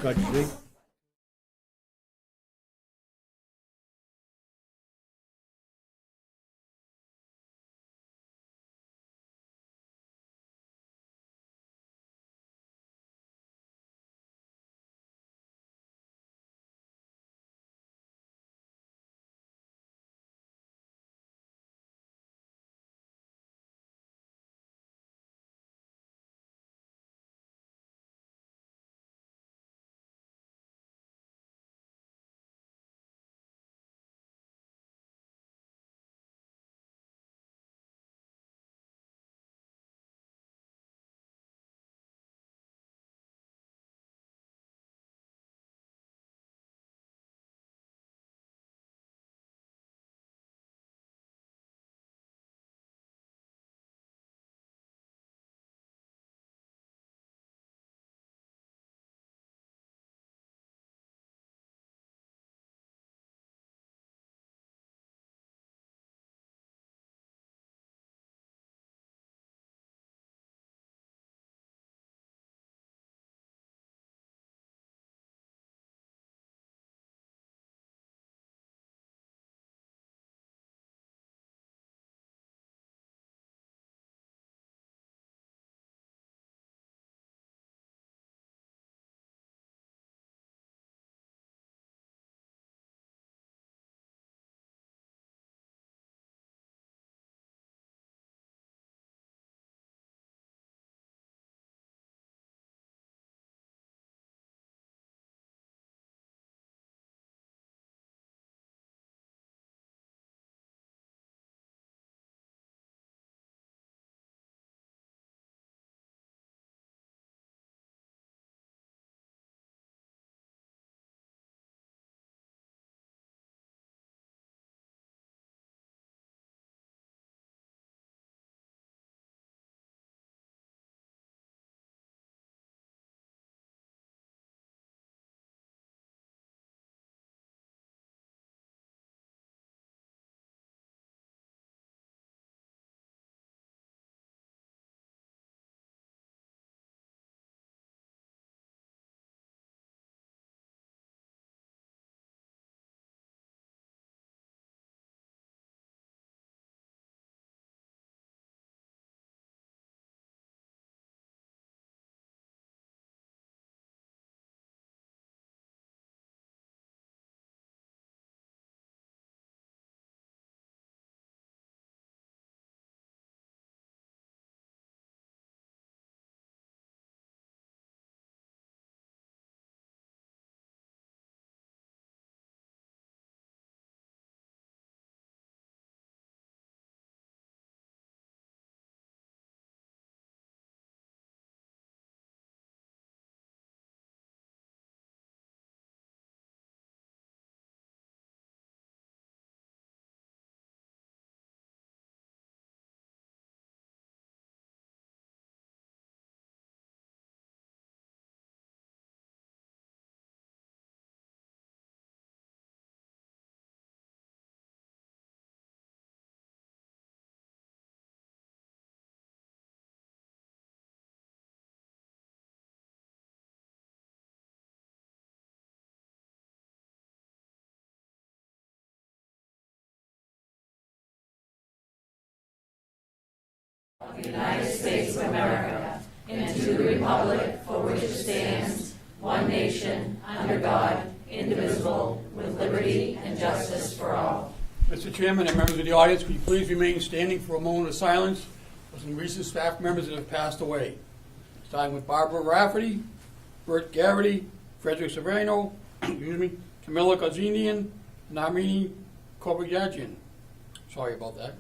Got you, Jake? of the United States of America and to the republic for which it stands, one nation, under God, indivisible, with liberty and justice for all. Mr. Chairman and members of the audience, will you please remain standing for a moment of silence for some recent staff members that have passed away. Starting with Barbara Rafferty, Bert Garrity, Frederick Serrano, Camilla Kozinian, Narmini Kobayajian. Sorry about that.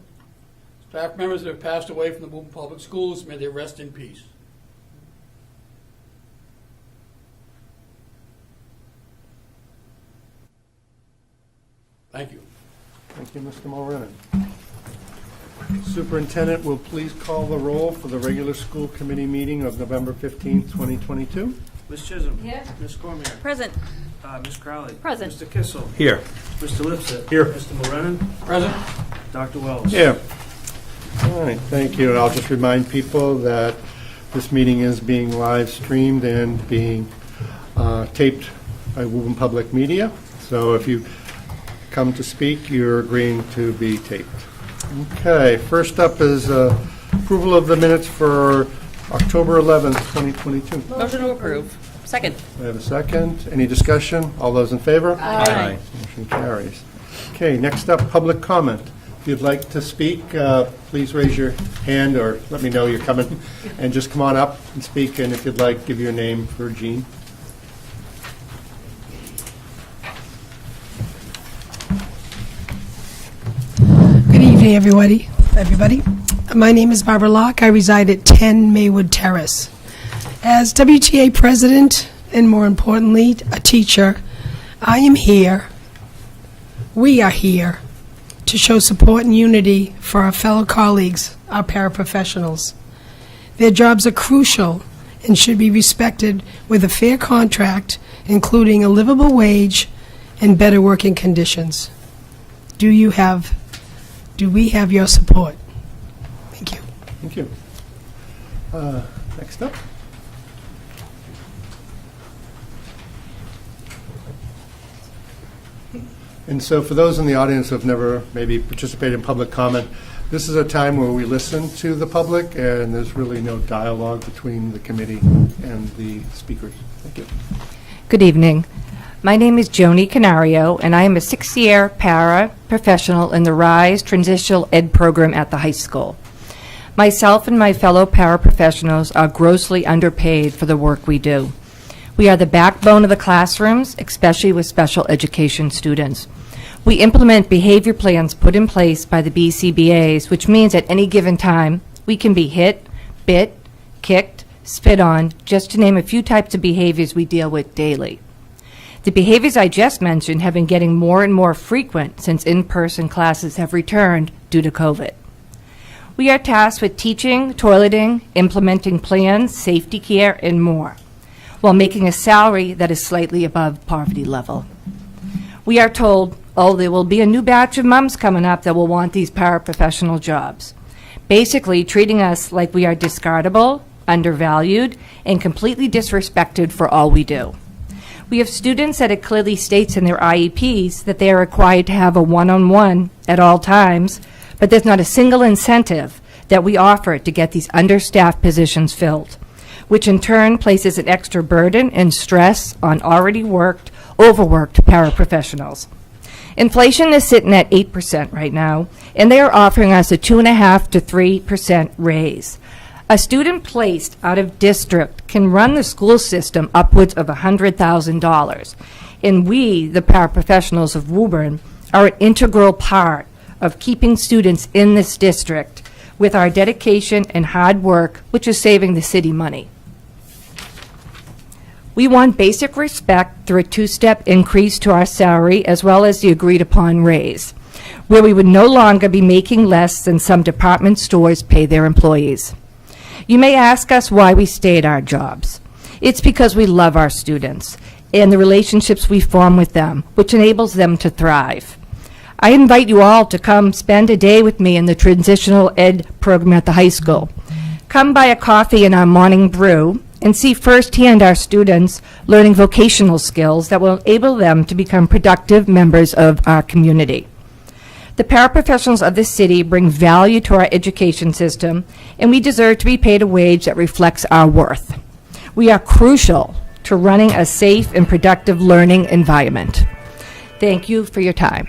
Staff members that have passed away from the Woburn Public Schools, may they rest in peace. Thank you. Thank you, Mr. Mulrennan. Superintendent will please call the roll for the regular school committee meeting of November 15th, 2022. Ms. Chisholm. Here. Ms. Cormier. Present. Ms. Crowley. Present. Mr. Kissel. Here. Mr. Lipset. Here. Mr. Morenon. Present. Dr. Wells. Yeah. All right, thank you. And I'll just remind people that this meeting is being live streamed and being taped by Woburn Public Media. So if you come to speak, you're agreeing to be taped. Okay, first up is approval of the minutes for October 11th, 2022. Motion to approve. Second. I have a second. Any discussion? All those in favor? Aye. Motion carries. Okay, next up, public comment. If you'd like to speak, please raise your hand or let me know you're coming, and just come on up and speak, and if you'd like, give your name for Jean. Good evening, everybody. My name is Barbara Locke. I reside at 10 Maywood Terrace. As WTA president, and more importantly, a teacher, I am here, we are here, to show support and unity for our fellow colleagues, our paraprofessionals. Their jobs are crucial and should be respected with a fair contract, including a livable wage and better working conditions. Do we have your support? Thank you. Thank you. Next up. And so for those in the audience who have never maybe participated in public comment, this is a time where we listen to the public, and there's really no dialogue between the committee and the speakers. Thank you. Good evening. My name is Joni Canario, and I am a sixth-year para-professional in the RISE Transitional Ed program at the high school. Myself and my fellow paraprofessionals are grossly underpaid for the work we do. We are the backbone of the classrooms, especially with special education students. We implement behavior plans put in place by the BCBAs, which means at any given time, we can be hit, bit, kicked, spit on, just to name a few types of behaviors we deal with daily. The behaviors I just mentioned have been getting more and more frequent since in-person classes have returned due to COVID. We are tasked with teaching, toileting, implementing plans, safety care, and more, while making a salary that is slightly above poverty level. We are told, oh, there will be a new batch of moms coming up that will want these paraprofessional jobs, basically treating us like we are discardable, undervalued, and completely disrespected for all we do. We have students that it clearly states in their IEPs that they are required to have a one-on-one at all times, but there's not a single incentive that we offer to get these understaffed positions filled, which in turn places an extra burden and stress on already overworked paraprofessionals. Inflation is sitting at 8% right now, and they are offering us a 2.5% to 3% raise. A student placed out of district can run the school system upwards of $100,000. And we, the paraprofessionals of Woburn, are an integral part of keeping students in this district with our dedication and hard work, which is saving the city money. We want basic respect through a 2-step increase to our salary as well as the agreed upon raise, where we would no longer be making less than some department stores pay their employees. You may ask us why we stay at our jobs. It's because we love our students and the relationships we form with them, which enables them to thrive. I invite you all to come spend a day with me in the Transitional Ed program at the high school. Come buy a coffee in our morning brew and see firsthand our students learning vocational skills that will enable them to become productive members of our community. The paraprofessionals of this city bring value to our education system, and we deserve to be paid a wage that reflects our worth. We are crucial to running a safe and productive learning environment. Thank you for your time.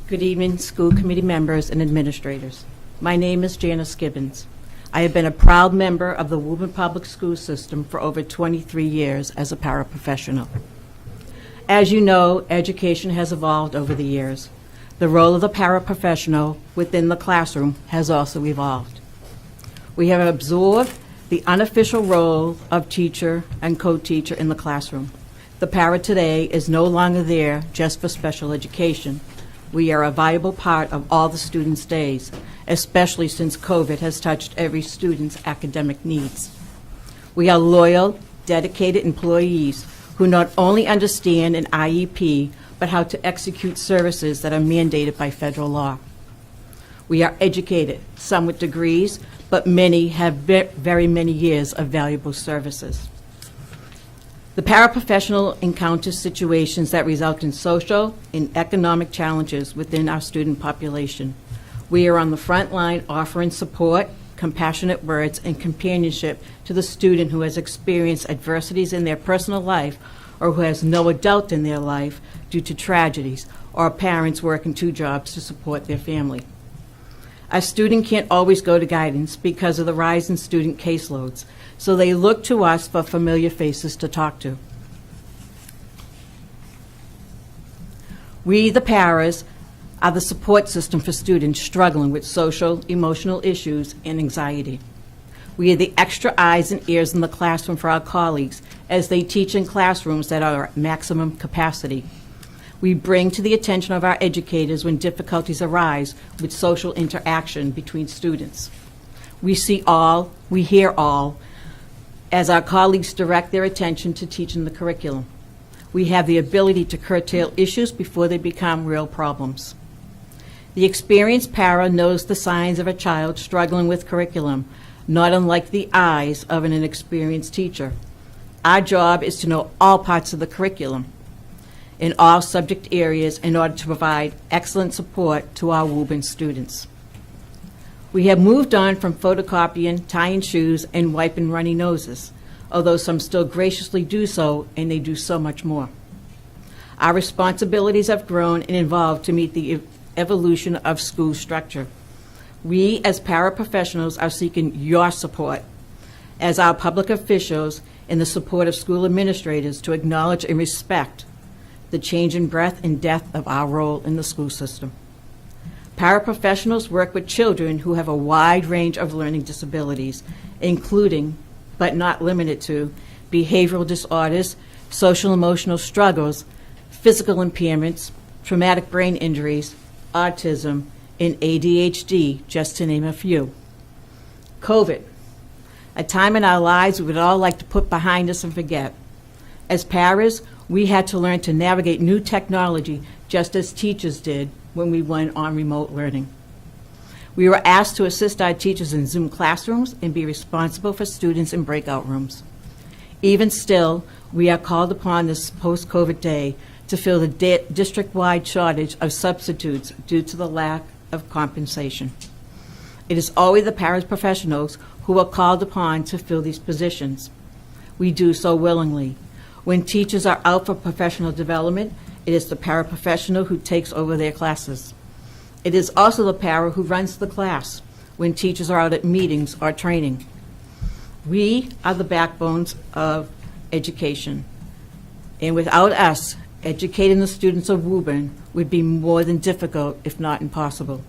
Good evening, school committee members and administrators. My name is Janice Gibbons. I have been a proud member of the Woburn Public School System for over 23 years as a paraprofessional. As you know, education has evolved over the years. the role of the paraprofessional within the classroom has also evolved. We have absorbed the unofficial role of teacher and co-teacher in the classroom. The para today is no longer there just for special education. We are a viable part of all the students' days, especially since COVID has touched every student's academic needs. We are loyal, dedicated employees who not only understand an IEP, but how to execute services that are mandated by federal law. We are educated, some with degrees, but many have very many years of valuable services. The paraprofessional encounters situations that result in social and economic challenges within our student population. We are on the front line offering support, compassionate words, and companionship to the student who has experienced adversities in their personal life or who has no adult in their life due to tragedies or parents working 2 jobs to support their family. A student can't always go to guidance because of the rise in student caseloads, so they look to us for familiar faces to talk to. We, the paras, are the support system for students struggling with social, emotional issues, and anxiety. We are the extra eyes and ears in the classroom for our colleagues as they teach in classrooms that are at maximum capacity. We bring to the attention of our educators when difficulties arise with social interaction between students. We see all, we hear all, as our colleagues direct their attention to teaching the curriculum. We have the ability to curtail issues before they become real problems. The experienced para knows the signs of a child struggling with curriculum, not unlike the eyes of an inexperienced teacher. Our job is to know all parts of the curriculum in all subject areas in order to provide excellent support to our Woburn students. We have moved on from photocopying, tying shoes, and wiping runny noses, although some still graciously do so, and they do so much more. Our responsibilities have grown and evolved to meet the evolution of school structure. We, as paraprofessionals, are seeking your support as our public officials and the support of school administrators to acknowledge and respect the change in breadth and depth of our role in the school system. Paraprofessionals work with children who have a wide range of learning disabilities, including, but not limited to, behavioral disorders, social emotional struggles, physical impairments, traumatic brain injuries, autism, and ADHD, just to name a few. COVID, a time in our lives we would all like to put behind us and forget. As paras, we had to learn to navigate new technology just as teachers did when we went on remote learning. We were asked to assist our teachers in Zoom classrooms and be responsible for students in breakout rooms. Even still, we are called upon this post-COVID day to fill the district-wide shortage of substitutes due to the lack of compensation. It is always the paraprofessionals who are called upon to fill these positions. We do so willingly. When teachers are out for professional development, it is the paraprofessional who takes over their classes. It is also the para who runs the class when teachers are out at meetings or training. We are the backbones of education. And without us, educating the students of Woburn would be more than difficult, if not impossible.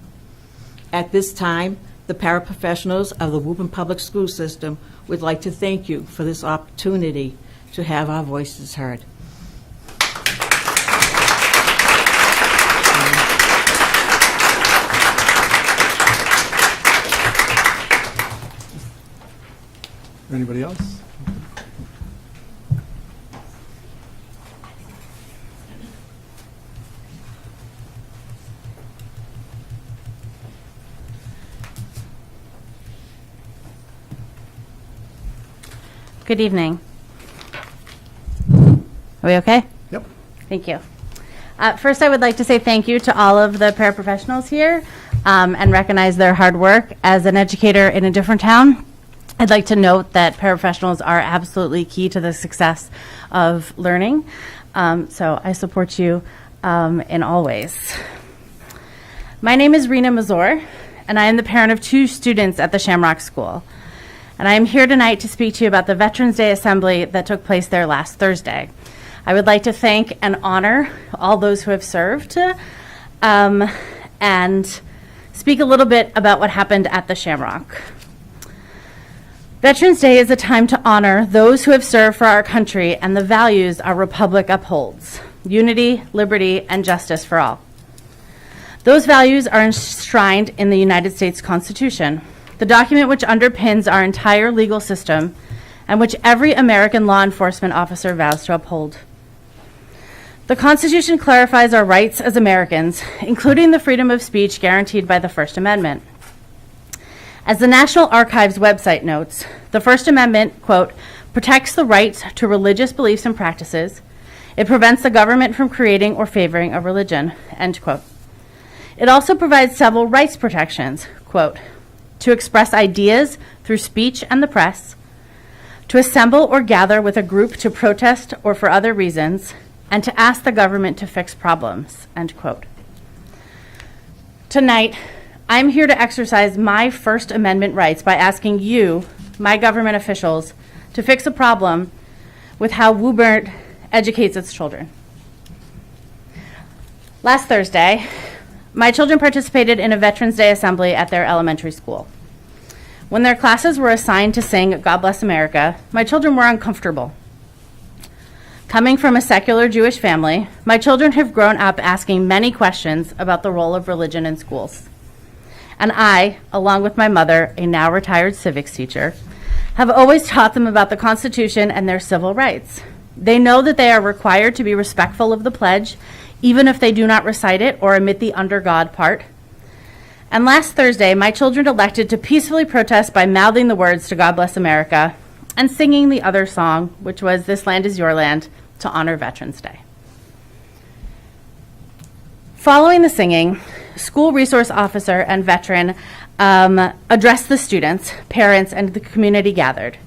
At this time, the paraprofessionals of the Woburn Public School System would like to thank you for this opportunity to have our voices heard. Anybody else? Good evening. Are we okay? Yep. Thank you. First, I would like to say thank you to all of the paraprofessionals here and recognize their hard work. As an educator in a different town, I'd like to note that paraprofessionals are absolutely key to the success of learning. So I support you in all ways. My name is Rena Mazur, and I am the parent of 2 students at the Shamrock School. And I am here tonight to speak to you about the Veterans Day Assembly that took place there last Thursday. I would like to thank and honor all those who have served and speak a little bit about what happened at the Shamrock. Veterans Day is a time to honor those who have served for our country and the values our republic upholds: unity, liberty, and justice for all. Those values are enshrined in the United States Constitution, the document which underpins our entire legal system and which every American law enforcement officer vows to uphold. The Constitution clarifies our rights as Americans, including the freedom of speech guaranteed by the First Amendment. As the National Archives website notes, the First Amendment, quote, protects the right to religious beliefs and practices. It prevents the government from creating or favoring a religion, end quote. It also provides several rights protections, quote, to express ideas through speech and the press, to assemble or gather with a group to protest or for other reasons, and to ask the government to fix problems, end quote. Tonight, I'm here to exercise my First Amendment rights by asking you, my government officials, to fix a problem with how Woburn educates its children. Last Thursday, my children participated in a Veterans Day assembly at their elementary school. When their classes were assigned to sing God Bless America, my children were uncomfortable. Coming from a secular Jewish family, my children have grown up asking many questions about the role of religion in schools. And I, along with my mother, a now retired civics teacher, have always taught them about the Constitution and their civil rights. They know that they are required to be respectful of the pledge, even if they do not recite it or omit the under God part. And last Thursday, my children elected to peacefully protest by mouthing the words to God Bless America and singing the other song, which was This Land Is Your Land, to honor Veterans Day. Following the singing, school resource officer and veteran addressed the students, parents, and the community gathered.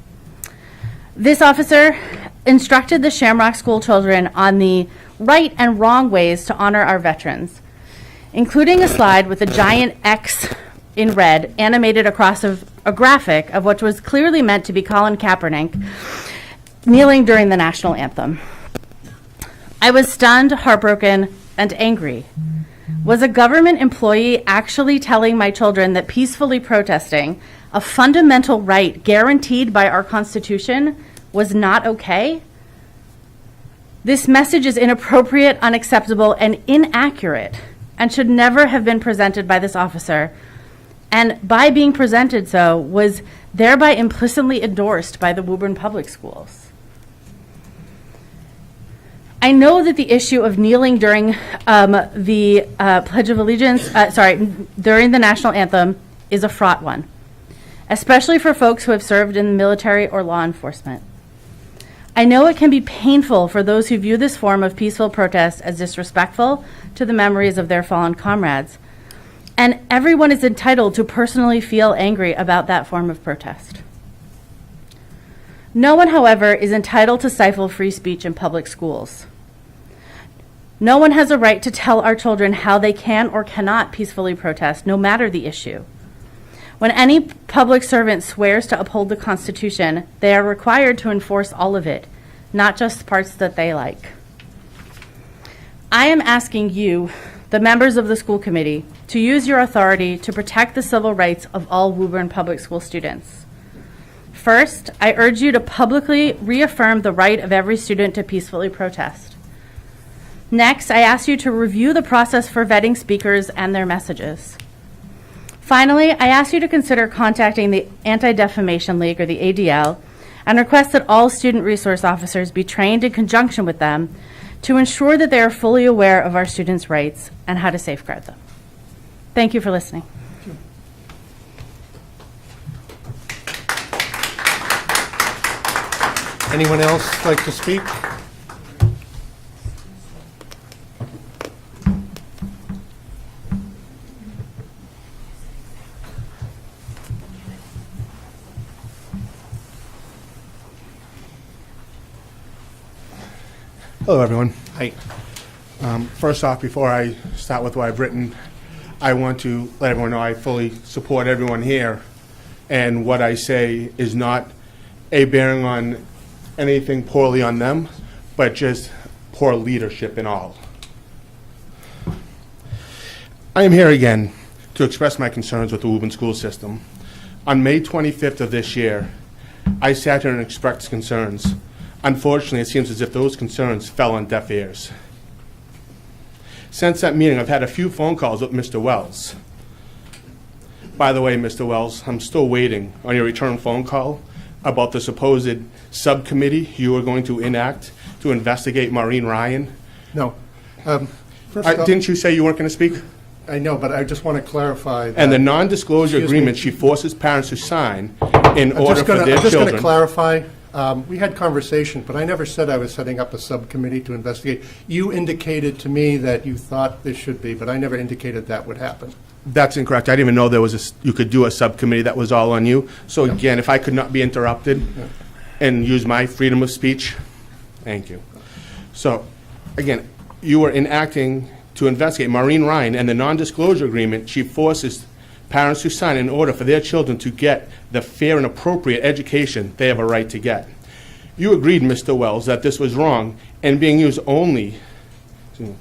This officer instructed the Shamrock School children on the right and wrong ways to honor our veterans, including a slide with a giant X in red animated across a graphic of what was clearly meant to be Colin Kaepernick kneeling during the national anthem. I was stunned, heartbroken, and angry. Was a government employee actually telling my children that peacefully protesting, a fundamental right guaranteed by our Constitution, was not okay? This message is inappropriate, unacceptable, and inaccurate, and should never have been presented by this officer, and by being presented so, was thereby implicitly endorsed by the Woburn Public Schools. I know that the issue of kneeling during the Pledge of Allegiance, during the national anthem is a fraught one, especially for folks who have served in the military or law enforcement. I know it can be painful for those who view this form of peaceful protest as disrespectful to the memories of their fallen comrades, and everyone is entitled to personally feel angry about that form of protest. No one, however, is entitled to stifle free speech in public schools. No one has a right to tell our children how they can or cannot peacefully protest, no matter the issue. When any public servant swears to uphold the Constitution, they are required to enforce all of it, not just parts that they like. I am asking you, the members of the school committee, to use your authority to protect the civil rights of all Woburn Public School students. First, I urge you to publicly reaffirm the right of every student to peacefully protest. Next, I ask you to review the process for vetting speakers and their messages. Finally, I ask you to consider contacting the Anti-Defamation League, or the ADL, and request that all student resource officers be trained in conjunction with them to ensure that they are fully aware of our students' rights and how to safeguard them. Thank you for listening. Anyone else like to speak? Hello, everyone. Hi. First off, before I start with what I've written, I want to let everyone know I fully support everyone here, and what I say is not a bearing on anything poorly on them, but just poor leadership in all. I am here again to express my concerns with the Woburn school system. On May 25th of this year, I sat here and expressed concerns. Unfortunately, it seems as if those concerns fell on deaf ears. Since that meeting, I've had a few phone calls with Mr. Wells. By the way, Mr. Wells, I'm still waiting on your return phone call about the supposed subcommittee you were going to enact to investigate Maureen Ryan. No. First off, Didn't you say you weren't going to speak? I know, but I just want to clarify that. And the non-disclosure Excuse me. agreement she forces parents to sign in I'm order just for gonna- their I'm just going to children. clarify. We had conversation, but I never said I was setting up a subcommittee to investigate. You indicated to me that you thought this should be, but I never indicated that would happen. That's incorrect. I didn't even know there was you could do a subcommittee. That was all on you. So again, if I could not be interrupted and use my freedom of speech, thank you. So again, you were enacting to investigate Maureen Ryan and the non-disclosure agreement she forces parents to sign in order for their children to get the fair and appropriate education they have a right to get. You agreed, Mr. Wells, that this was wrong and being used only to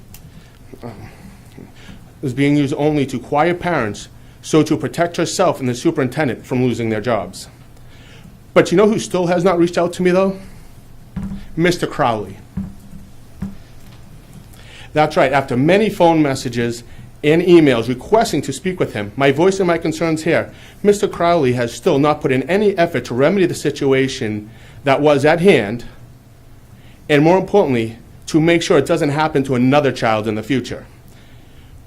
quiet parents, so to protect herself and the superintendent from losing their jobs. But you know who still has not reached out to me, though? Mr. Crowley. That's right, after many phone messages and emails requesting to speak with him, my voice and my concerns here, Mr. Crowley has still not put in any effort to remedy the situation that was at hand, and more importantly, to make sure it doesn't happen to another child in the future.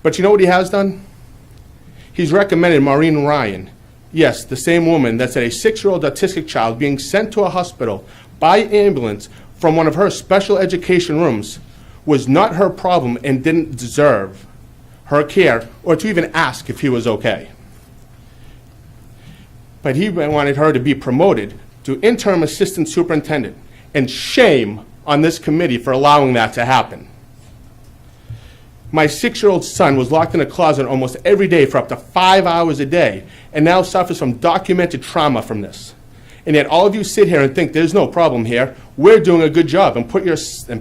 But you know what he has done? He's recommended Maureen Ryan, yes, the same woman that said a 6-year-old autistic child being sent to a hospital by ambulance from one of her special education rooms was not her problem and didn't deserve her care or to even ask if he was okay. But he wanted her to be promoted to interim assistant superintendent, and shame on this committee for allowing that to happen. My 6-year-old son was locked in a closet almost every day for up to 5 hours a day and now suffers from documented trauma from this. And yet all of you sit here and think there's no problem here. We're doing a good job and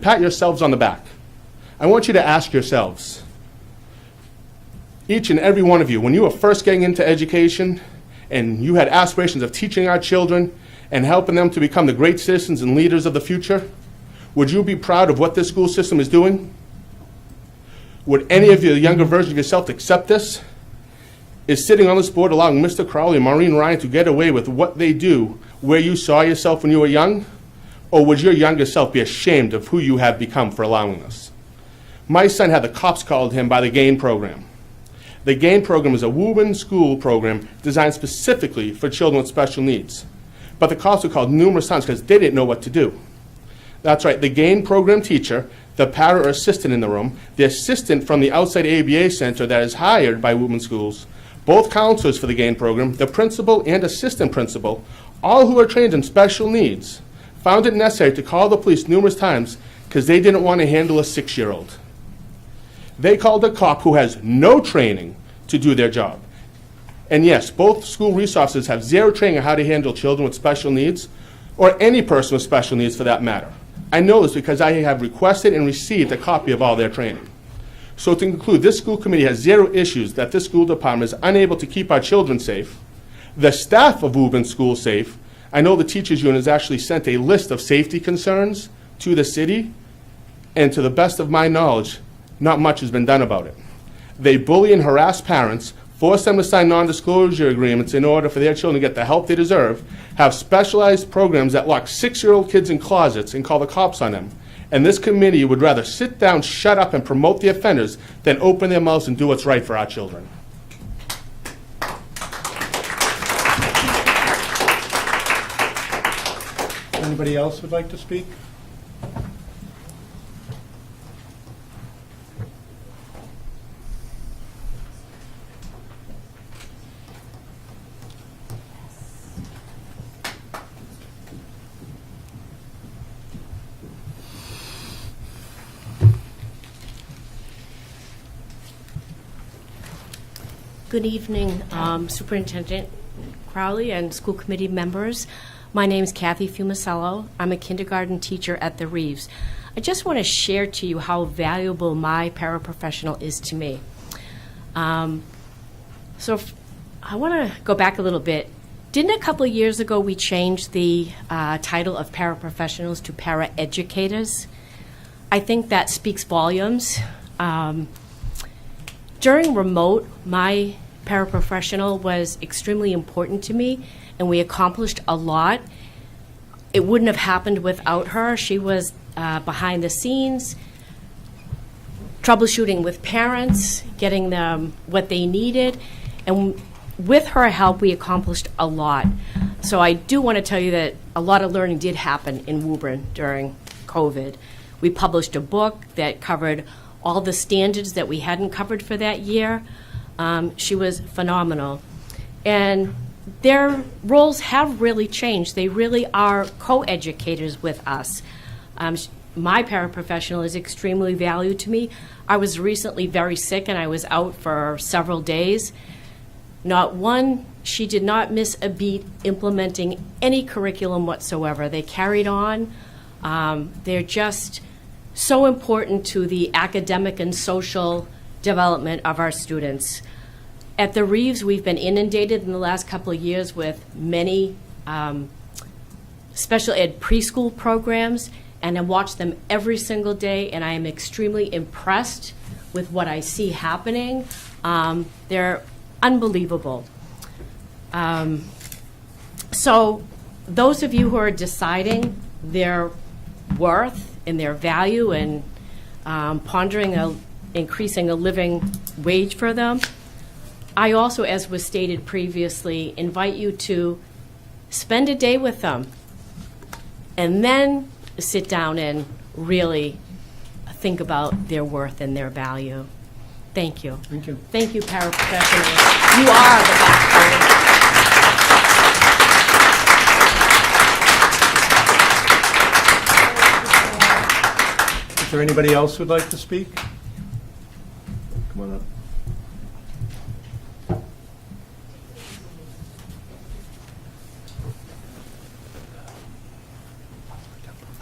pat yourselves on the back. I want you to ask yourselves, each and every one of you, when you were first getting into education and you had aspirations of teaching our children and helping them to become the great citizens and leaders of the future, would you be proud of what this school system is doing? Would any of the younger versions of yourself accept this? Is sitting on this board allowing Mr. Crowley and Maureen Ryan to get away with what they do where you saw yourself when you were young? Or would your younger self be ashamed of who you have become for allowing this? My son had the cops called him by the GAIN program. The GAIN program is a Woburn school program designed specifically for children with special needs. But the cops were called numerous times because they didn't know what to do. That's right, the GAIN program teacher, the para or assistant in the room, the assistant from the outside ABA center that is hired by Woburn schools, both counselors for the GAIN program, the principal and assistant principal, all who are trained in special needs, found it necessary to call the police numerous times because they didn't want to handle a 6-year-old. They called a cop who has no training to do their job. And yes, both school resource officers have zero training on how to handle children with special needs, or any person with special needs for that matter. I know this because I have requested and received a copy of all their training. So to conclude, this school committee has zero issues that this school department is unable to keep our children safe, the staff of Woburn School safe. I know the teachers union has actually sent a list of safety concerns to the city, and to the best of my knowledge, not much has been done about it. They bully and harass parents, force them to sign non-disclosure agreements in order for their children to get the help they deserve, have specialized programs that lock 6-year-old kids in closets and call the cops on them. And this committee would rather sit down, shut up, and promote the offenders than open their mouths and do what's right for our children. Anybody else would like to speak? Good evening, Superintendent Crowley and school committee members. My name is Kathy Fumacello. I'm a kindergarten teacher at the Reeves. I just want to share to you how valuable my paraprofessional is to me. I want to go back a little bit. Didn't a couple of years ago we change the title of paraprofessionals to paraeducators? I think that speaks volumes. During remote, my paraprofessional was extremely important to me, and we accomplished a lot. It wouldn't have happened without her. She was behind the scenes, troubleshooting with parents, getting them what they needed, and with her help, we accomplished a lot. So I do want to tell you that a lot of learning did happen in Woburn during COVID. We published a book that covered all the standards that we hadn't covered for that year. She was phenomenal. And their roles have really changed. They really are co-educators with us. My paraprofessional is extremely valued to me. I was recently very sick and I was out for several days. She did not miss a beat implementing any curriculum whatsoever. They carried on. They're just so important to the academic and social development of our students. At the Reeves, we've been inundated in the last couple of years with many special ed preschool programs, and I watch them every single day, and I am extremely impressed with what I see happening. They're unbelievable. So those of you who are deciding their worth and their value and pondering increasing a living wage for them, I also, as was stated previously, invite you to spend a day with them and then sit down and really think about their worth and their value. Thank you. Thank you. Thank you, paraprofessionals. You are the backbone. Is there anybody else who'd like to speak? Come on up.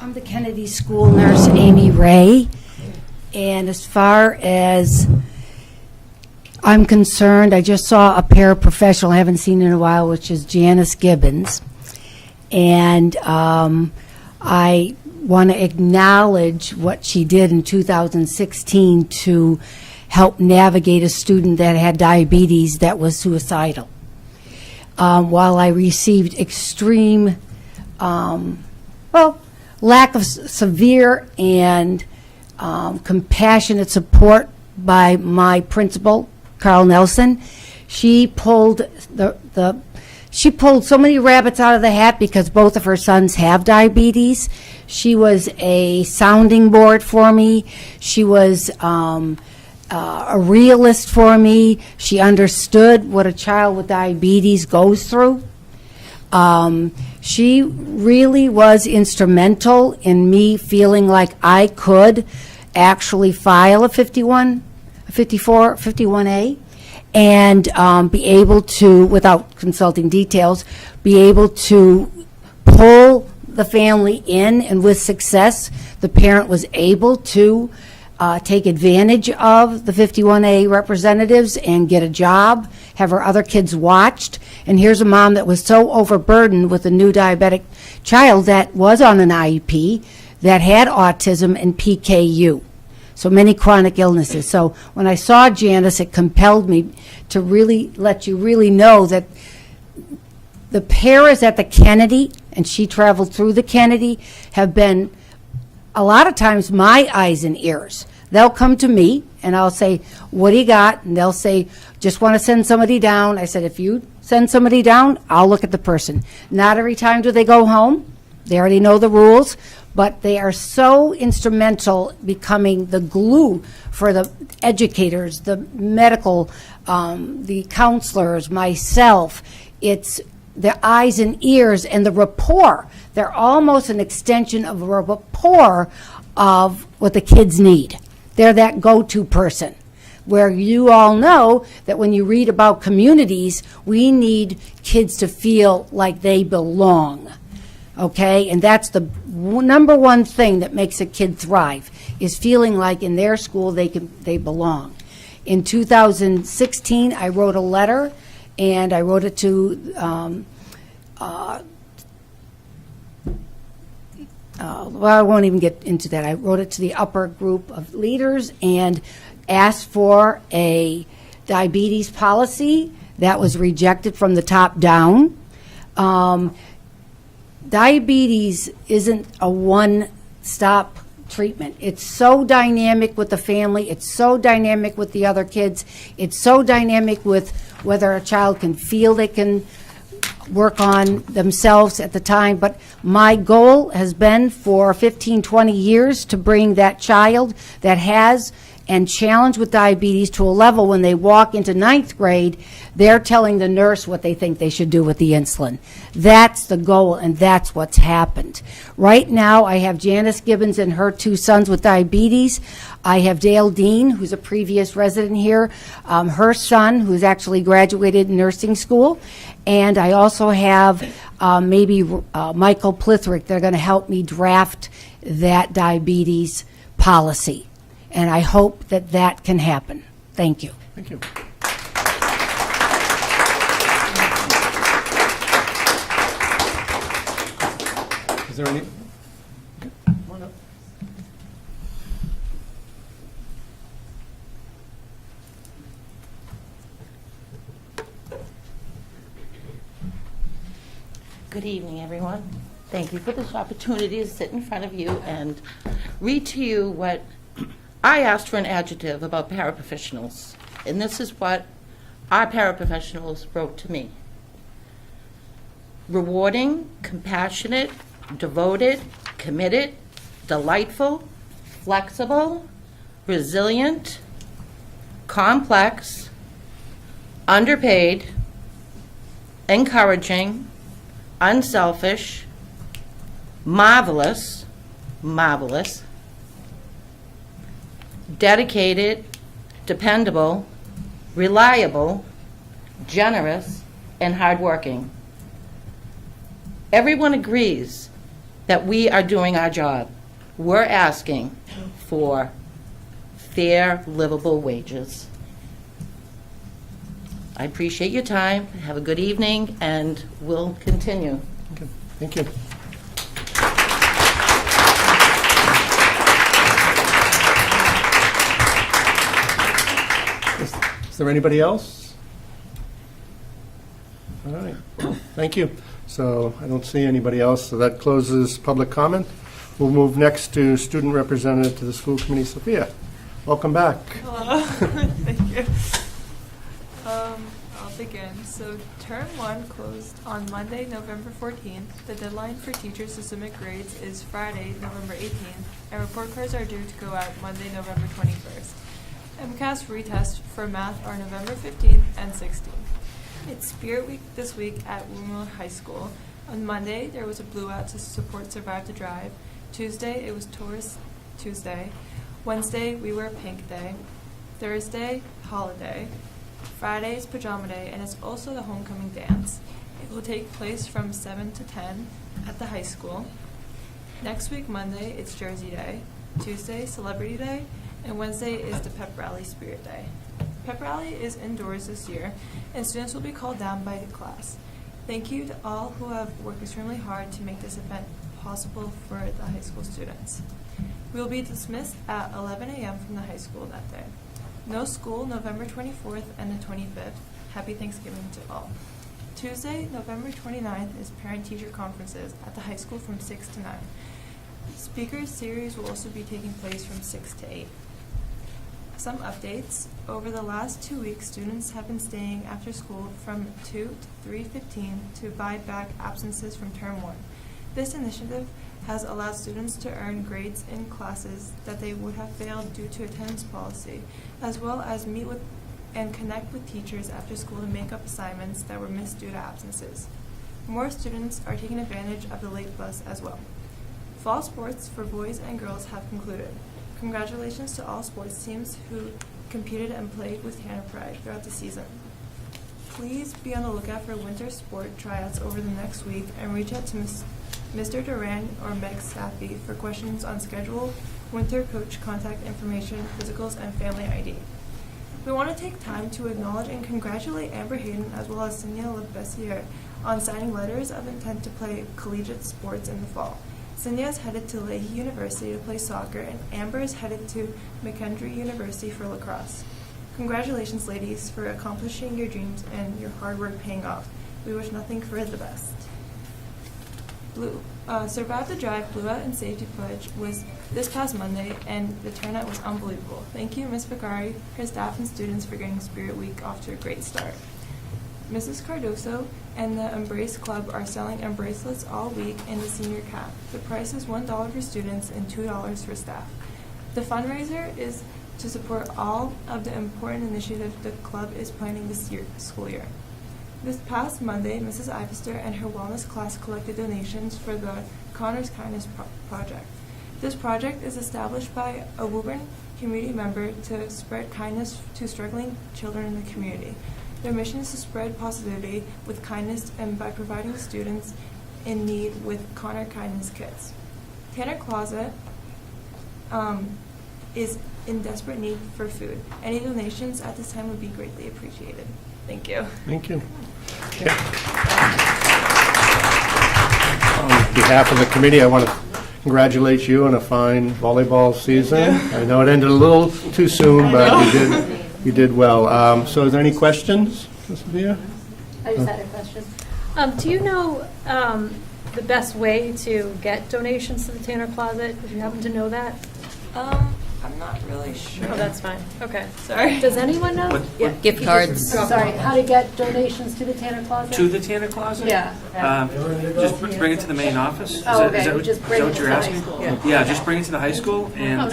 I'm the Kennedy School nurse, Amy Ray, and as far as I'm concerned, I just saw a paraprofessional I haven't seen in a while, which is Janice Gibbons, and I want to acknowledge what she did in 2016 to help navigate a student that had diabetes that was suicidal. While I received extreme, lack of severe and compassionate support by my principal, Carl Nelson, she pulled she pulled so many rabbits out of the hat because both of her sons have diabetes. She was a sounding board for me. She was a realist for me. She understood what a child with diabetes goes through. She really was instrumental in me feeling like I could actually file a 51A, and be able to, without consulting details, be able to pull the family in, and with success, the parent was able to take advantage of the 51A representatives and get a job, have her other kids watched. And here's a mom that was so overburdened with a new diabetic child that was on an IEP, that had autism and PKU. So many chronic illnesses. So when I saw Janice, it compelled me to really let you really know that the paras at the Kennedy, and she traveled through the Kennedy, have been a lot of times my eyes and ears. They'll come to me and I'll say, what do you got? And they'll say, just want to send somebody down. I said, if you send somebody down, I'll look at the person. Not every time do they go home. They already know the rules, but they are so instrumental becoming the glue for the educators, the medical, the counselors, myself. It's the eyes and ears and the rapport. They're almost an extension of a rapport of what the kids need. They're that go-to person, where you all know that when you read about communities, we need kids to feel like they belong. Okay, and that's the number one thing that makes a kid thrive, is feeling like in their school they belong. In 2016, I wrote a letter, and I wrote it to well, I won't even get into that. I wrote it to the upper group of leaders and asked for a diabetes policy. That was rejected from the top down. Diabetes isn't a one-stop treatment. It's so dynamic with the family. It's so dynamic with the other kids. It's so dynamic with whether a child can feel they can work on themselves at the time. But my goal has been for 15, 20 years to bring that child that has and challenged with diabetes to a level when they walk into 9th grade, they're telling the nurse what they think they should do with the insulin. That's the goal, and that's what's happened. Right now, I have Janice Gibbons and her 2 sons with diabetes. I have Dale Dean, who's a previous resident here, her son, who's actually graduated nursing school. And I also have Michael Plithrick. They're going to help me draft that diabetes policy. And I hope that that can happen. Thank you. Thank you. Is there any? Come on up. Good evening, everyone. Thank you for this opportunity to sit in front of you and read to you what I asked for an adjective about paraprofessionals, and this is what our paraprofessionals wrote to me. Rewarding, compassionate, devoted, committed, delightful, flexible, resilient, complex, underpaid, encouraging, unselfish, marvelous, dedicated, dependable, reliable, generous, and hardworking. Everyone agrees that we are doing our job. We're asking for fair, livable wages. I appreciate your time. Have a good evening, and we'll continue. Okay. Thank you. Is there anybody else? All right. Thank you. So I don't see anybody else, so that closes public comment. We'll move next to student representative to the school committee, Sophia. Welcome back. Hello. Thank you. I'll begin. So term 1 closed on Monday, November 14th. The deadline for teachers to submit grades is Friday, November 18th, and report cards are due to go out Monday, November 21st. MCAS retests for math are November 15th and 16th. It's Spirit Week this week at Woburn High School. On Monday, there was a Blue Out to support Survive to Drive. Tuesday, it was Tourist Tuesday. Wednesday, We Wear Pink Day. Thursday, Holiday. Friday is Pajama Day, and it's also the homecoming dance. It will take place from 7 to 10 at the high school. Next week, Monday, it's Jersey Day. Tuesday, Celebrity Day. And Wednesday is the Pep Rally Spirit Day. Pep Rally is indoors this year, and students will be called down by the class. Thank you to all who have worked extremely hard to make this event possible for the high school students. We will be dismissed at 11 a.m. from the high school that day. No school November 24th and the 25th. Happy Thanksgiving to all. Tuesday, November 29th is parent-teacher conferences at the high school from 6 to 9. Speaker series will also be taking place from 6 to 8. Some updates. Over the last 2 weeks, students have been staying after school from 2 to 3:15 to buy back absences from term 1. This initiative has allowed students to earn grades in classes that they would have failed due to attendance policy, as well as meet with and connect with teachers after school to make up assignments that were missed due to absences. More students are taking advantage of the late bus as well. Fall sports for boys and girls have concluded. Congratulations to all sports teams who competed and played with Tanner pride throughout the season. Please be on the lookout for winter sport tryouts over the next week and reach out to Mr. Duran or Meg Staffy for questions on schedule, winter coach contact information, physicals, and family ID. We want to take time to acknowledge and congratulate Amber Hayden as well as Senia LeBessiere on signing letters of intent to play collegiate sports in the fall. Senia is headed to Leahy University to play soccer, and Amber is headed to McKendree University for lacrosse. Congratulations, ladies, for accomplishing your dreams and your hard work paying off. We wish nothing but the best. Survive the Drive Blue Out and Safety Pledge was this past Monday, and the turnout was unbelievable. Thank you, Ms. Vicari, her staff, and students for getting Spirit Week off to a great start. Mrs. Cardoso and the Embrace Club are selling embracelets all week in the senior cap. The price is $1 for students and $2 for staff. The fundraiser is to support all of the important initiatives the club is planning this school year. This past Monday, Mrs. Ivester and her wellness class collected donations for the Connor's Kindness Project. This project is established by a Woburn community member to spread kindness to struggling children in the community. Their mission is to spread positivity with kindness and by providing students in need with Connor Kindness kits. Tanner Closet is in desperate need for food. Any donations at this time would be greatly appreciated. Thank you. Thank you. On behalf of the committee, I want to congratulate you on a fine volleyball season. I know it ended a little too soon, but you did well. So is there any questions, Ms. Villa? I just had a question. Do you know the best way to get donations to the Tanner Closet? Would you happen to know that? I'm not really sure. Oh, that's fine. Okay. Sorry. Does anyone know? Gift cards. Sorry, how to get donations to the Tanner Closet? To the Tanner Closet? Yeah. Just bring it to the main office? Is Oh, that- okay. Is that what, Just is bring that it what to you're the high asking? school. Yeah, just bring it to the high school, and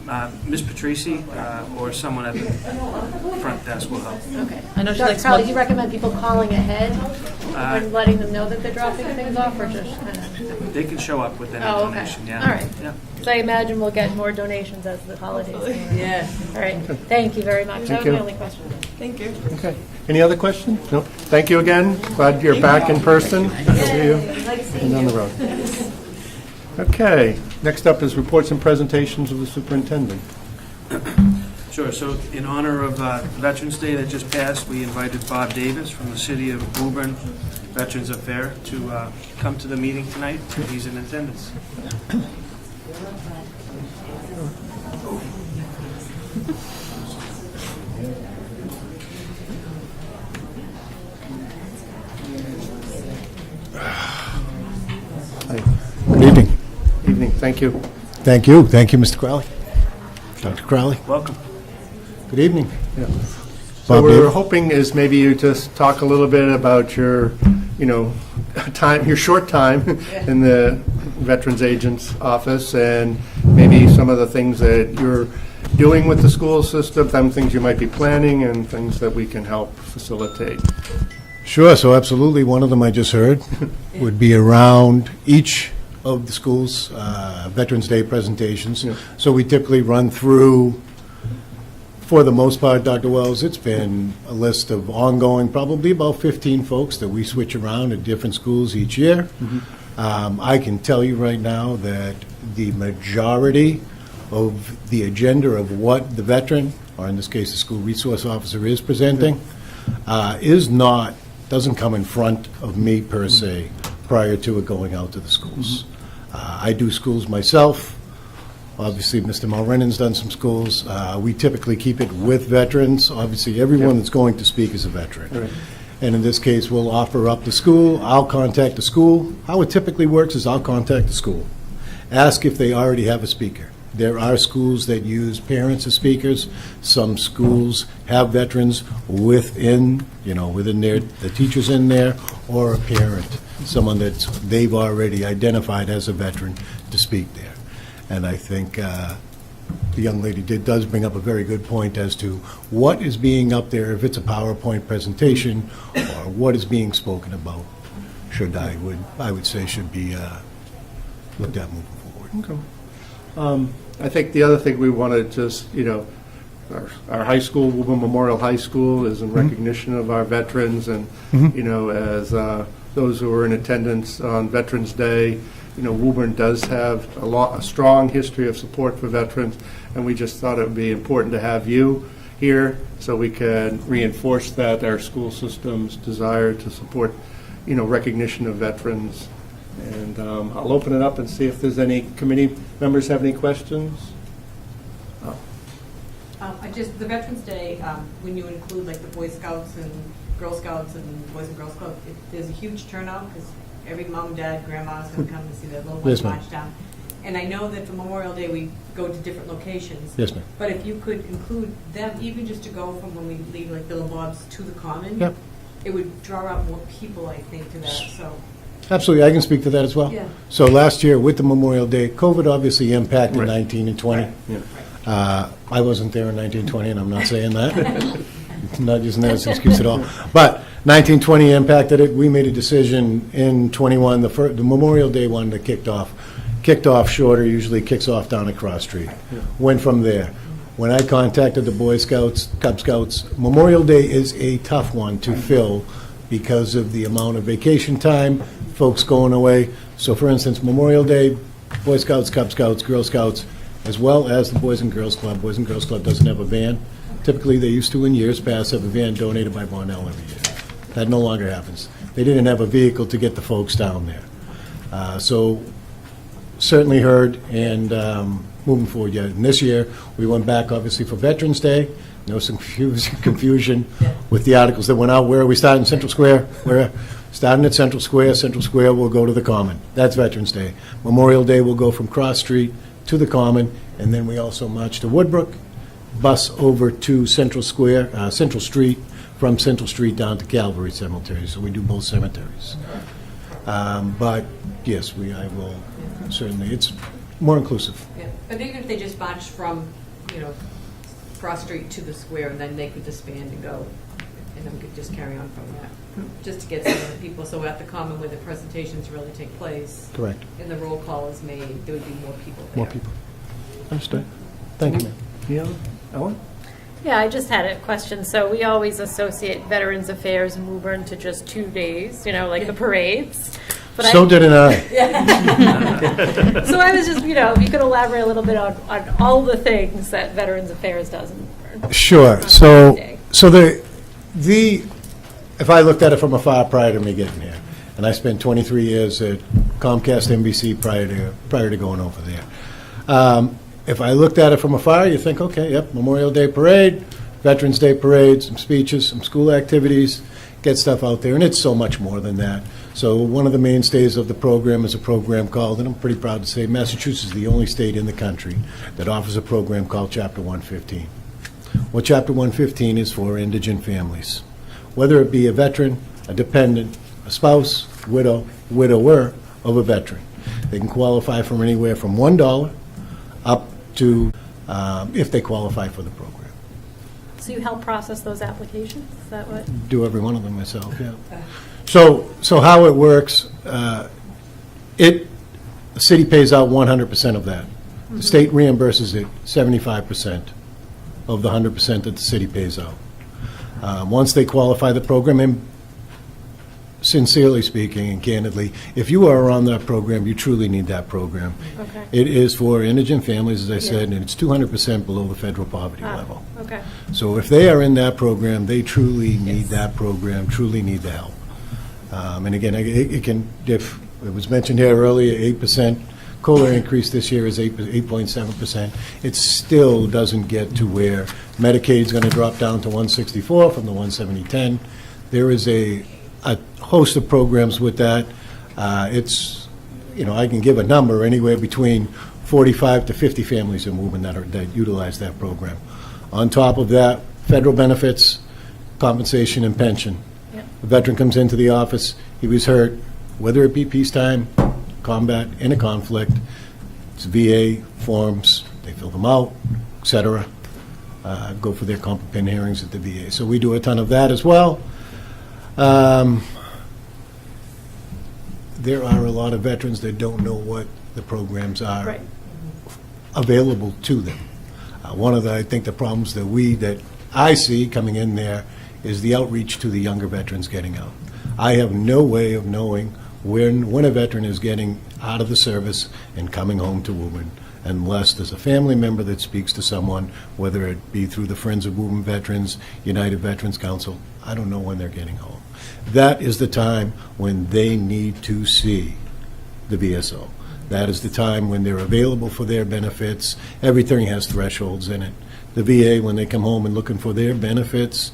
nice. Miss Patrici or someone at the front desk will help. Okay. I know she Dr. likes Crowley, smoke- do you recommend people calling ahead Uh, and letting them know that they're dropping things off, or just kind of? They can show up with any Oh, okay. donation, yeah. All right. Yeah. So I imagine we'll get more donations as the holidays come around. Yeah. All right. Thank you very much. That was you. my only question. Thank you. Okay. Any other questions? No. Thank you again. Glad you're back in person. See you. And down the road. Okay. Next up is reports and presentations of the superintendent. Sure. So in honor of Veterans Day that just passed, we invited Bob Davis from the city of Woburn Veterans Affair to come to the meeting tonight. He's in attendance. Good evening. Evening. Thank you. Thank you. Thank you, Mr. Crowley. Dr. Crowley. Welcome. Good evening. Yeah. Bob So we were Davis. hoping is maybe you just talk a little bit about your, your short time in the Veterans Agent's office, and maybe some of the things that you're doing with the school system, some things you might be planning, and things that we can help facilitate. Sure, so absolutely. One of them I just heard would be around each of the schools' Veterans Day presentations. Yeah. So we typically run through, for the most part, Dr. Wells, it's been a list of ongoing, probably about 15 folks that we switch around at different schools each year. I can tell you right now that the majority of the agenda of what the veteran, or in this case the school resource officer, is presenting doesn't come in front of me per se prior to it going out to the schools. I do schools myself. Obviously, Mr. Mulrennan's done some schools. We typically keep it with veterans. Obviously, everyone that's going to speak is a veteran. Right. And in this case, we'll offer up the school. I'll contact the school. How it typically works is I'll contact the school, ask if they already have a speaker. There are schools that use parents as speakers. Some schools have veterans within the teachers in there, or a parent, someone that they've already identified as a veteran to speak there. And I think the young lady does bring up a very good point as to what is being up there, if it's a PowerPoint presentation, or what is being spoken about, I would say should be looked at moving forward. Okay. I think the other thing we want to just, our high school, Woburn Memorial High School, is in recognition of our veterans, and, as those who are in attendance on Veterans Day, Woburn does have a strong history of support for veterans, and we just thought it would be important to have you here so we can reinforce that, our school system's desire to support, recognition of veterans. And I'll open it up and see if there's any committee members have any questions. The Veterans Day, when you include like the Boy Scouts and Girl Scouts and Boys and Girls Club, there's a huge turnout because every mom, dad, grandma's going to come to see their little ones Yes, ma'am. march down. And I know that for Memorial Day, we go to different locations. Yes, ma'am. But if you could include them, even just to go from when we leave like Bill and Bob's to the Common, Yep. it would draw out more people, I think, to that, so. Absolutely, I can speak to that as well. Yeah. So last year with the Memorial Day, COVID obviously impacted Right. 19 and 20. Yeah. I wasn't there in 1920, and I'm not saying that. I'm not using that as an excuse at all. But 1920 impacted it. We made a decision in 21, the Memorial Day one that kicked off shorter, usually kicks off down at Cross Street. Went from there. When I contacted the Boy Scouts, Cub Scouts, Memorial Day is a tough one to fill because of the amount of vacation time, folks going away. So for instance, Memorial Day, Boy Scouts, Cub Scouts, Girl Scouts, as well as the Boys and Girls Club. Boys and Girls Club doesn't have a van. Typically, they used to in years past have a van donated by Barnell every year. That no longer happens. They didn't have a vehicle to get the folks down there. So certainly heard, and moving forward, yeah. And this year, we went back, obviously, for Veterans Day. No some confusion with the articles that went out. Where are we starting? Central Square? We're starting at Central Square. Central Square will go to the Common. That's Veterans Day. Memorial Day will go from Cross Street to the Common, and then we also march to Woodbrook, bus over to Central Square, Central Street, from Central Street down to Calvary Cemetery. So we do both cemeteries. But yes, I will certainly. It's more inclusive. Yeah, but even if they just march from, Cross Street to the square, and then they could disband and go, and then we could just carry on from that, just to get some of the people. So at the Common, where the presentations really take place, Correct. and the roll call is made, there would be more people there. More people. Understood. Thank you, ma'am. Yeah, Ellen? Yeah, I just had a question. So we always associate Veterans Affairs in Woburn to just 2 days, like the parades. But So did I. So I was just, if you could elaborate a little bit on all the things that Veterans Affairs does in Woburn. Sure. So if I looked at it from afar prior to me getting here, and I spent 23 years at Comcast NBC prior to going over there. If I looked at it from afar, you think, okay, yep, Memorial Day Parade, Veterans Day Parade, some speeches, some school activities, get stuff out there, and it's so much more than that. So one of the mainstays of the program is a program called, and I'm pretty proud to say, Massachusetts is the only state in the country that offers a program called Chapter 115. What Chapter 115 is for indigent families, whether it be a veteran, a dependent, a spouse, widow, widower of a veteran. They can qualify from anywhere from $1 up to, if they qualify for the program. So you help process those applications? Is that what? Do every one of them myself, yeah. So how it works, the city pays out 100% of that. The state reimburses it 75% of the 100% that the city pays out. Once they qualify the program, and sincerely speaking and candidly, if you are on that program, you truly need that program. Okay. It is for indigent families, as I said, and it's 200% below the federal poverty level. Okay. So if they are in that program, they truly need that program, truly need the help. And again, it can, if it was mentioned here earlier, 8% COLA increase this year is 8.7%. It still doesn't get to where Medicaid's going to drop down to 164 from the 170/10. There is a host of programs with that. It's, I can give a number, anywhere between 45 to 50 families in Woburn that utilize that program. On top of that, federal benefits, compensation, and pension. A veteran comes into the office, he was hurt, whether it be peacetime, combat, in a conflict, it's VA forms, they fill them out, et cetera, go for their comp and pen hearings at the VA. So we do a ton of that as well. There are a lot of veterans that don't know what the programs are available to them. One of the, I think, the problems that I see coming in there is the outreach to the younger veterans getting out. I have no way of knowing when a veteran is getting out of the service and coming home to Woburn, unless there's a family member that speaks to someone, whether it be through the Friends of Woburn Veterans, United Veterans Council. I don't know when they're getting home. That is the time when they need to see the VSO. That is the time when they're available for their benefits. Everything has thresholds in it. The VA, when they come home and looking for their benefits,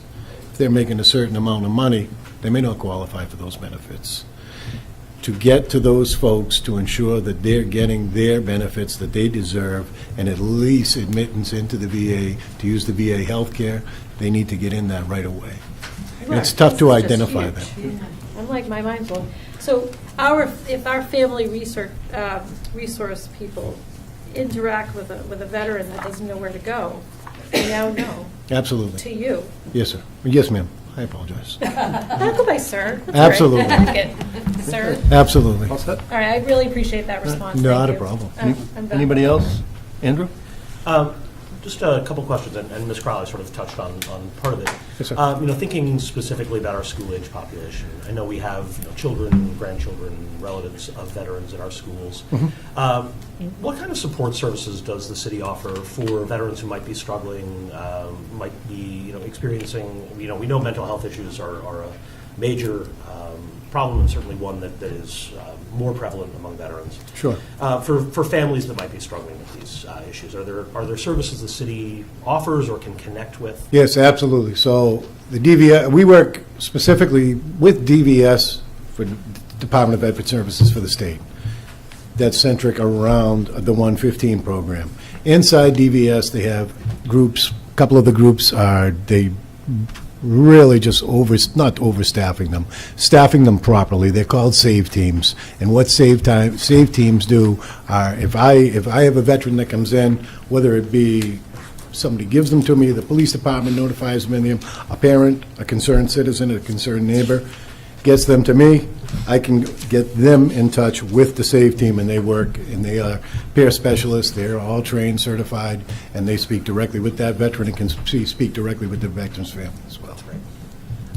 if they're making a certain amount of money, they may not qualify for those benefits. To get to those folks, to ensure that they're getting their benefits that they deserve, and at least admittance into the VA, to use the VA healthcare, they need to get in that right away. And it's tough to identify that. I'm like, my mind's blown. So if our family resource people interact with a veteran that doesn't know where to go, they now know. Absolutely. To you. Yes, sir. Yes, ma'am. I apologize. I'll go by sir. That's Absolutely. great. I like it. Sir. Absolutely. All set? All right, I really appreciate that response. Not Thank a you. problem. I'm done. Anybody else? Andrew? Just a couple questions, and Ms. Crowley sort of touched on part of it. Yes, sir. Thinking specifically about our school-age population, I know we have children, grandchildren, relatives of veterans in our schools. What kind of support services does the city offer for veterans who might be struggling, might be experiencing? We know mental health issues are a major problem, and certainly one that is more prevalent among veterans. Sure. For families that might be struggling with these issues, are there services the city offers or can connect with? Yes, absolutely. So the DVS, we work specifically with DVS for Department of Veteran Services for the state. That's centric around the 115 program. Inside DVS, they have groups. A couple of the groups they really just not overstaffing them, staffing them properly. They're called save teams. And what save teams do are, if I have a veteran that comes in, whether it be somebody gives them to me, the police department notifies me, a parent, a concerned citizen, a concerned neighbor gets them to me, I can get them in touch with the SAVE team, and they work, and they are peer specialists. They're all trained, certified, and they speak directly with that veteran and can speak directly with the veteran's family as well.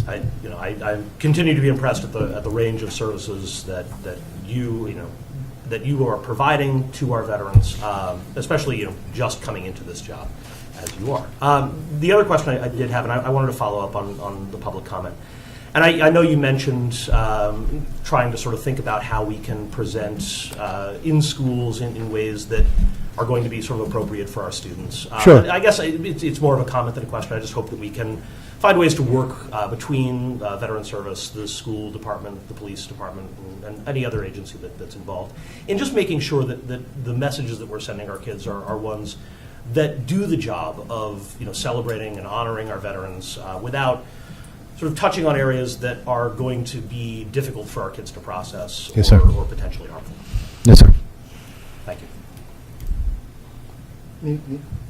I continue to be impressed at the range of services that you are providing to our veterans, especially just coming into this job as you are. The other question I did have, and I wanted to follow up on the public comment. And I know you mentioned trying to sort of think about how we can present in schools in ways that are going to be sort of appropriate for our students. Sure. I guess it's more of a comment than a question. I just hope that we can find ways to work between Veteran Service, the school department, the police department, and any other agency that's involved, in just making sure that the messages that we're sending our kids are ones that do the job of celebrating and honoring our veterans without sort of touching on areas that are going to be difficult for our kids to process Yes, sir. or potentially harmful. Yes, sir. Thank you.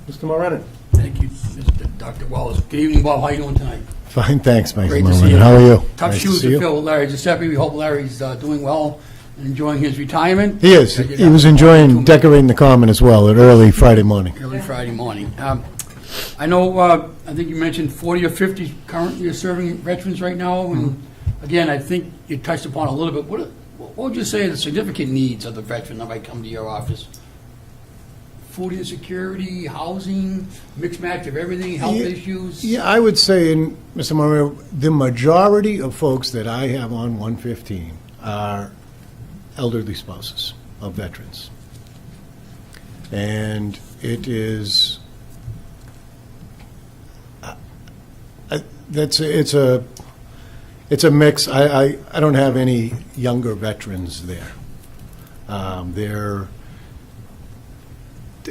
Mr. Morenin? Thank you, Mr. Dr. Wallace. Good evening, Bob. How are you doing tonight? Fine, thanks, Mike. Great to see you. How are you? Tough Nice shoes see to you. fill with Larry Giuseppe. We hope Larry's doing well and enjoying his retirement. He is. He was enjoying decorating the common as well at early Friday morning. Early Friday morning. I know, I think you mentioned 40 or 50 currently are serving veterans right now. And again, I think you touched upon a little bit. What would you say are the significant needs of the veteran that might come to your office? Food insecurity, housing, mixed match of everything, health issues? Yeah, I would say, Mr. Moreno, the majority of folks that I have on 115 are elderly spouses of veterans. And it is... it's a mix. I don't have any younger veterans there. They're,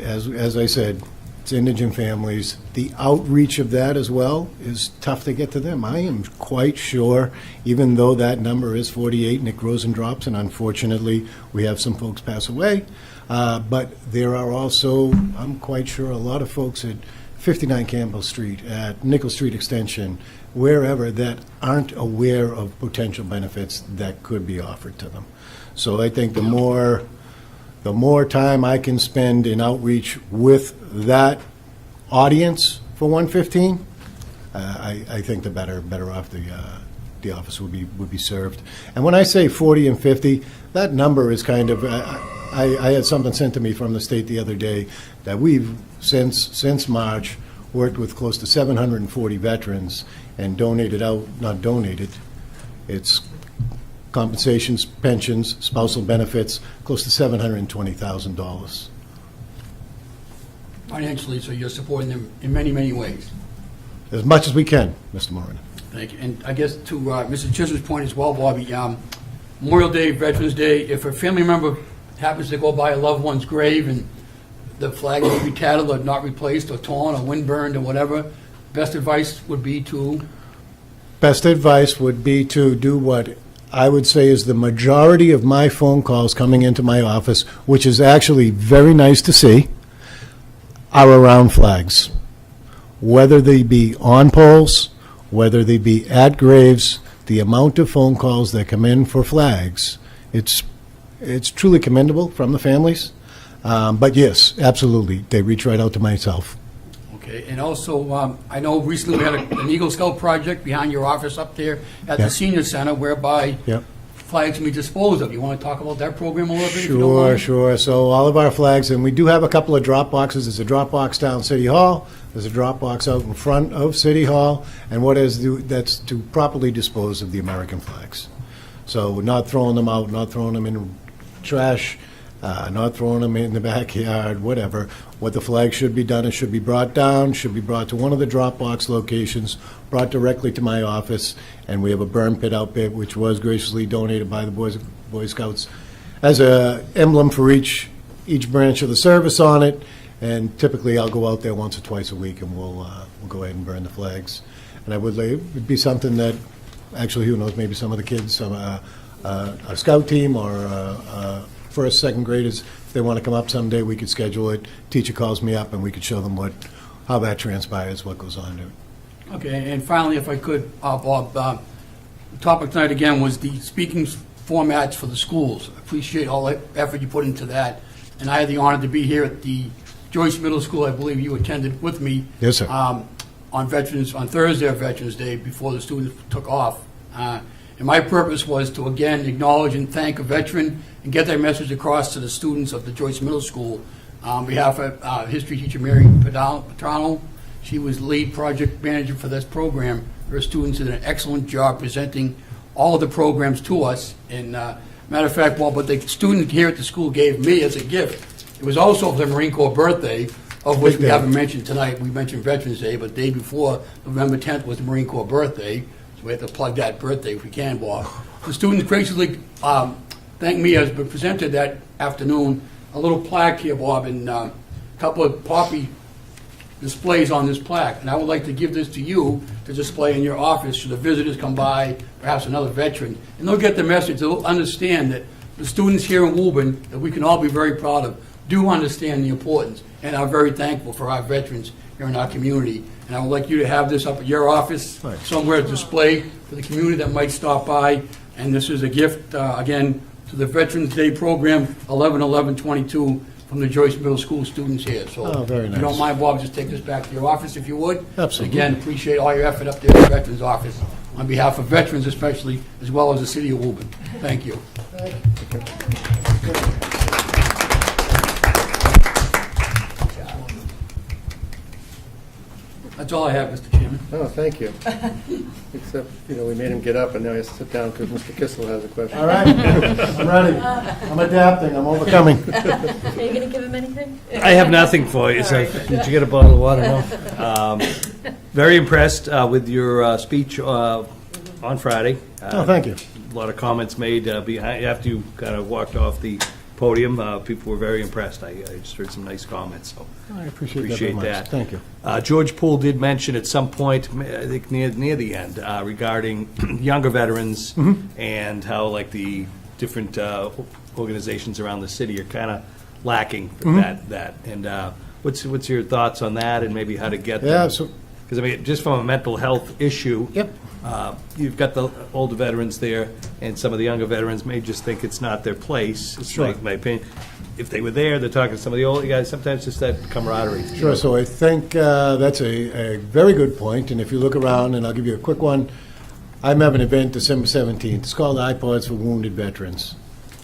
as I said, it's indigent families. The outreach of that as well is tough to get to them. I am quite sure, even though that number is 48 and it grows and drops, and unfortunately we have some folks pass away, but there are also, I'm quite sure, a lot of folks at 59 Campbell Street, at Nickel Street Extension, wherever, that aren't aware of potential benefits that could be offered to them. So I think the more time I can spend in outreach with that audience for 115, I think the better off the office would be served. And when I say 40 and 50, that number is kind of, I had something sent to me from the state the other day that we've, since March, worked with close to 740 veterans and donated out, not donated, it's compensations, pensions, spousal benefits, close to $720,000. Financially, so you're supporting them in many, many ways. As much as we can, Mr. Moran. Thank you. And I guess to Mr. Chisholm's point as well, Bobby, Memorial Day, Veterans Day, if a family member happens to go by a loved one's grave and the flag may be tattered or not replaced or torn or windburned or whatever, best advice would be to? Best advice would be to do what I would say is the majority of my phone calls coming into my office, which is actually very nice to see, are around flags. Whether they be on poles, whether they be at graves, the amount of phone calls that come in for flags, it's truly commendable from the families. But yes, absolutely, they reach right out to myself. Okay, and also, I know recently we had an Eagle Scout project behind your office up there at the Yep. senior center whereby Yep. flags can be disposed of. You want to talk about that program a little bit? if you don't mind? Sure. So all of our flags, and we do have a couple of drop boxes. There's a drop box down City Hall. There's a drop box out in front of City Hall. And that's to properly dispose of the American flags. So not throwing them out, not throwing them in trash, not throwing them in the backyard, whatever. What the flag should be done, it should be brought down, should be brought to one of the drop box locations, brought directly to my office, and we have a burn pit out there, which was graciously donated by the Boy Scouts as a emblem for each branch of the service on it. And typically, I'll go out there once or twice a week, and we'll go ahead and burn the flags. And I would lay, it'd be something that, actually, who knows, maybe some of the kids, a scout team or first, second graders, if they want to come up someday, we could schedule it. Teacher calls me up, and we could show them how that transpires, what goes on to it. Okay, and finally, if I could, Bob, the topic tonight again was the speaking formats for the schools. I appreciate all the effort you put into that. And I had the honor to be here at the Joyce Middle School. I believe you attended with me. Yes, sir. On Thursday of Veterans Day before the students took off. And my purpose was to again acknowledge and thank a veteran and get that message across to the students of the Joyce Middle School. On behalf of history teacher Mary Patrano, she was lead project manager for this program. Her students did an excellent job presenting all of the programs to us. And matter of fact, what the student here at the school gave me as a gift, it was also the Marine Corps birthday, of which we haven't mentioned tonight. We mentioned Veterans Day, but the day before, November 10th, was the Marine Corps birthday. So we have to plug that birthday if we can, Bob. The students graciously thanked me as we presented that afternoon a little plaque here, Bob, and a couple of poppy displays on this plaque. And I would like to give this to you to display in your office should the visitors come by, perhaps another veteran. And they'll get the message. They'll understand that the students here in Woburn, that we can all be very proud of, do understand the importance and are very thankful for our veterans here in our community. And I would like you to have this up at your office, somewhere to display for the community that might stop by. And this is a gift, again, to the Veterans Day program, 11/11/22, from the Joyce Middle School students here. So very if nice. you don't mind, Bob, just take this back to your office if you would. Absolutely. Again, appreciate all your effort up there at the Veterans Office, on behalf of veterans especially, as well as the city of Woburn. Thank you. That's all I have, Mr. Chairman. Oh, thank you. Except, we made him get up, and now he has to sit down because Mr. Kissel has a question. All right, I'm ready. I'm adapting, I'm overcoming. Are you going to give him anything? I have nothing for you, so did you get a bottle of water? No. Very impressed with your speech on Friday. Oh, thank you. A lot of comments made after you kind of walked off the podium. People were very impressed. I just heard some nice comments, so I appreciate that very much. Thank you. George Poole did mention at some point, I think near the end, regarding younger veterans and how like the different organizations around the city are kind of lacking that. And what's your thoughts on that, and maybe how to get them? Yeah, so Because, I mean, just from a mental health issue, Yep. You've got the older veterans there, and some of the younger veterans may just think it's not their place. It's Sure. my opinion. If they were there, they're talking to some of the older guys, sometimes just that camaraderie. Sure, so I think that's a very good point, and if you look around, and I'll give you a quick one, I'm having an event December 17th. It's called iPods for Wounded Veterans.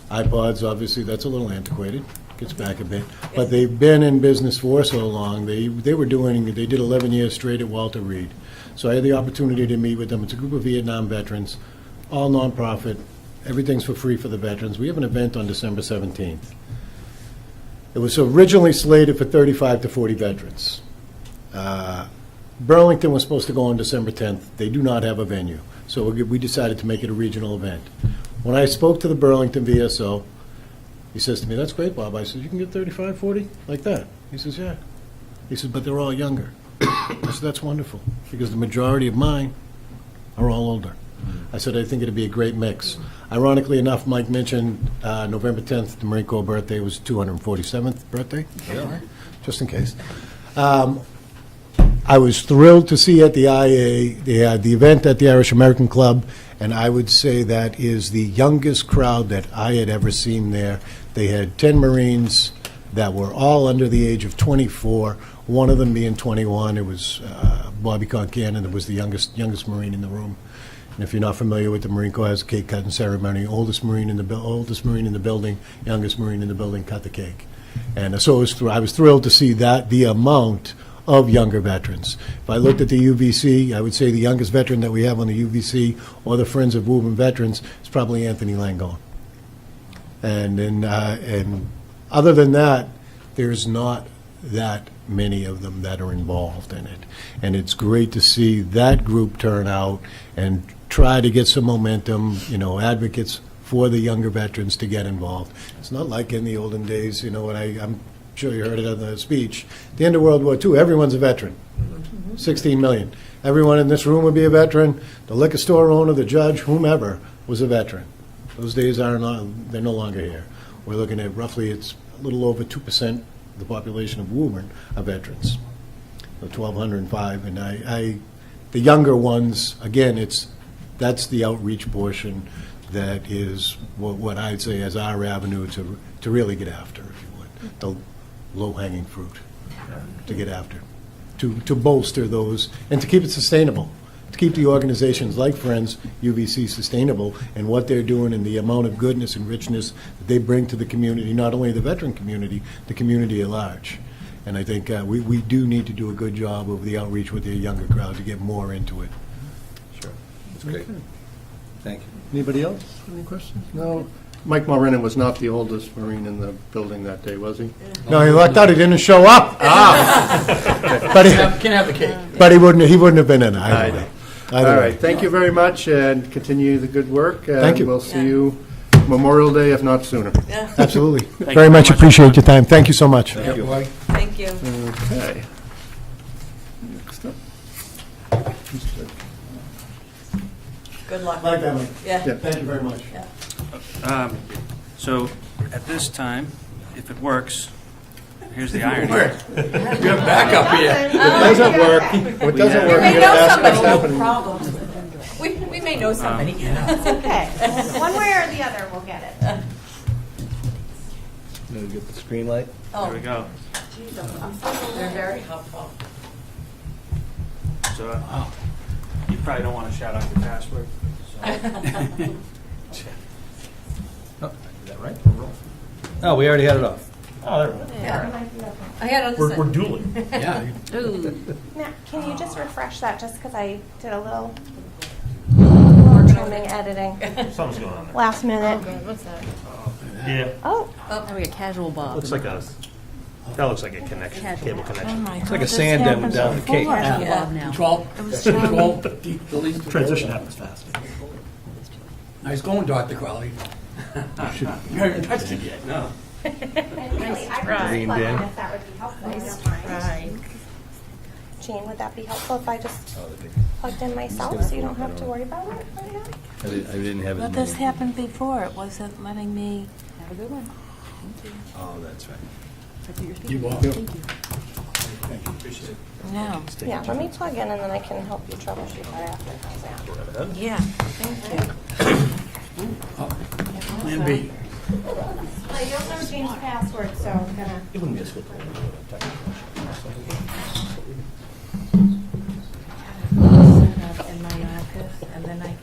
iPods, obviously, that's a little antiquated, gets back a bit, but they've been in business for so long. They did 11 years straight at Walter Reed. So I had the opportunity to meet with them. It's a group of Vietnam veterans, all nonprofit. Everything's for free for the veterans. We have an event on December 17th. It was originally slated for 35 to 40 veterans. Burlington was supposed to go on December 10th. They do not have a venue, so we decided to make it a regional event. When I spoke to the Burlington VSO, he says to me, "That's great, Bob." I said, "You can get 35, 40 like that?" He says, "Yeah." He says, "But they're all younger." I said, "That's wonderful, because the majority of mine are all older." I said, "I think it'd be a great mix." Ironically enough, Mike mentioned November 10th, the Marine Corps birthday, was 247th birthday, just in case. I was thrilled to see at the IA, they had the event at the Irish American Club, and I would say that is the youngest crowd that I had ever seen there. They had 10 Marines that were all under the age of 24, one of them being 21. It was Bobby Concannon, that was the youngest Marine in the room. And if you're not familiar with the Marine Corps, has a cake cutting ceremony. Oldest Marine in the building, youngest Marine in the building cut the cake. And so I was thrilled to see that, the amount of younger veterans. If I looked at the UVC, I would say the youngest veteran that we have on the UVC or the Friends of Woburn Veterans is probably Anthony Langone. And other than that, there's not that many of them that are involved in it. And it's great to see that group turn out and try to get some momentum, advocates for the younger veterans to get involved. It's not like in the olden days, and I'm sure you heard it on the speech. At the end of World War II, everyone's a veteran. 16 million. Everyone in this room would be a veteran. The liquor store owner, the judge, whomever, was a veteran. Those days they're no longer here. We're looking at roughly, it's a little over 2% of the population of Woburn are veterans. So 1,205, and the younger ones, again, that's the outreach portion that is what I'd say is our avenue to really get after, if you would. The low-hanging fruit to get after, to bolster those, and to keep it sustainable, to keep the organizations like Friends, UVC sustainable, and what they're doing and the amount of goodness and richness that they bring to the community, not only the veteran community, the community at large. And I think we do need to do a good job of the outreach with the younger crowd to get more into it. Sure. That's great. Thank you. Anybody else? Any questions? No? Mike Mulrennan was not the oldest Marine in the building that day, was he? No, he lucked out. He didn't show up. But Can't have the cake. But he wouldn't have been in it either way. All right, thank you very much, and continue the good work. Thank you. We'll see you Memorial Day, if not sooner. Absolutely. Very much appreciate your time. Thank you so much. Thank you. Thank you. Okay. Next up. Good luck. Bye, family. Yeah. Thank you very much. So at this time, if it works, here's the irony. You have backup here. It doesn't work. It doesn't work. We You're may gonna know ask what's somebody. happening. We may know somebody. It's okay. One way or the other, we'll get it. Maybe get the screen light. There we go. They're very helpful. So you probably don't want to shout out your password. Is that right? Oh, we already had it off. Oh, there we go. Yeah. I had on We're dueling. Yeah. Matt, can you just refresh that just because I did a little trimming, editing. Something's going on there. Last minute. What's that? Yeah. Oh. Oh, we got casual Bob. Looks like that looks like a connection, cable connection. It's like a sand dam down the cake. Control. Delete. Transition happens fast. Nice going, Dr. Crowley. You haven't touched it yet. No. Really, I would Leaned just plug in. in if that would be helpful. I don't mind. Jean, would that be helpful if I just plugged in myself so you don't have to worry about it right now? I didn't have But it. this happened before. It wasn't letting me. Have a good one. Oh, that's right. You welcome. Thank you. Appreciate it. No. Yeah, let me plug in and then I can help you troubleshoot that after. How's that? Yeah. Thank you. Plan B. I don't know Jean's password, so I'm gonna. It wouldn't be a slip. In my office, and then I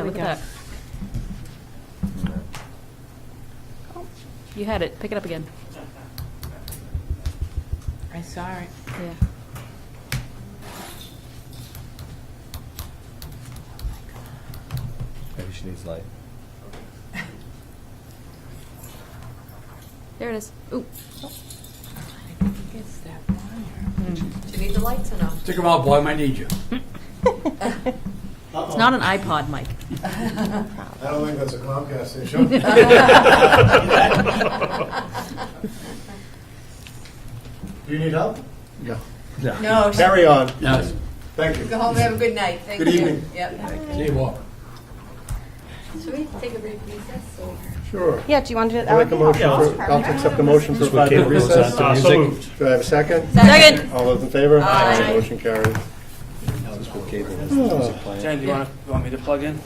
we look at go. that. You had it. Pick it up again. I saw it. Yeah. Maybe she needs light. There it is. Ooh. It's that wire. Do you need the lights or no? Stick them out, boy, I might need you. It's not an iPod mic. I don't think that's a Comcast issue. Do you need help? Yeah. No. Carry on. Yes. Thank you. Go home and have a good night. Thank Good you. evening. Yep. See you, Bob. Should we take a brief recess or? Sure. Yeah, do you want to do that? I'll make a motion for, I'll accept the motion for Just put 5-minute cable goes recess. on to So music. moved. Do I have a second? Second. All those in favor? Aye. Motion carries. Just put cable has the music playing. Jen, do you want me to plug in?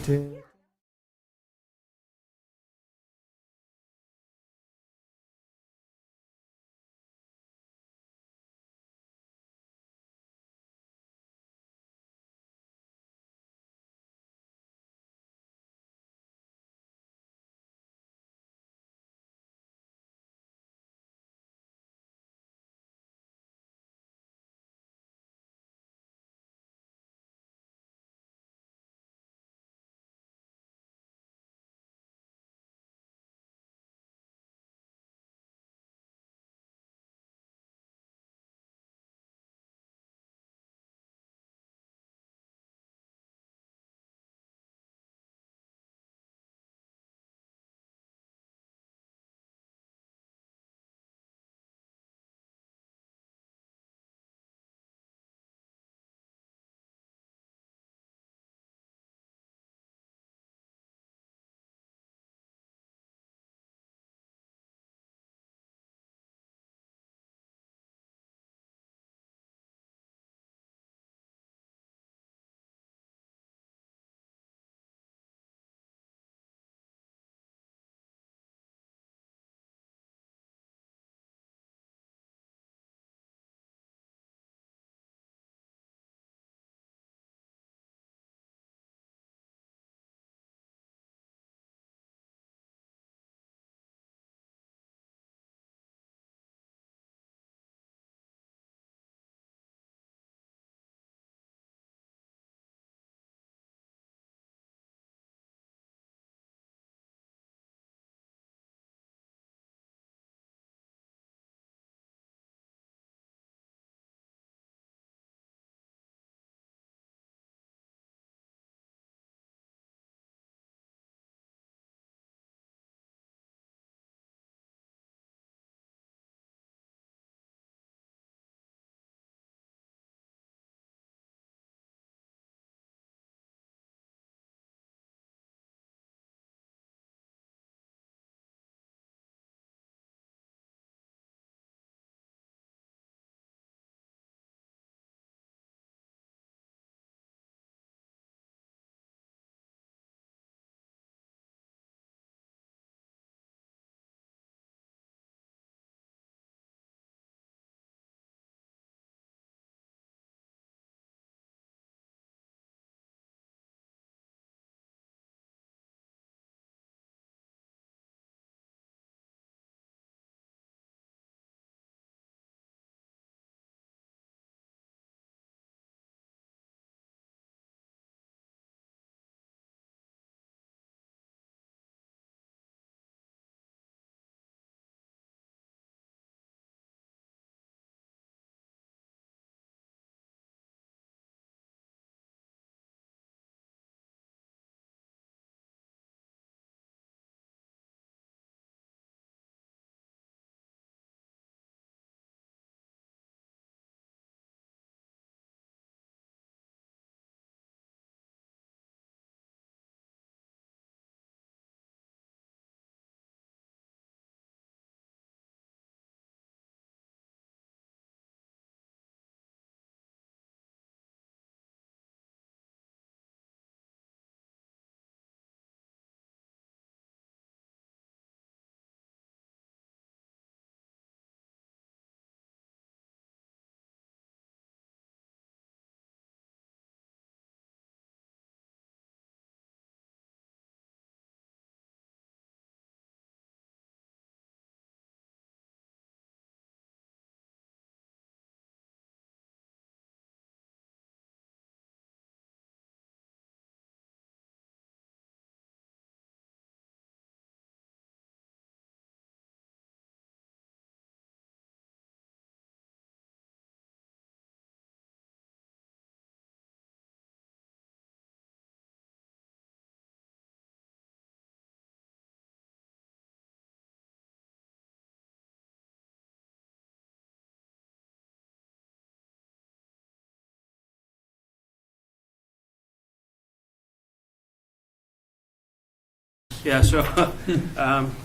Yeah, so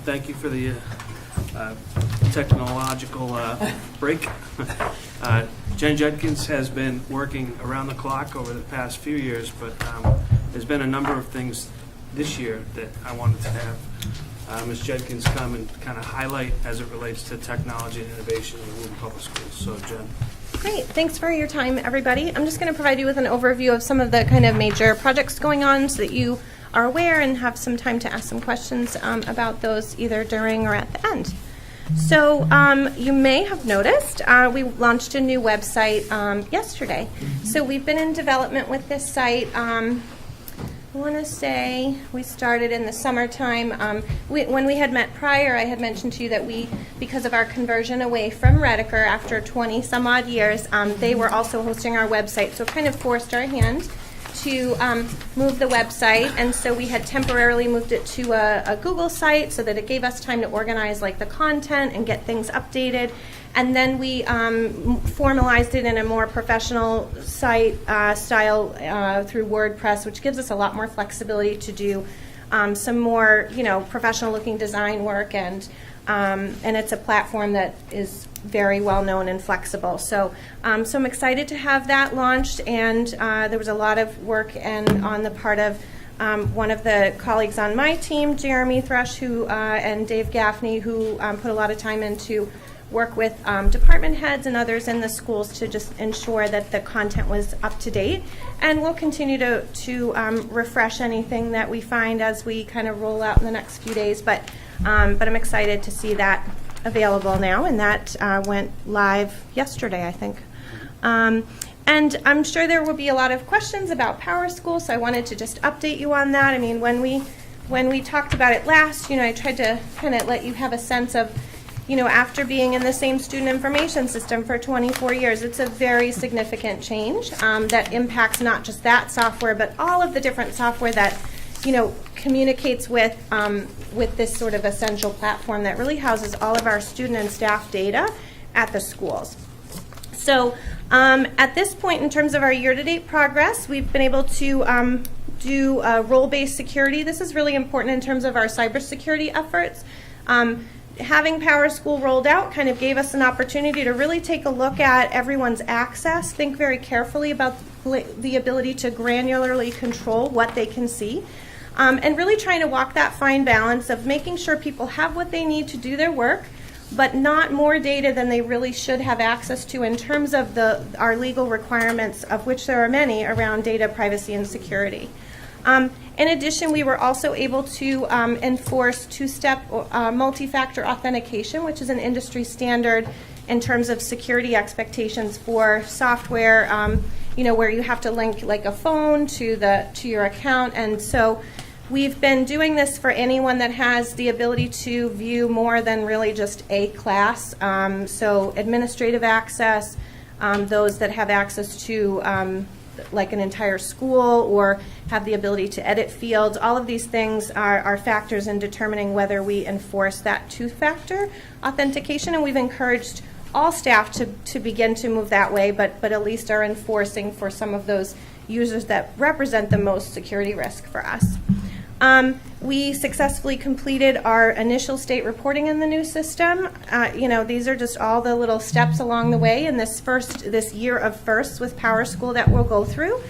thank you for the technological break. Jen Judkins has been working around the clock over the past few years, but there's been a number of things this year that I wanted to have Ms. Judkins come and kind of highlight as it relates to technology and innovation in the Woburn Public Schools. So, Jen. Great. Thanks for your time, everybody. I'm just going to provide you with an overview of some of the kind of major projects going on so that you are aware and have some time to ask some questions about those either during or at the end. So you may have noticed we launched a new website yesterday. So we've been in development with this site. I want to say we started in the summertime. When we had met prior, I had mentioned to you that we, because of our conversion away from Redeker after 20 some odd years, they were also hosting our website. So it kind of forced our hand to move the website, and so we had temporarily moved it to a Google site so that it gave us time to organize like the content and get things updated. And then we formalized it in a more professional site style through WordPress, which gives us a lot more flexibility to do some more, professional-looking design work, and it's a platform that is very well known and flexible. So, so I'm excited to have that launched, and there was a lot of work on the part of one of the colleagues on my team, Jeremy Thrush, and Dave Gaffney, who put a lot of time into work with department heads and others in the schools to just ensure that the content was up to date. And we'll continue to refresh anything that we find as we kind of roll out in the next few days. But I'm excited to see that available now, and that went live yesterday, I think. And I'm sure there will be a lot of questions about Power School, so I wanted to just update you on that. I mean, when we talked about it last, I tried to kind of let you have a sense of, after being in the same student information system for 24 years, it's a very significant change that impacts not just that software, but all of the different software that, communicates with this sort of essential platform that really houses all of our student and staff data at the schools. So at this point, in terms of our year-to-date progress, we've been able to do role-based security. This is really important in terms of our cybersecurity efforts. Having Power School rolled out kind of gave us an opportunity to really take a look at everyone's access, think very carefully about the ability to granularly control what they can see, and really trying to walk that fine balance of making sure people have what they need to do their work, but not more data than they really should have access to in terms of our legal requirements, of which there are many, around data privacy and security. In addition, we were also able to enforce two-step multi-factor authentication, which is an industry standard in terms of security expectations for software, where you have to link like a phone to your account. And so we've been doing this for anyone that has the ability to view more than really just a class. So administrative access, those that have access to like an entire school or have the ability to edit fields. All of these things are factors in determining whether we enforce that two-factor authentication, and we've encouraged all staff to begin to move that way, but at least are enforcing for some of those users that represent the most security risk for us. We successfully completed our initial state reporting in the new system. These are just all the little steps along the way in this year of firsts with Power School that we'll go through.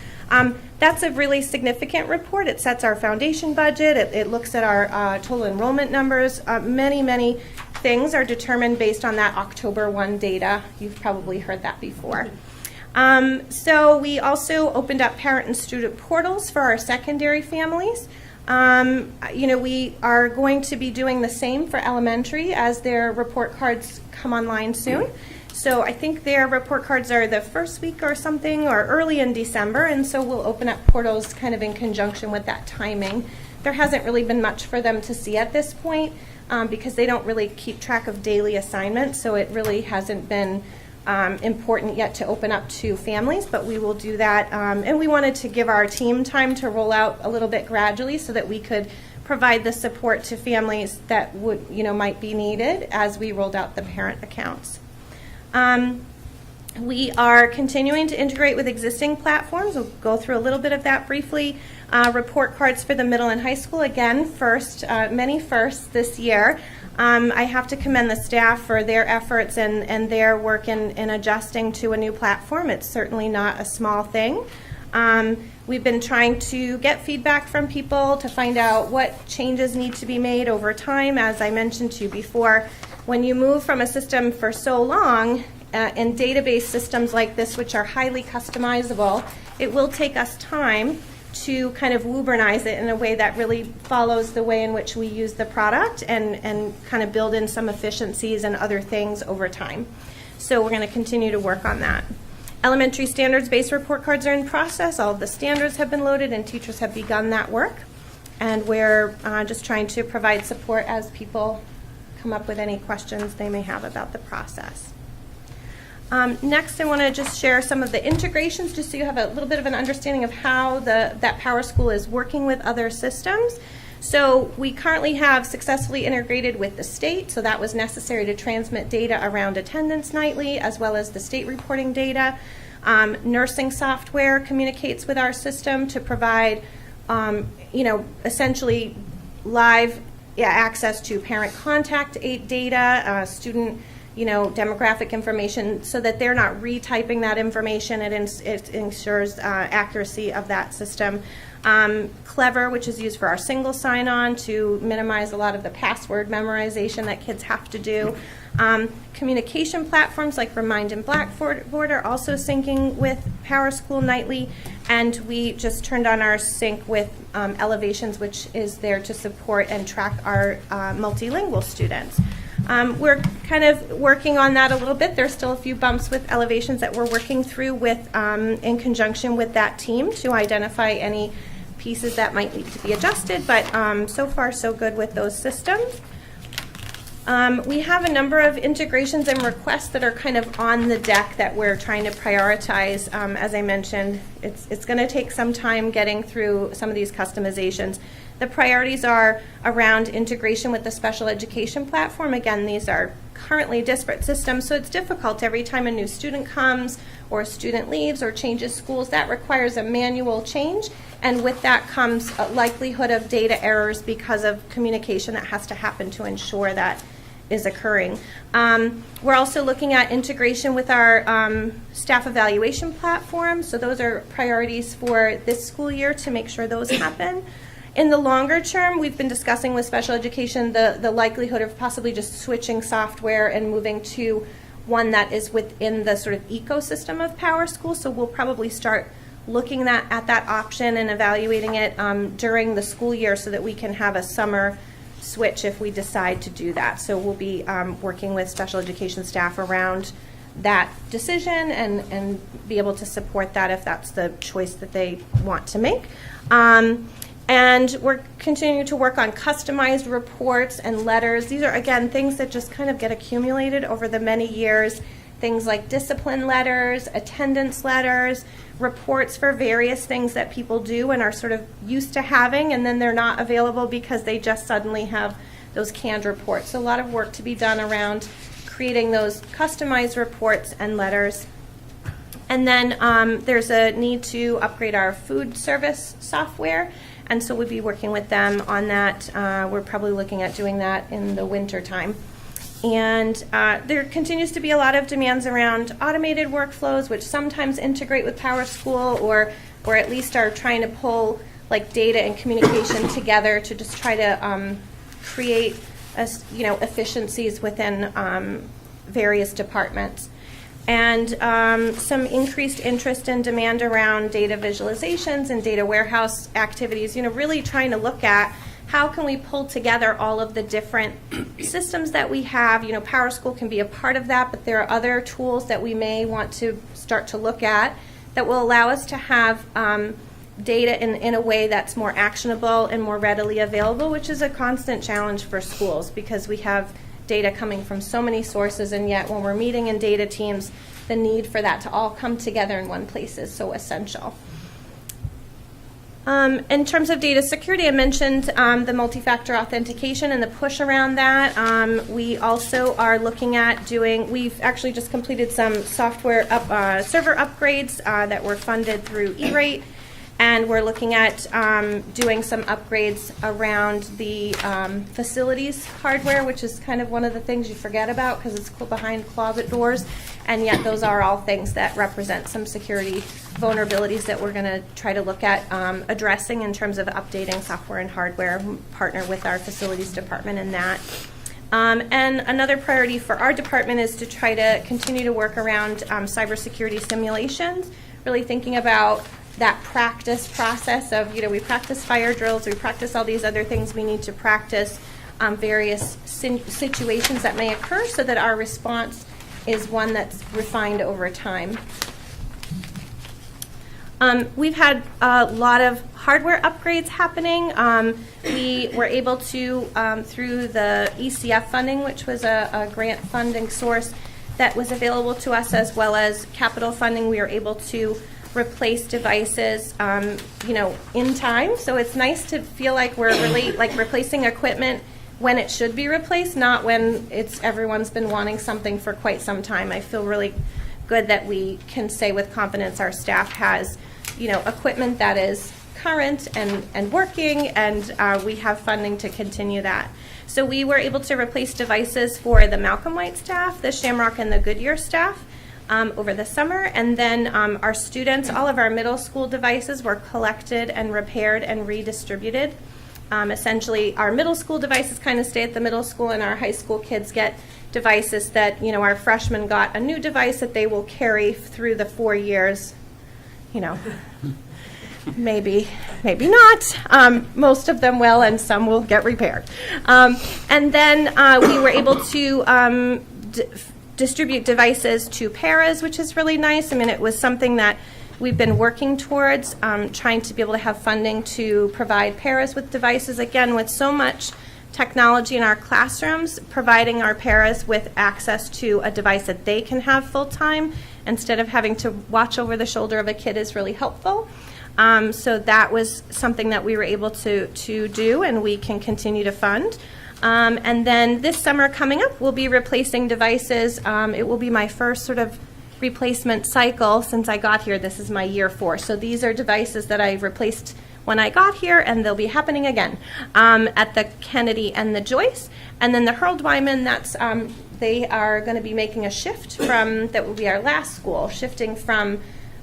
That's a really significant report. It sets our foundation budget. It looks at our total enrollment numbers. Many things are determined based on that October 1 data. You've probably heard that before. So we also opened up parent and student portals for our secondary families. We are going to be doing the same for elementary as their report cards come online soon. So I think their report cards are the first week or something, or early in December, and so we'll open up portals kind of in conjunction with that timing. There hasn't really been much for them to see at this point because they don't really keep track of daily assignments, so it really hasn't been important yet to open up to families, but we will do that. And we wanted to give our team time to roll out a little bit gradually so that we could provide the support to families that might be needed as we rolled out the parent accounts. We are continuing to integrate with existing platforms. We'll go through a little bit of that briefly. Report cards for the middle and high school. Again, many firsts this year. I have to commend the staff for their efforts and their work in adjusting to a new platform. It's certainly not a small thing. We've been trying to get feedback from people to find out what changes need to be made over time. As I mentioned to you before, when you move from a system for so long, in database systems like this, which are highly customizable, it will take us time to kind of Woburnize it in a way that really follows the way in which we use the product and kind of build in some efficiencies and other things over time. So we're going to continue to work on that. Elementary standards-based report cards are in process. All of the standards have been loaded and teachers have begun that work. And we're just trying to provide support as people come up with any questions they may have about the process. Next, I want to just share some of the integrations just so you have a little bit of an understanding of how that Power School is working with other systems. So we currently have successfully integrated with the state, so that was necessary to transmit data around attendance nightly as well as the state reporting data. Nursing software communicates with our system to provide, essentially live access to parent contact data, student demographic information, so that they're not retyping that information. It ensures accuracy of that system. Clever, which is used for our single sign-on to minimize a lot of the password memorization that kids have to do. Communication platforms like Remind and Blackboard are also syncing with Power School nightly, and we just turned on our sync with Elevations, which is there to support and track our multilingual students. We're kind of working on that a little bit. There's still a few bumps with Elevations that we're working through with in conjunction with that team to identify any pieces that might need to be adjusted, but so far so good with those systems. We have a number of integrations and requests that are kind of on the deck that we're trying to prioritize. As I mentioned, it's going to take some time getting through some of these customizations. The priorities are around integration with the special education platform. Again, these are currently disparate systems, so it's difficult every time a new student comes or a student leaves or changes schools. That requires a manual change, and with that comes a likelihood of data errors because of communication that has to happen to ensure that is occurring. We're also looking at integration with our staff evaluation platform, so those are priorities for this school year to make sure those happen. In the longer term, we've been discussing with special education the likelihood of possibly just switching software and moving to one that is within the sort of ecosystem of Power School. So we'll probably start looking at that option and evaluating it during the school year so that we can have a summer switch if we decide to do that. So we'll be working with special education staff around that decision and be able to support that if that's the choice that they want to make. And we're continuing to work on customized reports and letters. These are, again, things that just kind of get accumulated over the many years. Things like discipline letters, attendance letters, reports for various things that people do and are sort of used to having, and then they're not available because they just suddenly have those canned reports. So a lot of work to be done around creating those customized reports and letters. And then there's a need to upgrade our food service software. And so we'll be working with them on that. We're probably looking at doing that in the winter time. And there continues to be a lot of demands around automated workflows, which sometimes integrate with Power School or at least are trying to pull like data and communication together to just try to create efficiencies within various departments. And some increased interest and demand around data visualizations and data warehouse activities, really trying to look at how can we pull together all of the different systems that we have. Power School can be a part of that, but there are other tools that we may want to start to look at that will allow us to have data in a way that's more actionable and more readily available, which is a constant challenge for schools because we have data coming from so many sources, and yet when we're meeting in data teams, the need for that to all come together in one place is so essential. In terms of data security, I mentioned the multi-factor authentication and the push around that. We also are looking at we've actually just completed some software server upgrades that were funded through E-Rate, and we're looking at doing some upgrades around the facilities hardware, which is kind of one of the things you forget about because it's behind closet doors, and yet those are all things that represent some security vulnerabilities that we're going to try to look at addressing in terms of updating software and hardware, partner with our facilities department in that. And another priority for our department is to try to continue to work around cybersecurity simulations, really thinking about that practice process of, we practice fire drills, we practice all these other things. We need to practice various situations that may occur so that our response is one that's refined over time. We've had a lot of hardware upgrades happening. We were able to, through the ECF funding, which was a grant funding source that was available to us, as well as capital funding, we were able to replace devices, in time. So it's nice to feel like we're replacing equipment when it should be replaced, not when everyone's been wanting something for quite some time. I feel really good that we can say with confidence our staff has, equipment that is current and working, and we have funding to continue that. So we were able to replace devices for the Malcolm White staff, the Shamrock and the Goodyear staff over the summer, and then our students, all of our middle school devices were collected and repaired and redistributed. Essentially, our middle school devices kind of stay at the middle school, and our high school kids get devices that, our freshmen got a new device that they will carry through the 4 years. Maybe not. Most of them will, and some will get repaired. And then we were able to distribute devices to paras, which is really nice. I mean, it was something that we've been working towards, trying to be able to have funding to provide paras with devices. Again, with so much technology in our classrooms, providing our paras with access to a device that they can have full-time instead of having to watch over the shoulder of a kid is really helpful. So that was something that we were able to do, and we can continue to fund. And then this summer coming up, we'll be replacing devices. It will be my first sort of replacement cycle since I got here. This is my year 4. So these are devices that I replaced when I got here, and they'll be happening again at the Kennedy and the Joyce. And then the Hurl-Dwyman, they are going to be making a shift from, that will be our last school, shifting from,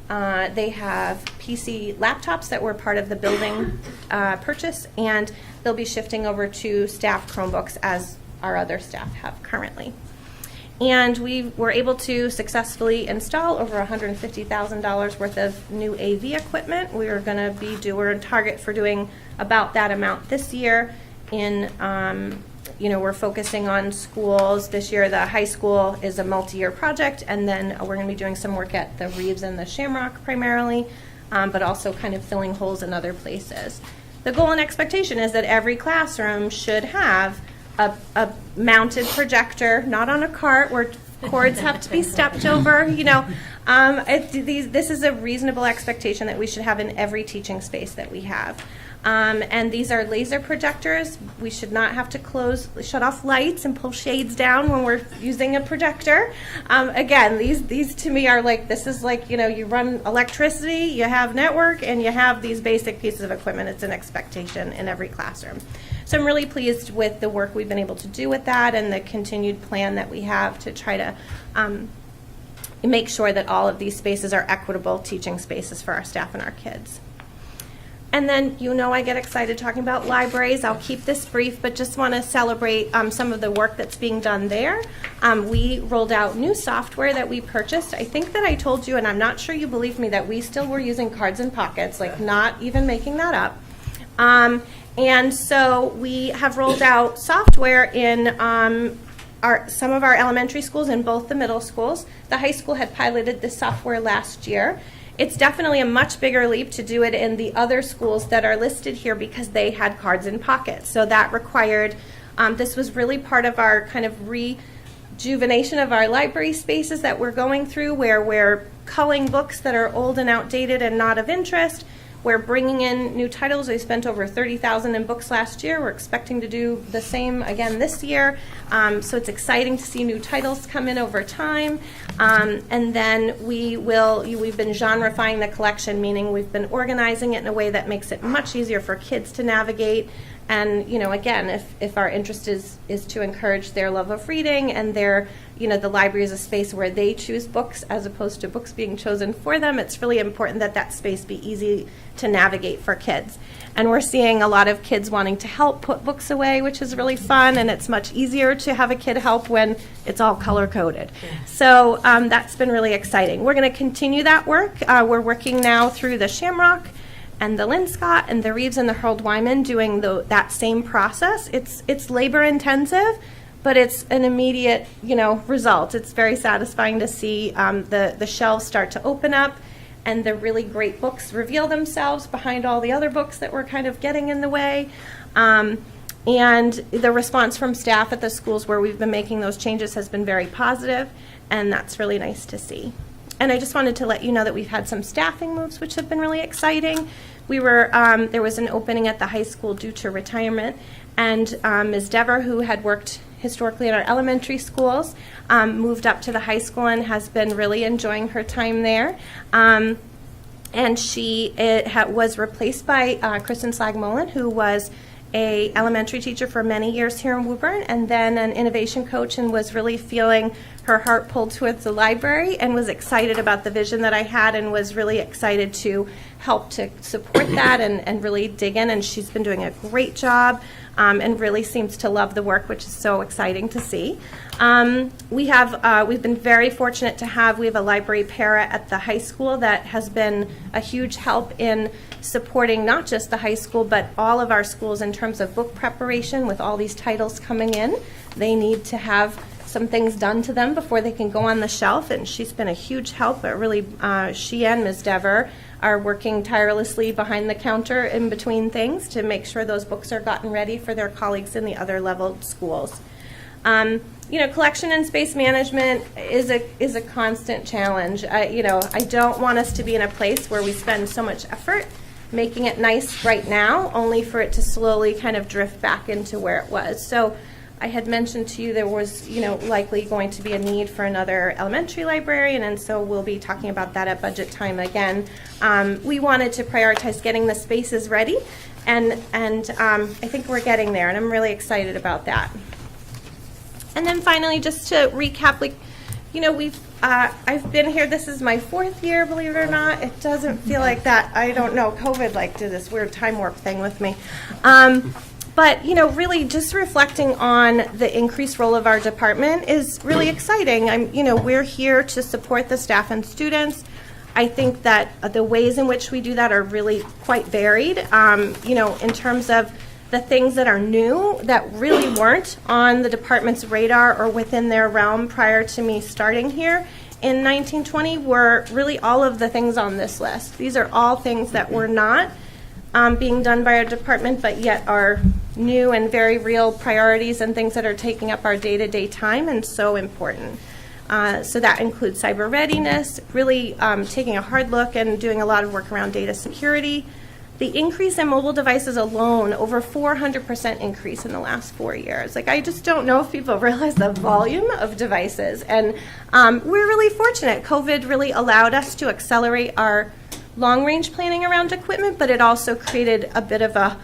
they have PC laptops that were part of the building purchase, and they'll be shifting over to staff Chromebooks as our other staff have currently. And we were able to successfully install over $150,000 worth of new AV equipment. We're on target for doing about that amount this year. We're focusing on schools. This year, the high school is a multi-year project, and then we're going to be doing some work at the Reeves and the Shamrock primarily, but also kind of filling holes in other places. The goal and expectation is that every classroom should have a mounted projector, not on a cart where cords have to be stepped over. This is a reasonable expectation that we should have in every teaching space that we have. And these are laser projectors. We should not have to shut off lights and pull shades down when we're using a projector. Again, these to me are this is you run electricity, you have network, and you have these basic pieces of equipment. It's an expectation in every classroom. So I'm really pleased with the work we've been able to do with that and the continued plan that we have to try to make sure that all of these spaces are equitable teaching spaces for our staff and our kids. And then, I get excited talking about libraries. I'll keep this brief, but just want to celebrate some of the work that's being done there. We rolled out new software that we purchased. I think that I told you, and I'm not sure you believe me, that we still were using cards and pockets, not even making that up. And so we have rolled out software in some of our elementary schools and both the middle schools. The high school had piloted this software last year. It's definitely a much bigger leap to do it in the other schools that are listed here because they had cards in pockets. So that required, this was really part of our kind of rejuvenation of our library spaces that we're going through, where we're culling books that are old and outdated and not of interest. We're bringing in new titles. We spent over $30,000 in books last year. We're expecting to do the same again this year. So it's exciting to see new titles come in over time. And then we've been genrefying the collection, meaning we've been organizing it in a way that makes it much easier for kids to navigate. And, again, if our interest is to encourage their love of reading and the library is a space where they choose books as opposed to books being chosen for them, it's really important that that space be easy to navigate for kids. And we're seeing a lot of kids wanting to help put books away, which is really fun, and it's much easier to have a kid help when it's all color-coded. So that's been really exciting. We're going to continue that work. We're working now through the Shamrock and the Linscott and the Reeves and the Harold Wyman doing that same process. It's labor-intensive, but it's an immediate, result. It's very satisfying to see the shelves start to open up and the really great books reveal themselves behind all the other books that were kind of getting in the way. And the response from staff at the schools where we've been making those changes has been very positive, and that's really nice to see. And I just wanted to let you know that we've had some staffing moves, which have been really exciting. There was an opening at the high school due to retirement, and Ms. Dever, who had worked historically in our elementary schools, moved up to the high school and has been really enjoying her time there. And she was replaced by Kristen Slagmolen, who was a elementary teacher for many years here in Woburn, and then an innovation coach, and was really feeling her heart pulled towards the library and was excited about the vision that I had and was really excited to help to support that and really dig in. And she's been doing a great job and really seems to love the work, which is so exciting to see. We've been very fortunate to have a library para at the high school that has been a huge help in supporting not just the high school but all of our schools in terms of book preparation. With all these titles coming in, they need to have some things done to them before they can go on the shelf, and she's been a huge help. But really, she and Ms. Dever are working tirelessly behind the counter in between things to make sure those books are gotten ready for their colleagues in the other leveled schools. Collection and space management is a constant challenge. I don't want us to be in a place where we spend so much effort making it nice right now, only for it to slowly kind of drift back into where it was. So I had mentioned to you there was, likely going to be a need for another elementary librarian, and so we'll be talking about that at budget time again. We wanted to prioritize getting the spaces ready, and I think we're getting there, and I'm really excited about that. And then finally, just to recap, I've been here, this is my 4th year, believe it or not. It doesn't feel like that. I don't know, COVID did this weird time warp thing with me. But, really just reflecting on the increased role of our department is really exciting. We're here to support the staff and students. I think that the ways in which we do that are really quite varied. In terms of the things that are new that really weren't on the department's radar or within their realm prior to me starting here in 1920 were really all of the things on this list. These are all things that were not being done by our department, but yet are new and very real priorities and things that are taking up our day-to-day time and so important. So that includes cyber readiness, really taking a hard look and doing a lot of work around data security. The increase in mobile devices alone, over 400% increase in the last 4 years. I just don't know if people realize the volume of devices. And we're really fortunate. COVID really allowed us to accelerate our long-range planning around equipment, but it also created a bit of a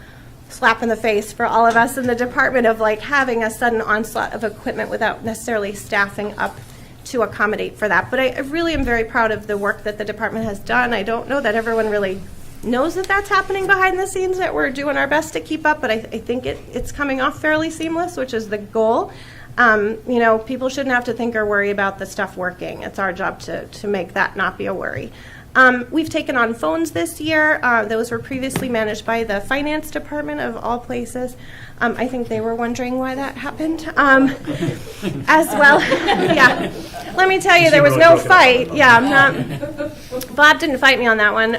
slap in the face for all of us in the department of having a sudden onslaught of equipment without necessarily staffing up to accommodate for that. But I really am very proud of the work that the department has done. I don't know that everyone really knows that that's happening behind the scenes, that we're doing our best to keep up, but I think it's coming off fairly seamless, which is the goal. People shouldn't have to think or worry about the stuff working. It's our job to make that not be a worry. We've taken on phones this year. Those were previously managed by the finance department of all places. I think they were wondering why that happened as well. Yeah, let me tell you, there was no fight. Yeah, I'm not. Bob didn't fight me on that one.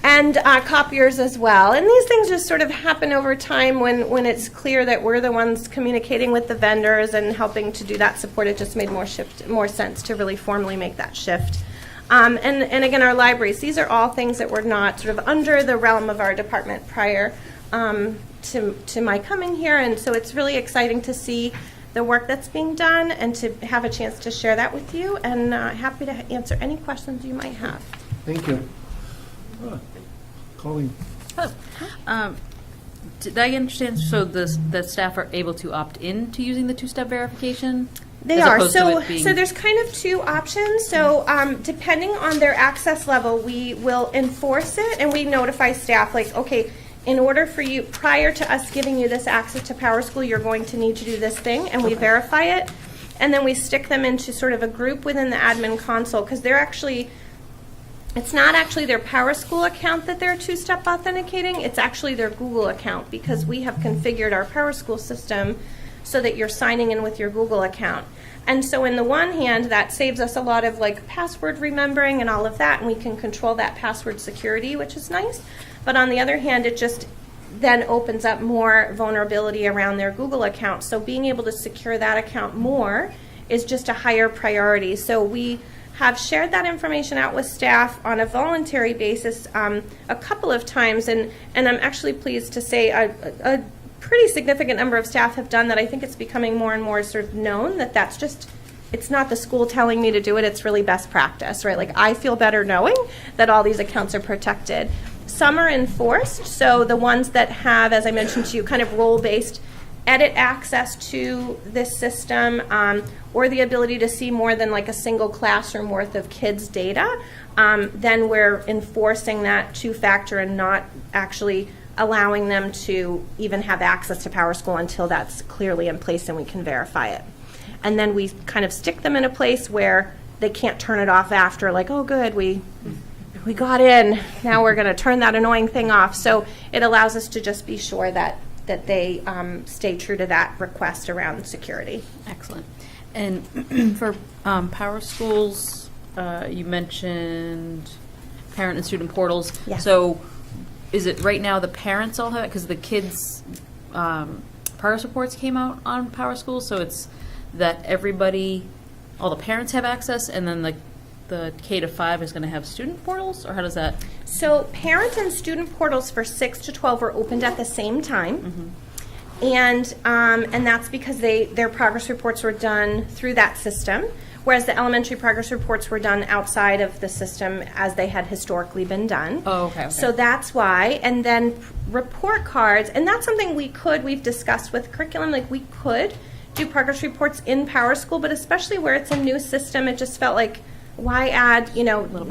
And copiers as well. And these things just sort of happen over time when it's clear that we're the ones communicating with the vendors and helping to do that support. It just made more sense to really formally make that shift. And again, our libraries, these are all things that were not sort of under the realm of our department prior to my coming here. And so it's really exciting to see the work that's being done and to have a chance to share that with you, and happy to answer any questions you might have. Thank you. Colleen. Did I understand, so the staff are able to opt in to using the two-step verification? They As are. opposed to So, it being- so there's kind of two options. So depending on their access level, we will enforce it, and we notify staff, like, okay, in order for you, prior to us giving you this access to PowerSchool, you're going to need to do this thing, and we verify it. And then we stick them into sort of a group within the admin console, because they're actually, it's not actually their PowerSchool account that they're two-step authenticating, it's actually their Google account, because we have configured our PowerSchool system so that you're signing in with your Google account. And so in the one hand, that saves us a lot of like password remembering and all of that, and we can control that password security, which is nice. But on the other hand, it just then opens up more vulnerability around their Google account. So being able to secure that account more is just a higher priority. So we have shared that information out with staff on a voluntary basis a couple of times, and I'm actually pleased to say a pretty significant number of staff have done that. I think it's becoming more and more sort of known that that's just, it's not the school telling me to do it, it's really best practice, right? Like, I feel better knowing that all these accounts are protected. Some are enforced, so the ones that have, as I mentioned to you, kind of role-based edit access to this system, or the ability to see more than like a single classroom worth of kids' data, then we're enforcing that two-factor and not actually allowing them to even have access to PowerSchool until that's clearly in place and we can verify it. And then we kind of stick them in a place where they can't turn it off after, like, oh, good, we got in, now we're going to turn that annoying thing off. So it allows us to just be sure that they stay true to that request around security. Excellent. And for PowerSchools, you mentioned parent and student portals. Yeah. So is it right now the parents all have it? Because the kids' progress reports came out on PowerSchools, so it's that everybody, all the parents have access, and then the K-5 is going to have student portals, or how does that? So parent and student portals for 6 to 12 were opened at the same time. Mm-hmm. And that's because their progress reports were done through that system, whereas the elementary progress reports were done outside of the system as they had historically been done. Oh, okay. So that's why. And then report cards, and that's something we've discussed with curriculum, like we could do progress reports in PowerSchool, but especially where it's a new system, it just felt like, why add,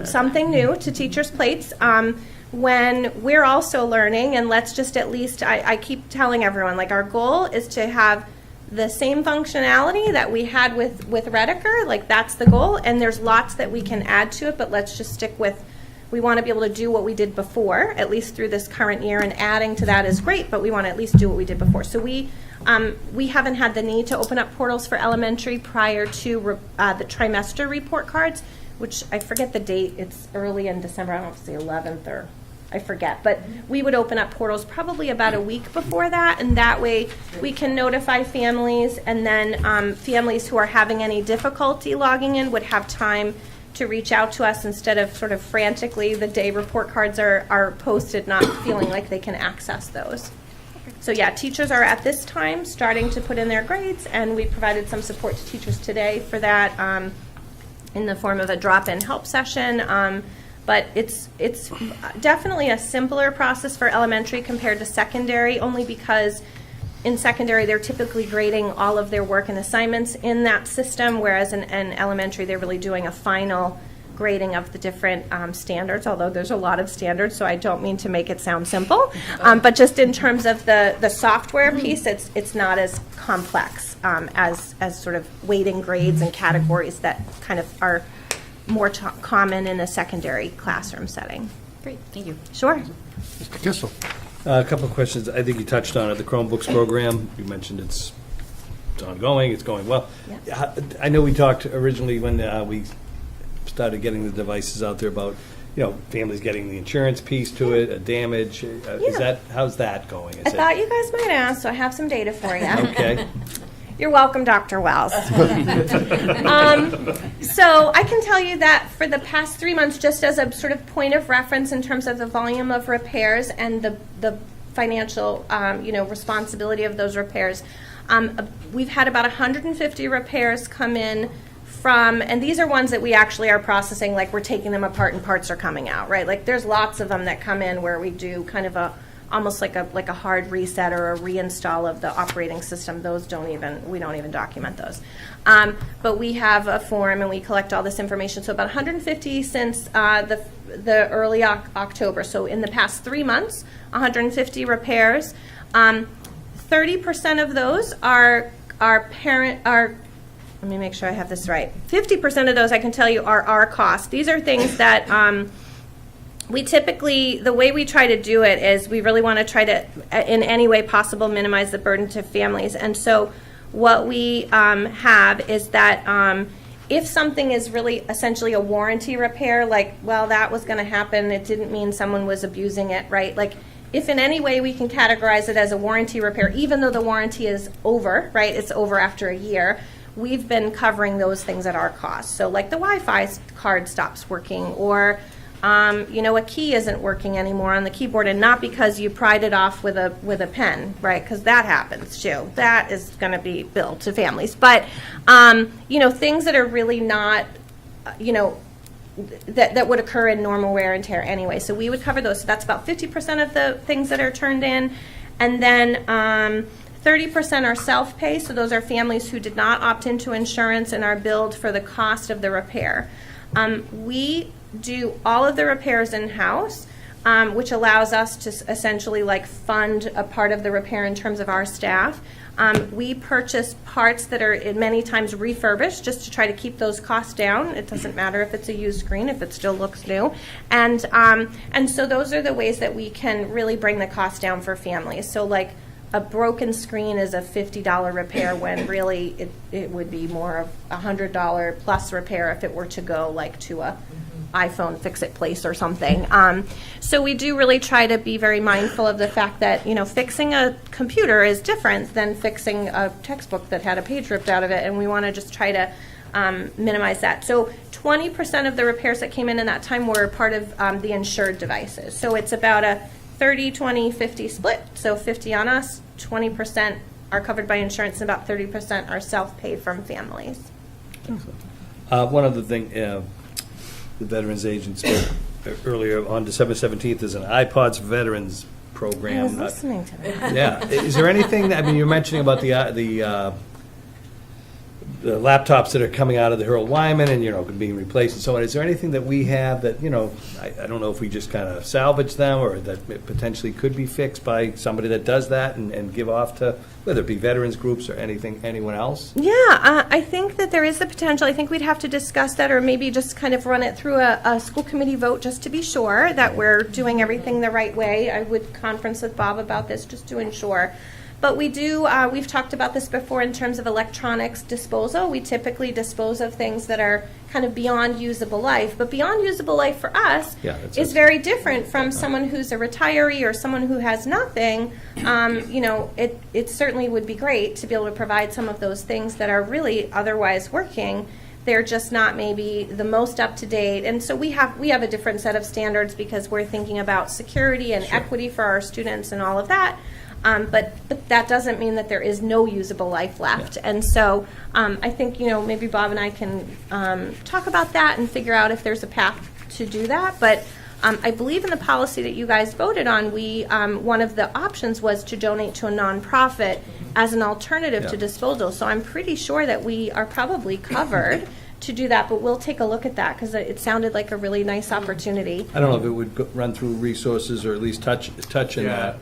something new to teachers' plates when we're also learning? And let's just at least, I keep telling everyone, like, our goal is to have the same functionality that we had with Redeker, like that's the goal, and there's lots that we can add to it, but let's just stick with, we want to be able to do what we did before, at least through this current year, and adding to that is great, but we want to at least do what we did before. So we haven't had the need to open up portals for elementary prior to the trimester report cards, which I forget the date, it's early in December, I don't know if it's the 11th or I forget, but we would open up portals probably about a week before that, and that way we can notify families, and then families who are having any difficulty logging in would have time to reach out to us instead of sort of frantically the day report cards are posted, not feeling like they can access those. So yeah, teachers are at this time starting to put in their grades, and we provided some support to teachers today for that in the form of a drop-in help session. But it's definitely a simpler process for elementary compared to secondary, only because in secondary they're typically grading all of their work and assignments in that system, whereas in elementary they're really doing a final grading of the different standards, although there's a lot of standards, so I don't mean to make it sound simple. But just in terms of the software piece, it's not as complex as sort of weighting grades and categories that kind of are more common in a secondary classroom setting. Great, thank you. Sure. Mr. Kissel. A couple of questions. I think you touched on it. The Chromebooks program, you mentioned it's ongoing, it's going well. Yes. I know we talked originally when we started getting the devices out there about, families getting the insurance piece to it, a damage. How's that going? I thought you guys might ask, so I have some data for you. Okay. You're welcome, Dr. Wells. So I can tell you that for the past 3 months, just as a sort of point of reference in terms of the volume of repairs and the financial, responsibility of those repairs, we've had about 150 repairs come in from, and these are ones that we actually are processing, like we're taking them apart and parts are coming out, right? Like there's lots of them that come in where we do kind of almost like a hard reset or a reinstall of the operating system. Those we don't even document those. But we have a form and we collect all this information. So about 150 since the early October. So in the past 3 months, 150 repairs. 30% of those are let me make sure I have this right. 50% of those, I can tell you, are our cost. These are things that we typically, the way we try to do it is we really want to try to, in any way possible, minimize the burden to families. And so what we have is that if something is really essentially a warranty repair, like, well, that was going to happen, it didn't mean someone was abusing it, right? Like, if in any way we can categorize it as a warranty repair, even though the warranty is over, right, it's over after a year, we've been covering those things at our cost. So like the Wi-Fi card stops working, or a key isn't working anymore on the keyboard, and not because you pried it off with a pen, right? Because that happens too. That is going to be billed to families. But things that are really not, that would occur in normal wear and tear anyway. So we would cover those. So that's about 50% of the things that are turned in, and then 30% are self-pay. So those are families who did not opt into insurance and are billed for the cost of the repair. We do all of the repairs in-house, which allows us to essentially fund a part of the repair in terms of our staff. We purchase parts that are many times refurbished just to try to keep those costs down. It doesn't matter if it's a used screen, if it still looks new. And so those are the ways that we can really bring the cost down for families. So a broken screen is a $50 repair when really it would be more of a $100 plus repair if it were to go to a iPhone fix-it place or something. So we do really try to be very mindful of the fact that, fixing a computer is different than fixing a textbook that had a page ripped out of it, and we want to just try to minimize that. So 20% of the repairs that came in that time were part of the insured devices. So it's about a 30, 20, 50 split. So 50 on us, 20% are covered by insurance, and about 30% are self-pay from families. One other thing, the Veterans Agent spoke earlier on December 17th is an iPods for Veterans program. I was listening to that. Yeah. Is there anything that, you're mentioning about the laptops that are coming out of the Harold Wyman and, being replaced and so on. Is there anything that we have that, I don't know if we just kind of salvage them or that it potentially could be fixed by somebody that does that and give off to, whether it be veterans groups or anyone else? Yeah, I think that there is the potential. I think we'd have to discuss that, or maybe just kind of run it through a school committee vote just to be sure that we're doing everything the right way. I would conference with Bob about this just to ensure. But we do, we've talked about this before in terms of electronics disposal. We typically dispose of things that are kind of beyond usable life. But beyond usable life for us is very different from someone who's a retiree or someone who has nothing. It certainly would be great to be able to provide some of those things that are really otherwise working. They're just not maybe the most up to date. And so we have a different set of standards because we're thinking about security and equity for our students and all of that. But that doesn't mean that there is no usable life left. Yeah. And so I think, maybe Bob and I can talk about that and figure out if there's a path to do that. But I believe in the policy that you guys voted on, one of the options was to donate to a nonprofit as an alternative to disposal. So I'm pretty sure that we are probably covered to do that, but we'll take a look at that because it sounded like a really nice opportunity. I don't know if it would run through resources or at least touch in that.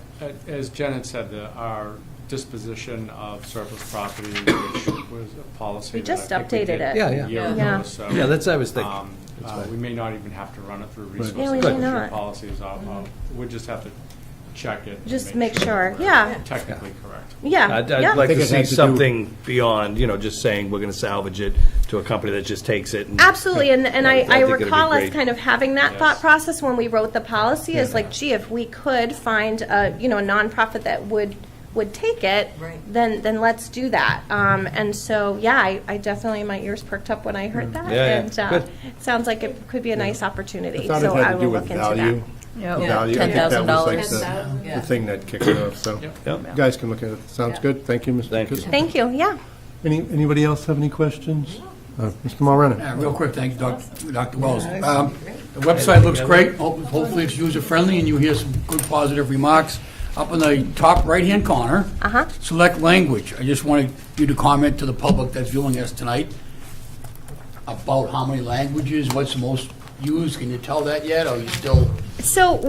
As Jen had said, our disposition of surplus property, which was a policy. We just that I think we updated did it. a year ago. So, that's what I was thinking. We may not even have to run it through resources. Yeah, we may not. Policies. We just have to check it. Just make sure. Yeah. Technically correct. Yeah. I'd like to see something beyond, just saying we're going to salvage it to a company that just takes it. Absolutely, and I recall us kind of having that thought process when we wrote the policy. Is gee, if we could find a nonprofit that would would take it, then let's do that. And so, yeah, I definitely, my ears perked up when I heard that. Yeah, yeah. And Good. it sounds like it could be a nice opportunity. I thought So it had I to do will with look into value. that. Value. I think that was like $10,000. the thing that kicked it off, so you guys can look at it. Sounds good. Thank you, Mr. Kuzma. Thank you, yeah. Anybody else have any questions? Mr. Mulrennan? Yeah, real quick, thank you, Dr. Wells. The website looks great. Hopefully it's user-friendly and you hear some good positive remarks. Up in the top right-hand corner, select language. I just wanted you to comment to the public that's viewing us tonight about how many languages, what's the most used. Can you tell that yet, or are you still,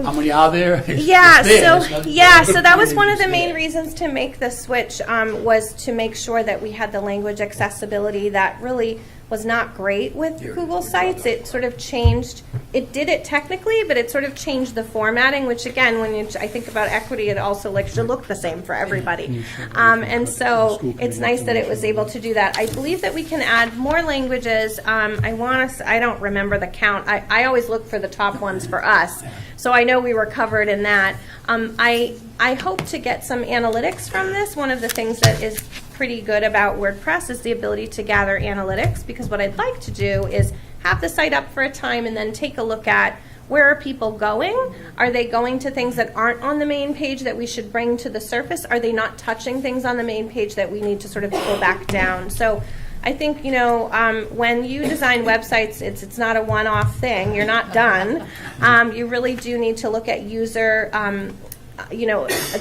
how many are there? Yeah, It's there. so It's not- so that was one of the main reasons to make the switch, was to make sure that we had the language accessibility that really was not great with Google Sites. It sort of changed, it did it technically, but it sort of changed the formatting, which again, when I think about equity, it also like should look the same for everybody. And so it's nice that it was able to do that. I believe that we can add more languages. I don't remember the count. I always look for the top ones for us. So I know we were covered in that. I hope to get some analytics from this. One of the things that is pretty good about WordPress is the ability to gather analytics, because what I'd like to do is have the site up for a time and then take a look at where are people going? Are they going to things that aren't on the main page that we should bring to the surface? Are they not touching things on the main page that we need to sort of pull back down? So I think, when you design websites, it's not a one-off thing. You're not done. You really do need to look at user,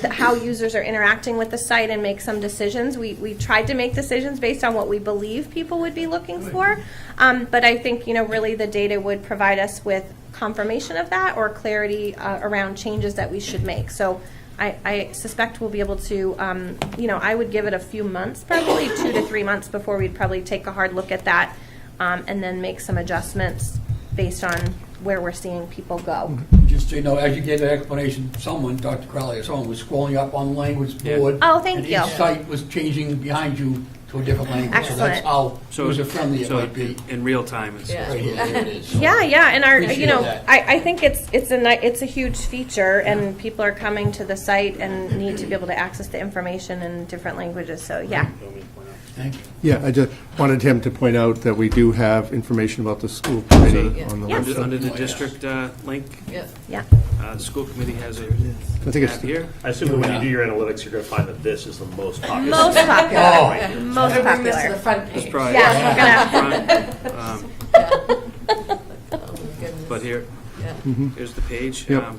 how users are interacting with the site and make some decisions. We tried to make decisions based on what we believe people would be looking for. But I think, really the data would provide us with confirmation of that or clarity around changes that we should make. So I suspect we'll be able to, I would give it a few months, probably 2 to 3 months before we'd probably take a hard look at that and then make some adjustments based on where we're seeing people go. Just so you know, as you gave that explanation, someone, Dr. Crowley or someone, was scrolling up on the language board. Oh, thank you. And each site was changing behind you to a different language. Excellent. So that's how user-friendly it might be. In real time, it's Right here, there it is. Yeah, and our, Appreciate that. I think it's a huge feature, and people are coming to the site and need to be able to access the information in different languages. So yeah. Thank you. Yeah, I just wanted him to point out that we do have information about the school committee on the Yes. website. under the district link. Yeah. The school committee has a I think it's tab here. I assume that when you do your analytics, you're going to find that this is the most popular. Most popular. Oh. Most Bring this to popular. the front It's page. probably Yeah, but here, here's the page. Yep.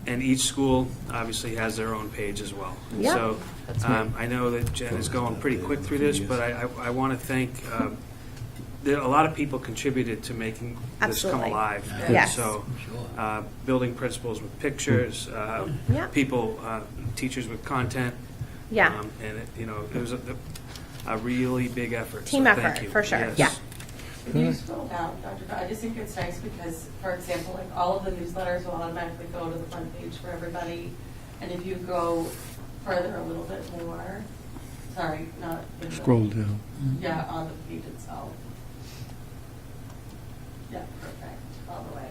And each school obviously has their own page as well. And Yep. so I know that Jen is going pretty quick through this, but I want to thank, a lot of people contributed to making this come Absolutely. alive. And Yes. so building principals with pictures, Yep. people, teachers with content. Yeah. And it was a really big effort. Team so effort, thank you. for sure. Yes. Yeah. If you scroll down, Dr. Crowe, I just think it's nice because, for example, like all of the newsletters will automatically go to the front page for everybody. And if you go further a little bit more, sorry, not in the. Scroll down. Yeah, on the page itself. Yeah, perfect, all the way.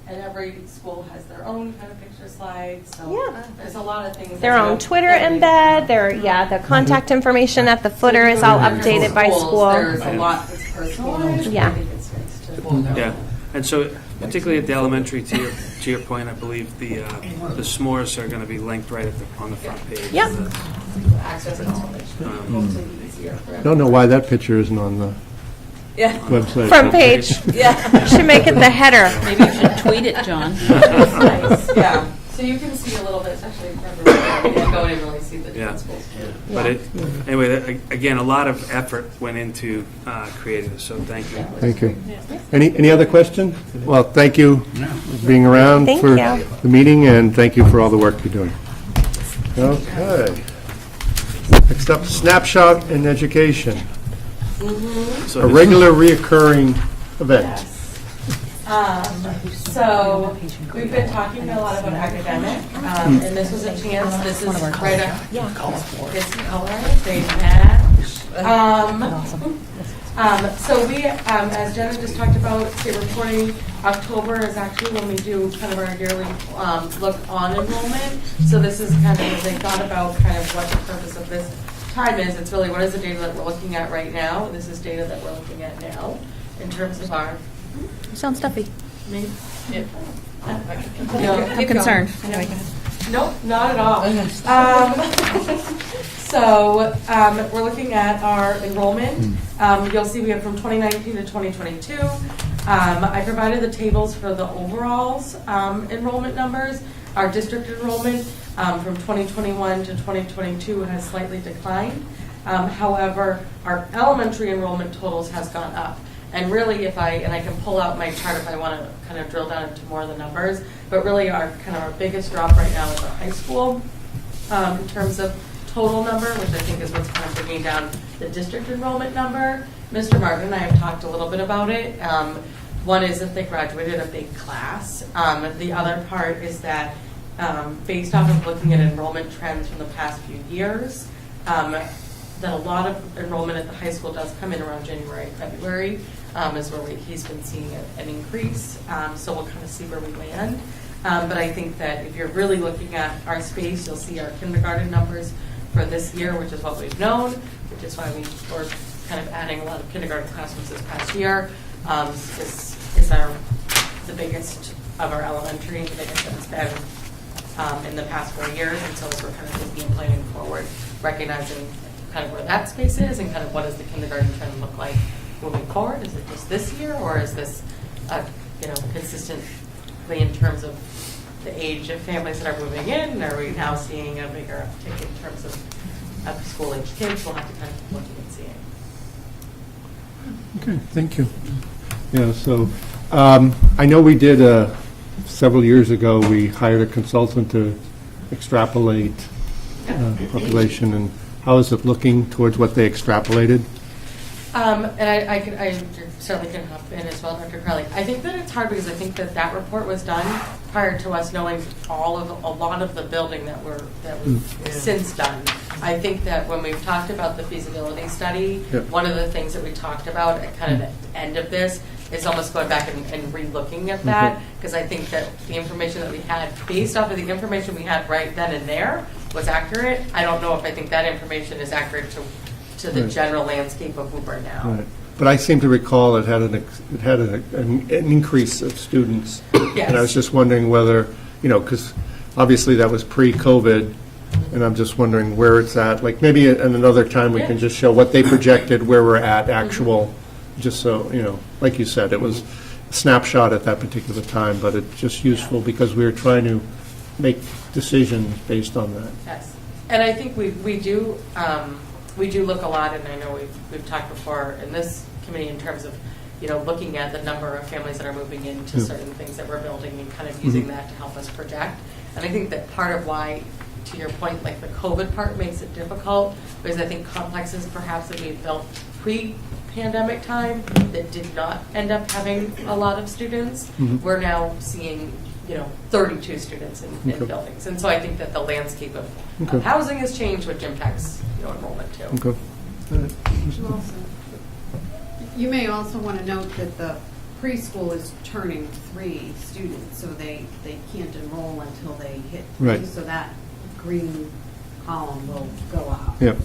And every school has their own kind of picture slides, so Yeah. there's a lot of things. Their that own go- Twitter that we- embed, the contact information at the footer is all updated by Schools, school. There's a lot that's personalized. Yeah. I think it's nice to. Yeah, and so particularly at the elementary, to your point, I believe the s'mores are going to be linked right on the front page. Yep. Access knowledge, hopefully easier for I don't know why that picture isn't on the website. Front page. Yeah. Should make it the header. Maybe you should tweet it, John. Nice, yeah. So you can see a little bit, especially if you can go in and really see the different schools. But anyway, again, a lot of effort went into creating this, so thank you. Thank you. Any other questions? Well, thank you for being around Thank for you. the meeting, and thank you for all the work you're doing. Okay. Next up, snapshot in education. So A this- regular reoccurring event. So we've been talking a lot about academic, and this was a chance, this is right up. It's color, they match. So we, as Jenna just talked about, state reporting, October is actually when we do kind of our yearly look on enrollment. So this is kind of, as I thought about kind of what the purpose of this time is, it's really what is the data that we're looking at right now. This is data that we're looking at now in terms of our... You sound stuffy. Me? Yeah. I'm concerned. Anyway, go ahead. Nope, not at all. So we're looking at our enrollment. You'll see we have from 2019 to 2022. I provided the tables for the overalls enrollment numbers. Our district enrollment from 2021 to 2022 has slightly declined. However, our elementary enrollment totals has gone up. And really, I can pull out my chart if I want to kind of drill down into more of the numbers, but really our biggest drop right now is our high school in terms of total number, which I think is what's kind of bringing down the district enrollment number. Mr. Martin and I have talked a little bit about it. One is if they graduated a big class. The other part is that based off of looking at enrollment trends from the past few years, that a lot of enrollment at the high school does come in around January, February, is where he's been seeing an increase. So we'll kind of see where we land. But I think that if you're really looking at our space, you'll see our kindergarten numbers for this year, which is what we've known, which is why we were kind of adding a lot of kindergarten classrooms this past year. Is the biggest of our elementary, the biggest that it's been in the past 4 years. And so we're kind of thinking and planning forward, recognizing kind of where that space is and kind of what does the kindergarten trend look like moving forward? Is it just this year, or is this consistently in terms of the age of families that are moving in? Are we now seeing a bigger uptick in terms of school-age kids? We'll have to kind of look and see. Okay, thank you. Yeah, so I know we did several years ago, we hired a consultant to extrapolate population, and how is it looking towards what they extrapolated? And I certainly can hop in as well, Dr. Crowley. I think that it's hard because I think that report was done prior to us knowing a lot of the building that we've since done. I think that when we've talked about the feasibility study, one of the things that we talked about at kind of the end of this is almost going back and re-looking at that, because I think that the information that we had, based off of the information we had right then and there, was accurate. I don't know if I think that information is accurate to the general landscape of Woburn now. Right. But I seem to recall it had an increase of students. Yes. And I was just wondering whether, because obviously that was pre-COVID, and I'm just wondering where it's at. Like maybe at another time we can just show what they projected, where we're at actual, just so, like you said, it was a snapshot at that particular time, but it's just useful because we were trying to make decisions based on that. Yes. And I think we do look a lot, and I know we've talked before in this committee in terms of, looking at the number of families that are moving into certain things that we're building and kind of using that to help us project. And I think that part of why, to your point, like the COVID part makes it difficult, because I think complexes perhaps that we built pre-pandemic time that did not end up having a lot of students, we're now seeing 32 students in buildings. And so I think that the landscape of housing has changed, which impacts enrollment too. Okay. You may also want to note that the preschool is turning 3 students, so they can't enroll until they hit 3, Right. so that green column will go up. Yep.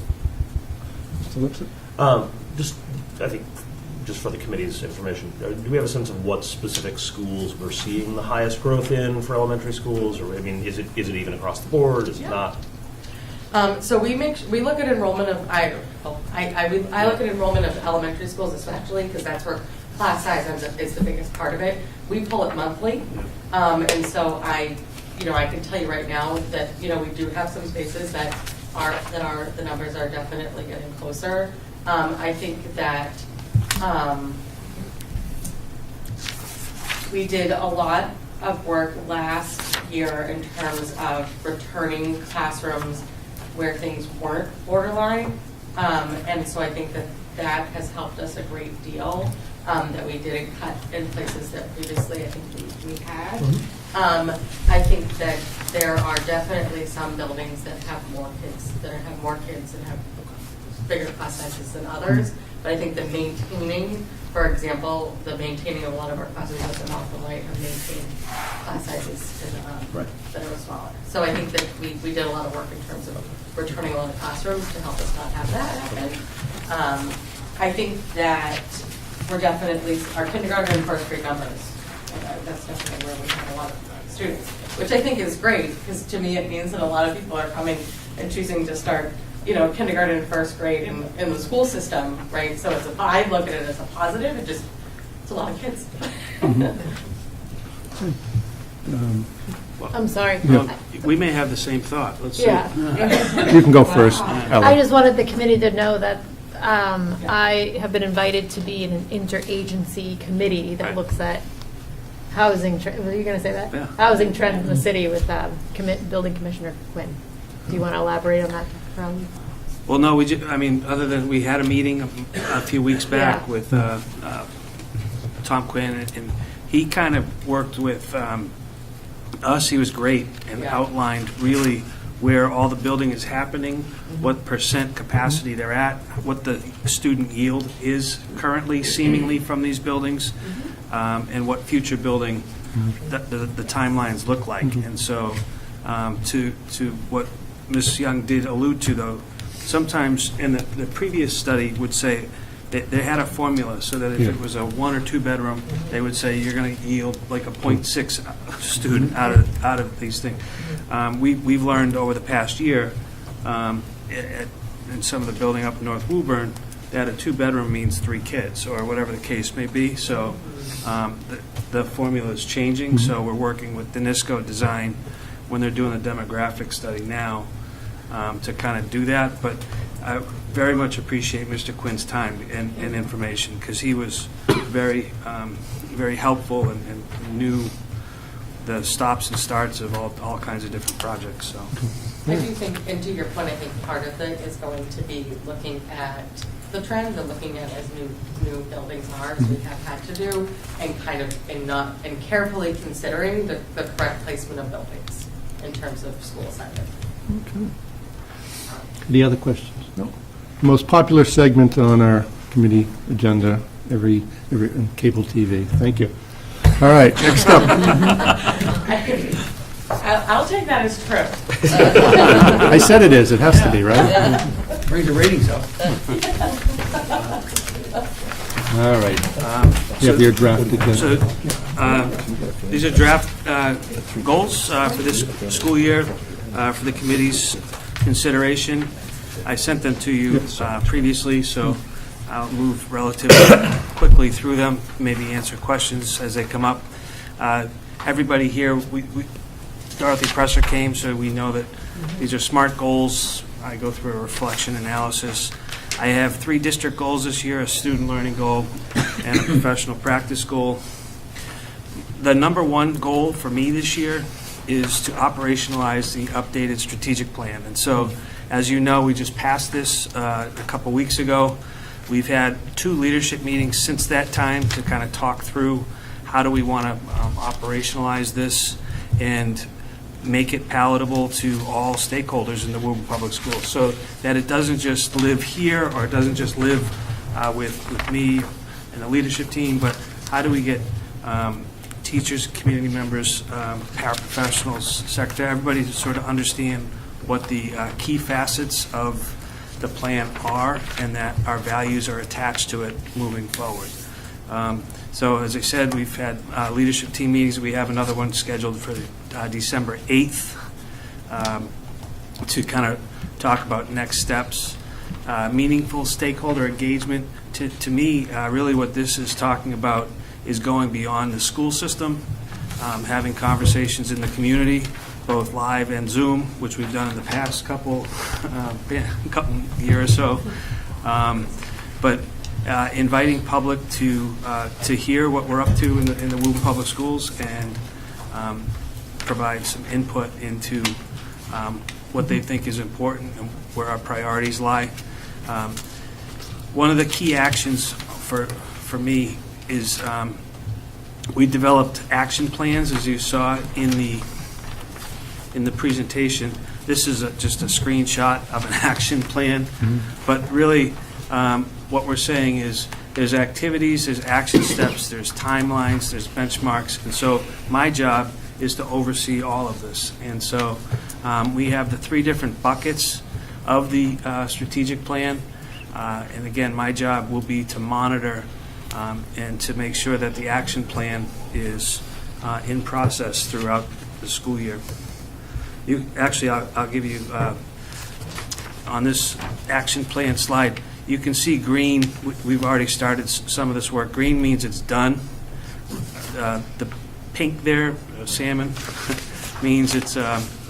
Mr. Lipset? I think, just for the committee's information, do we have a sense of what specific schools we're seeing the highest growth in for elementary schools? Or, is it even across the board? Is it not? So we look at enrollment of I look at enrollment of elementary schools especially because that's where class size is the biggest part of it. We pull it monthly, and so I can tell you right now that we do have some spaces that the numbers are definitely getting closer. I think that we did a lot of work last year in terms of returning classrooms where things weren't borderline. And so I think that has helped us a great deal, that we didn't cut in places that previously I think we had. I think that there are definitely some buildings that have more kids and have bigger class sizes than others. But I think the maintaining, for example, the maintaining of a lot of our classes at the Malcolm Light have maintained class sizes that are smaller. So I think that we did a lot of work in terms of returning a lot of classrooms to help us not have that happen. I think that we're definitely, our kindergarten and first grade numbers, that's definitely where we have a lot of students, which I think is great, because to me it means that a lot of people are coming and choosing to start, kindergarten and first grade in the school system, right? So I look at it as a positive. It's a lot of kids. I'm sorry. We may have the same thought. Let's see. Yeah. You can go first, Ella. I just wanted the committee to know that I have been invited to be in an interagency committee that looks at housing. Were you going to say that? Yeah. Housing trends in the city with Building Commissioner Quinn. Do you want to elaborate on that, Charlie? Well, no, other than we had a meeting a few weeks back with Tom Quinn, and he kind of worked with us. He was great and outlined really where all the building is happening, what % capacity they're at, what the student yield is currently seemingly from these buildings, and what future building the timelines look like. And so to what Ms. Young did allude to, though, sometimes in the previous study would say that they had a formula so that if it was a 1 or 2 bedroom, they would say you're going to yield like a 0.6 student out of these things. We've learned over the past year in some of the building up in North Woburn that a 2-bedroom means 3 kids or whatever the case may be. So the formula is changing. So we're working with Danisco Design when they're doing a demographic study now to kind of do that. But I very much appreciate Mr. Quinn's time and information, because he was very, very helpful and knew the stops and starts of all kinds of different projects. So I do think, and to your point, I think part of it is going to be looking at the trends and looking at as new buildings are, as we have had to do, and carefully considering the correct placement of buildings in terms of school assignment. Okay. Any other questions? No. Most popular segment on our committee agenda, every cable TV. Thank you. All right, next up. I'll take that as true. I said it is. It has to be, right? Bring the ratings up. All right. You have your draft agenda. So these are draft goals for this school year for the committee's consideration. I sent them to you previously, so I'll move relatively quickly through them, maybe answer questions as they come up. Everybody here, Dorothy Presser came, so we know that these are SMART goals. I go through a reflection analysis. I have 3 district goals this year, a student learning goal and a professional practice goal. The number 1 goal for me this year is to operationalize the updated strategic plan. And so, as you know, we just passed this a couple weeks ago. We've had 2 leadership meetings since that time to kind of talk through how do we want to operationalize this and make it palatable to all stakeholders in the Woburn Public Schools, so that it doesn't just live here or it doesn't just live with me and the leadership team, but how do we get teachers, community members, paraprofessionals, secretary, everybody to sort of understand what the key facets of the plan are and that our values are attached to it moving forward. So as I said, we've had leadership team meetings. We have another one scheduled for December 8th to kind of talk about next steps. Meaningful stakeholder engagement. To me, really what this is talking about is going beyond the school system, having conversations in the community, both live and Zoom, which we've done in the past couple year or so. But inviting public to hear what we're up to in the Woburn Public Schools and provide some input into what they think is important and where our priorities lie. One of the key actions for me is we developed action plans, as you saw in the presentation. This is just a screenshot of an action plan, but really what we're saying is there's activities, there's action steps, there's timelines, there's benchmarks, and so my job is to oversee all of this. And so we have the 3 different buckets of the strategic plan, and again, my job will be to monitor and to make sure that the action plan is in process throughout the school year. Actually, I'll give you, on this action plan slide, you can see green. We've already started some of this work. Green means it's done. The pink there, salmon, means it's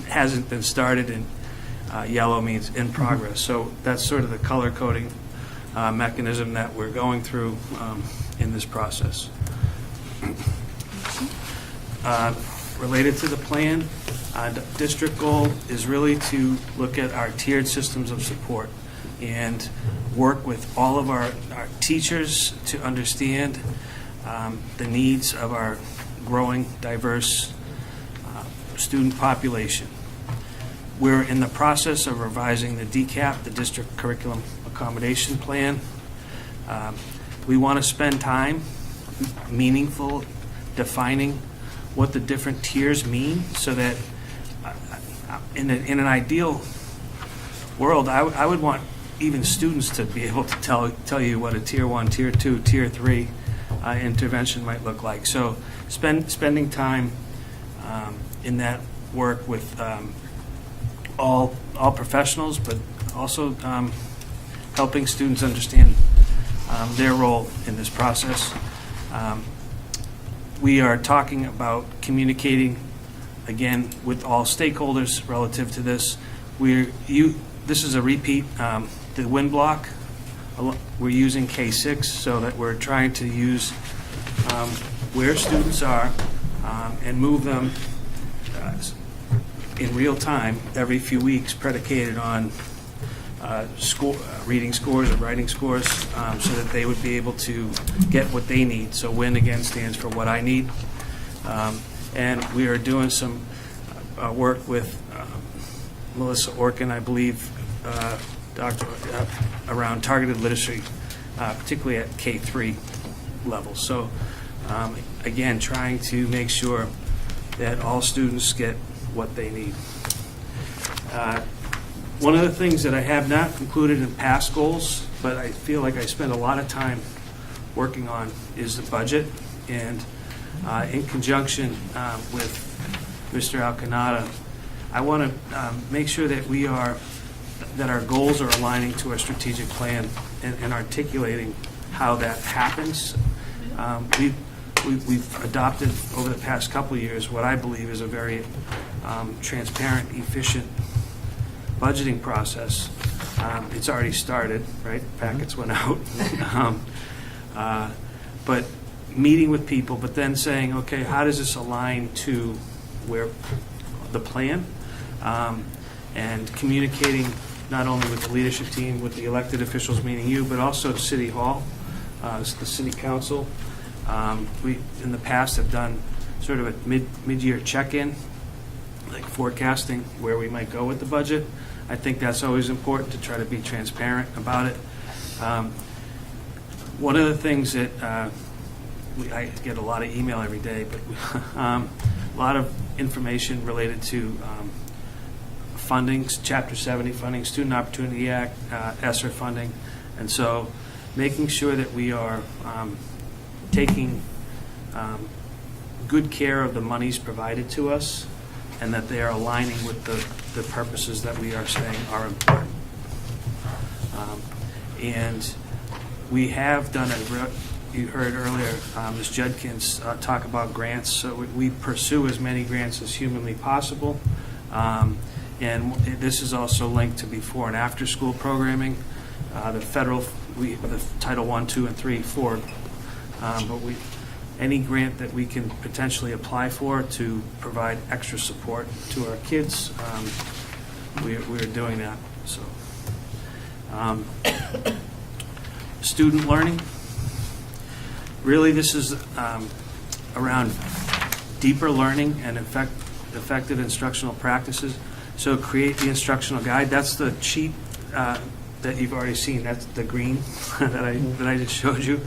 hasn't been started, and yellow means in progress. So that's sort of the color coding mechanism that we're going through in this process. Related to the plan, district goal is really to look at our tiered systems of support and work with all of our teachers to understand the needs of our growing, diverse student population. We're in the process of revising the DCAP, the District Curriculum Accommodation Plan. We want to spend time meaningful defining what the different tiers mean, so that in an ideal world, I would want even students to be able to tell you what a tier 1, tier 2, tier 3 intervention might look like. So spending time in that work with all professionals, but also helping students understand their role in this process. We are talking about communicating, again, with all stakeholders relative to this. This is a repeat. The WIN block, we're using K6, so that we're trying to use where students are and move them in real time every few weeks, predicated on reading scores or writing scores, so that they would be able to get what they need. So WIN, again, stands for what I need. And we are doing some work with Melissa Orkin, I believe, around targeted literacy, particularly at K3 level. So again, trying to make sure that all students get what they need. One of the things that I have not concluded in past goals, but I feel like I spend a lot of time working on, is the budget. And in conjunction with Mr. Alcanada, I want to make sure that that our goals are aligning to our strategic plan and articulating how that happens. We've adopted over the past couple of years what I believe is a very transparent, efficient budgeting process. It's already started, right? Packets went out. But meeting with people, but then saying, okay, how does this align to where the plan? And communicating not only with the leadership team, with the elected officials, meaning you, but also City Hall, the City Council. We, in the past, have done sort of a mid-year check-in, like forecasting where we might go with the budget. I think that's always important to try to be transparent about it. One of the things that I get a lot of email every day, but a lot of information related to funding, Chapter 70 funding, Student Opportunity Act, ESSER funding, and so making sure that we are taking good care of the monies provided to us, and that they are aligning with the purposes that we are saying are important. And we have done it. You heard earlier Ms. Judkins talk about grants, so we pursue as many grants as humanly possible. And this is also linked to before and after school programming. The federal, the Title I, II, and III, 4. But any grant that we can potentially apply for to provide extra support to our kids, we are doing that. So, student learning. Really, this is around deeper learning and effective instructional practices. So create the instructional guide. That's the cheat that you've already seen. That's the green that I just showed you.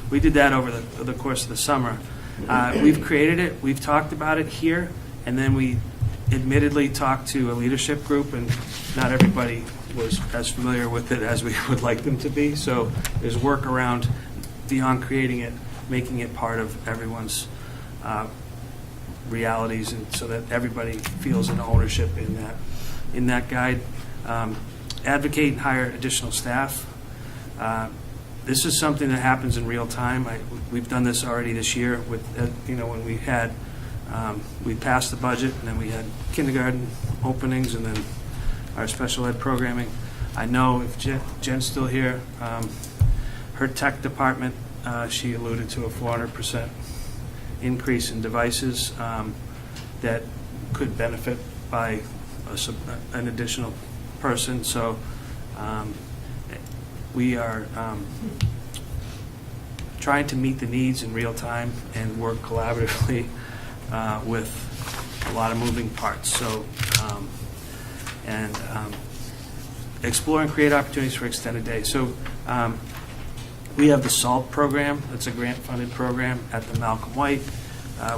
We did that over the course of the summer. We've created it. We've talked about it here, and then we admittedly talked to a leadership group, and not everybody was as familiar with it as we would like them to be. So there's work around beyond creating it, making it part of everyone's realities, and so that everybody feels an ownership in that guide. Advocate and hire additional staff. This is something that happens in real time. We've done this already this year with, when we had, we passed the budget, and then we had kindergarten openings, and then our special ed programming. I know if Jen's still here, her tech department, she alluded to a 400% increase in devices that could benefit by an additional person. So we are trying to meet the needs in real time and work collaboratively with a lot of moving parts. So explore and create opportunities for extended day. So we have the SALT program. That's a grant-funded program at the Malcolm White.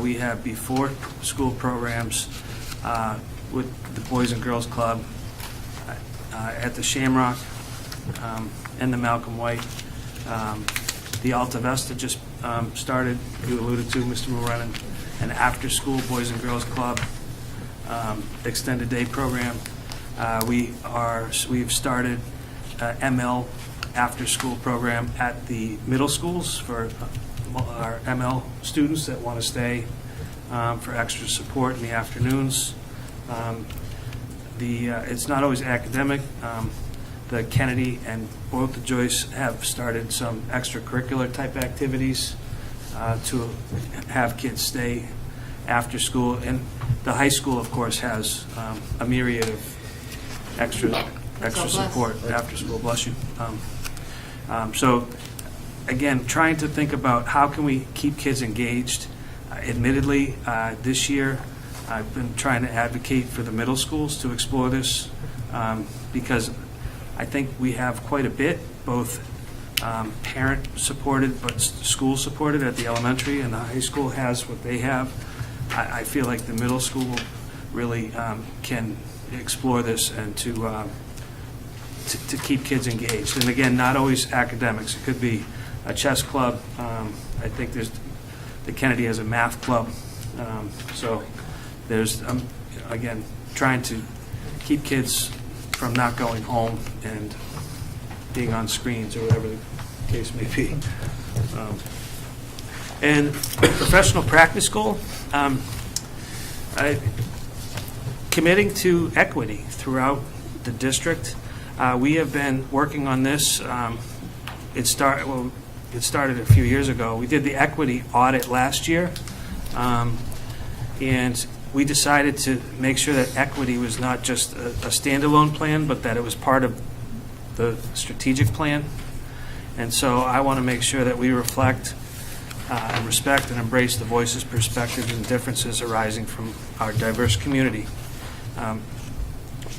We have before school programs with the Boys and Girls Club at the Shamrock and the Malcolm White. The Alta Vista just started, you alluded to, Mr. Mulrennan, an after-school Boys and Girls Club extended day program. We've started ML after-school program at the middle schools for our ML students that want to stay for extra support in the afternoons. It's not always academic. The Kennedy and both the Joyce have started some extracurricular type activities to have kids stay after school. And the high school, of course, has a myriad of extra support after school. Bless you. So, again, trying to think about how can we keep kids engaged. Admittedly, this year I've been trying to advocate for the middle schools to explore this because I think we have quite a bit, both parent-supported but school-supported at the elementary, and the high school has what they have. I feel like the middle school really can explore this and to keep kids engaged. And again, not always academics. It could be a chess club. I think the Kennedy has a math club. So there's, again, trying to keep kids from not going home and being on screens or whatever the case may be. And professional practice goal, committing to equity throughout the district. We have been working on this. It started a few years ago. We did the equity audit last year, and we decided to make sure that equity was not just a standalone plan, but that it was part of the strategic plan. And so I want to make sure that we reflect and respect and embrace the voices, perspectives, and differences arising from our diverse community.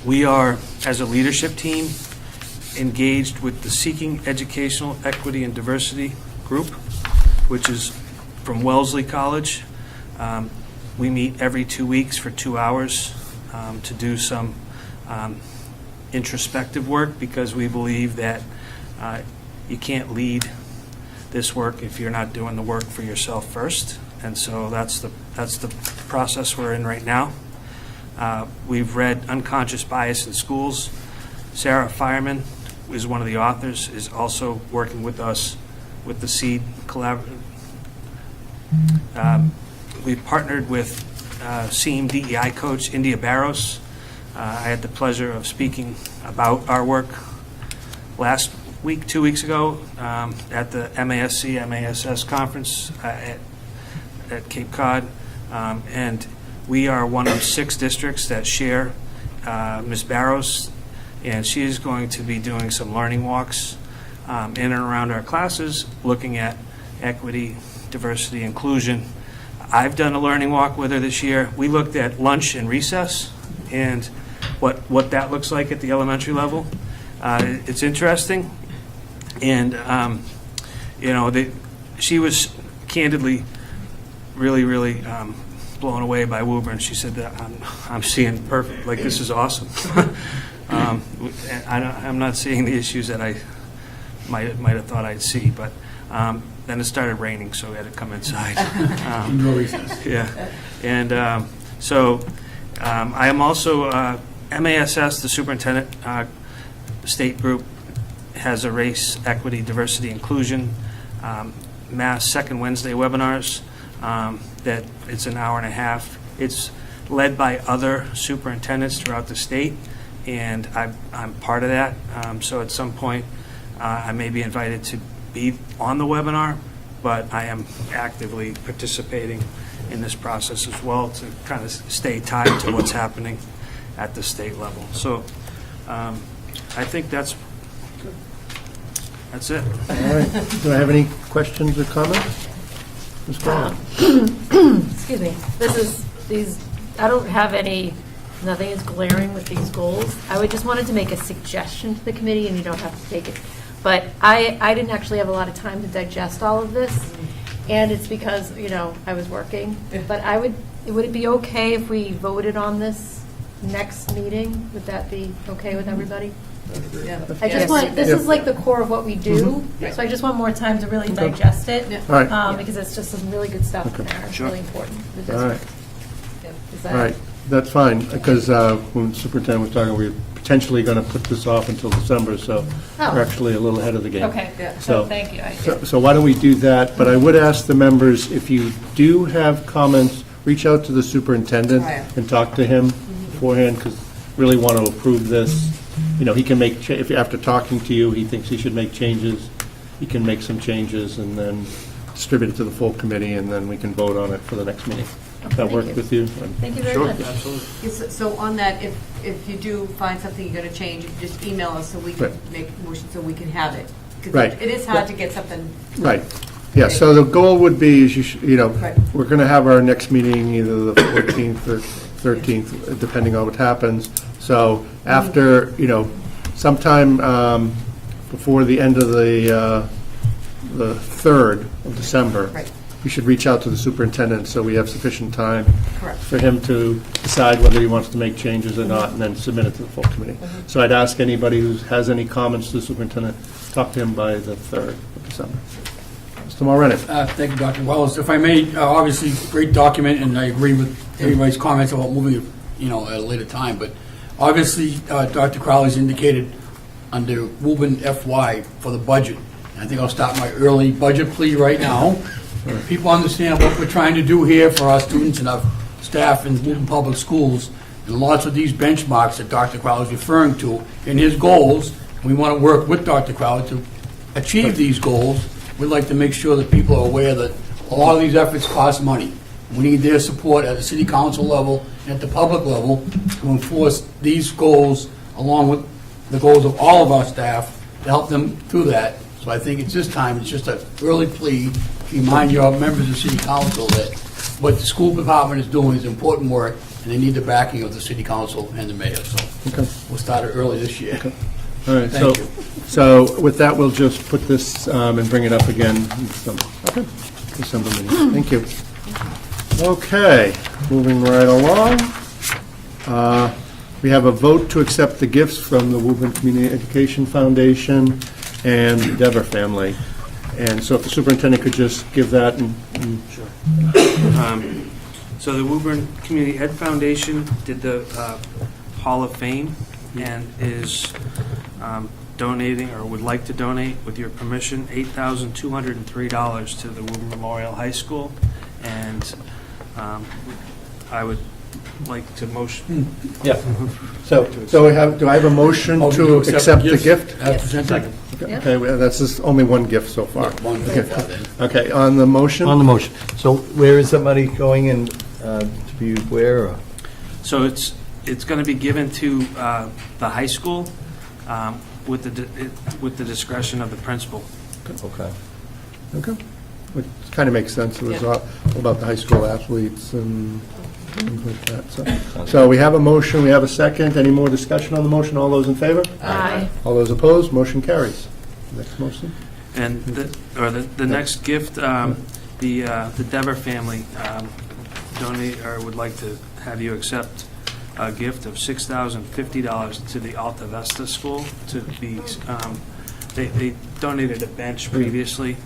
We are, as a leadership team, engaged with the Seeking Educational Equity and Diversity group, which is from Wellesley College. We meet every 2 weeks for 2 hours to do some introspective work because we believe that you can't lead this work if you're not doing the work for yourself first. And so that's the process we're in right now. We've read Unconscious Bias in Schools. Sarah Fireman is one of the authors, is also working with us with the SEED collaborative. We've partnered with SEAM DEI coach India Barros. I had the pleasure of speaking about our work last week, 2 weeks ago, at the MASC-MASS conference at Cape Cod. And we are one of 6 districts that share Ms. Barros, and she is going to be doing some learning walks in and around our classes, looking at equity, diversity, inclusion. I've done a learning walk with her this year. We looked at lunch and recess and what that looks like at the elementary level. It's interesting, and she was candidly really blown away by Woburn. She said that I'm seeing perfect, like this is awesome. I'm not seeing the issues that I might have thought I'd see, but then it started raining, so we had to come inside. Yeah, and so I am also MASS, the superintendent state group, has a race, equity, diversity, inclusion, Mass second Wednesday webinars. That it's an hour and a half. It's led by other superintendents throughout the state, and I'm part of that. So at some point, I may be invited to be on the webinar, but I am actively participating in this process as well to kind of stay tied to what's happening at the state level. So I think that's it. All right. Do I have any questions or comments? Ms. Brown? Excuse me. I don't have nothing is glaring with these goals. I would just wanted to make a suggestion to the committee, and you don't have to take it. But I didn't actually have a lot of time to digest all of this, and it's because, I was working. But would it be okay if we voted on this next meeting? Would that be okay with everybody? Yeah. I just want, this is like the core of what we do, so I just want more time to really digest it, All right. because it's just some really good stuff in there. It's really important for the All district. right. All right, that's fine, because when the superintendent was talking, we were potentially going to put this off until December, so Oh. we're actually a little ahead of the game. Okay, so thank you. So why don't we do that? But I would ask the members, if you do have comments, reach out to the superintendent and talk to him beforehand, because really want to approve this. He can make, if after talking to you, he thinks he should make changes, he can make some changes and then distribute it to the full committee, and then we can vote on it for the next meeting. That work with you? Thank you very Sure. much. Absolutely. So on that, if you do find something you're going to change, just email us so we can make a motion so we can have it. 'Cause Right. It is hard to get something. Right. Yeah, so the goal would be, is we're going to have our next meeting either the 14th or 13th, depending on what happens. So after, sometime before the end of the 3rd of December, we should reach out to the superintendent so we have sufficient time for him to decide whether he wants to make changes or not, and then submit it to the full committee. So I'd ask anybody who has any comments to the superintendent, talk to him by the 3rd of December. Mr. Mulrennan. Thank you, Dr. Wells. If I may, obviously, great document, and I agree with everybody's comments about moving it, at a later time. But obviously, Dr. Crowley's indicated under Woburn FY for the budget. And I think I'll start my early budget plea right now. People understand what we're trying to do here for our students and our staff in Woburn Public Schools. And lots of these benchmarks that Dr. Crowley's referring to in his goals, we want to work with Dr. Crowley to achieve these goals. We'd like to make sure that people are aware that a lot of these efforts cost money. We need their support at the city council level and at the public level to enforce these goals along with the goals of all of our staff to help them through that. So I think it's this time, it's just an early plea to remind your members of city council that what the school department is doing is important work, and they need the backing of the city council and the mayor. So we'll start it early this year. All right, Thank you. so with that, we'll just put this and bring it up again in December meeting. Thank you. Okay, moving right along. We have a vote to accept the gifts from the Woburn Community Education Foundation and the Dever family. And so if the superintendent could just give that. Sure. So the Woburn Community Ed Foundation did the Hall of Fame and is donating, or would like to donate, with your permission, $8,203 to the Woburn Memorial High School. And I would like to motion. Yeah. So do I have a motion to accept the gift? As presented. Okay, well, that's just only one gift so far. One so far, then. Okay, on the motion? On the motion. So where is that money going, and to be used where? Or? So it's going to be given to the high school with the discretion of the principal. Okay. Okay. Which kind of makes sense. It was all about the high school athletes and With that, so we have a motion, we have a second. Any more discussion on the motion? All those in favor? Aye. All those opposed? Motion carries. Next motion. And the next gift, the Dever family donate, or would like to have you accept a gift of $6,050 to the Alta Vista School to be, they donated a bench previously,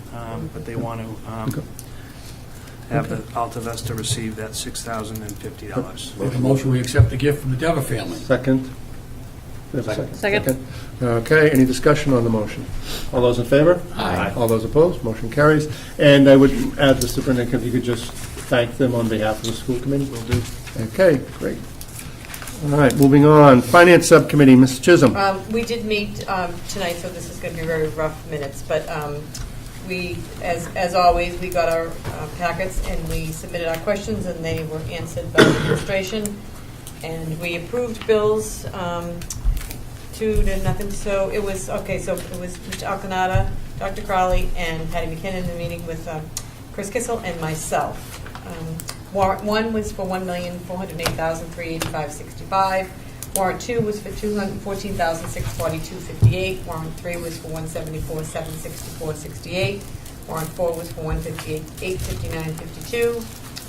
but they want to have the Alta Vista receive that $6,050. Make a motion, we accept the gift from the Dever family. Second? We have a Second. Okay, any discussion on the motion? All those in favor? Aye. All those opposed? Motion carries. And I would add the superintendent, if you could just thank them on behalf of the school committee. Will do. Okay, great. All right, moving on. Finance Subcommittee, Ms. Chisholm. We did meet tonight, so this is going to be very rough minutes, but we, as always, we got our packets and we submitted our questions and they were answered by the administration. And we approved bills 2-0. So it was, okay, so it was Mr. Alcanada, Dr. Crowley, and Patty McKinnon in the meeting with Chris Kissel and myself. Warrant 1 was for $1,408,385.65. Warrant 2 was for $214,642.58. Warrant 3 was for $174,764.68. Warrant 4 was for $158,859.52.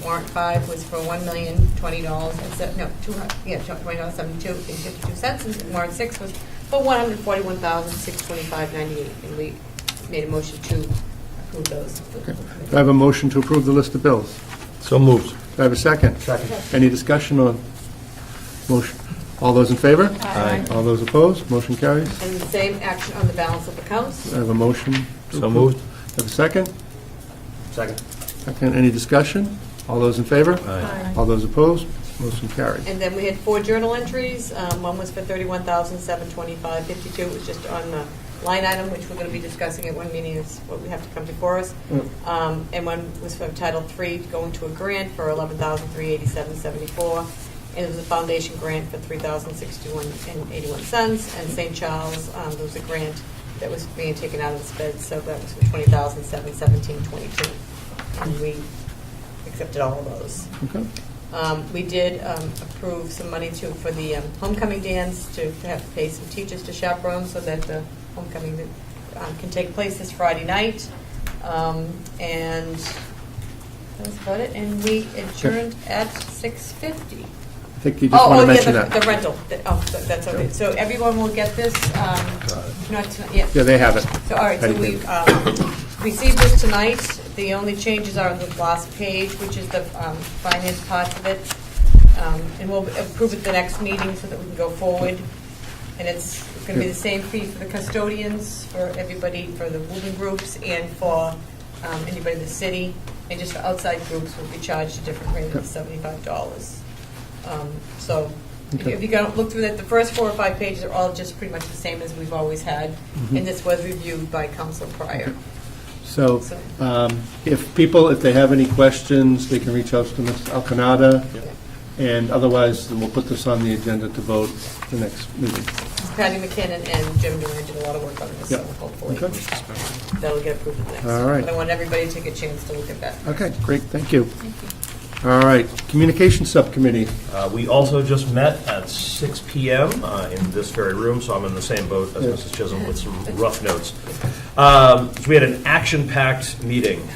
Warrant 5 was for $20.72, and warrant 6 was for $141,625.98. And we made a motion to approve those. Okay. Do I have a motion to approve the list of bills? So moved. Do I have a second? Second. Any discussion on motion? All those in favor? Aye. All those opposed? Motion carries. And the same action on the balance of accounts. I have a motion. So moved. Have a second? Second. Second. Any discussion? All those in favor? Aye. All those opposed? Motion carried. And then we had 4 journal entries. One was for $31,725.52. It was just on the line item, which we're going to be discussing at one meeting, is what we have to come before us. And one was for Title III, going to a grant for $11,387.74. And it was a foundation grant for $3,061.81. And St. Charles, there was a grant that was being taken out of the sped, so that was for $20,717.22. And we accepted all of those. Okay. We did approve some money for the homecoming dance, to have to pay some teachers to chaperone so that the homecoming can take place this Friday night. And that was about it. And we adjourned at 6:50. I think you just want to mention that. The rental. That's okay. So everyone will get this. Not tonight. Yeah. Yeah, they have it. So all right. So we received this tonight. The only changes are on the last page, which is the finance parts of it. And we'll approve it the next meeting so that we can go forward. And it's going to be the same fee for the custodians, for everybody, for the Woburn groups, and for anybody in the city. And just for outside groups, will be charged a different rate of $75. So if you go look through that, the first 4 or 5 pages are all just pretty much the same as we've always had. And this was reviewed by council prior. So if they have any questions, they can reach out to Ms. Alcanada. And otherwise, then we'll put this on the agenda to vote the next meeting. Patty McKinnon and Jim Durant did a lot of work on this, so hopefully that'll get approved at the next. All right. But I want everybody to take a chance to look at that. Okay, great, thank you. All right, Communications Subcommittee. We also just met at 6 p.m. In this very room, so I'm in the same boat as Mrs. Chisholm with some rough notes. So we had an action-packed meeting.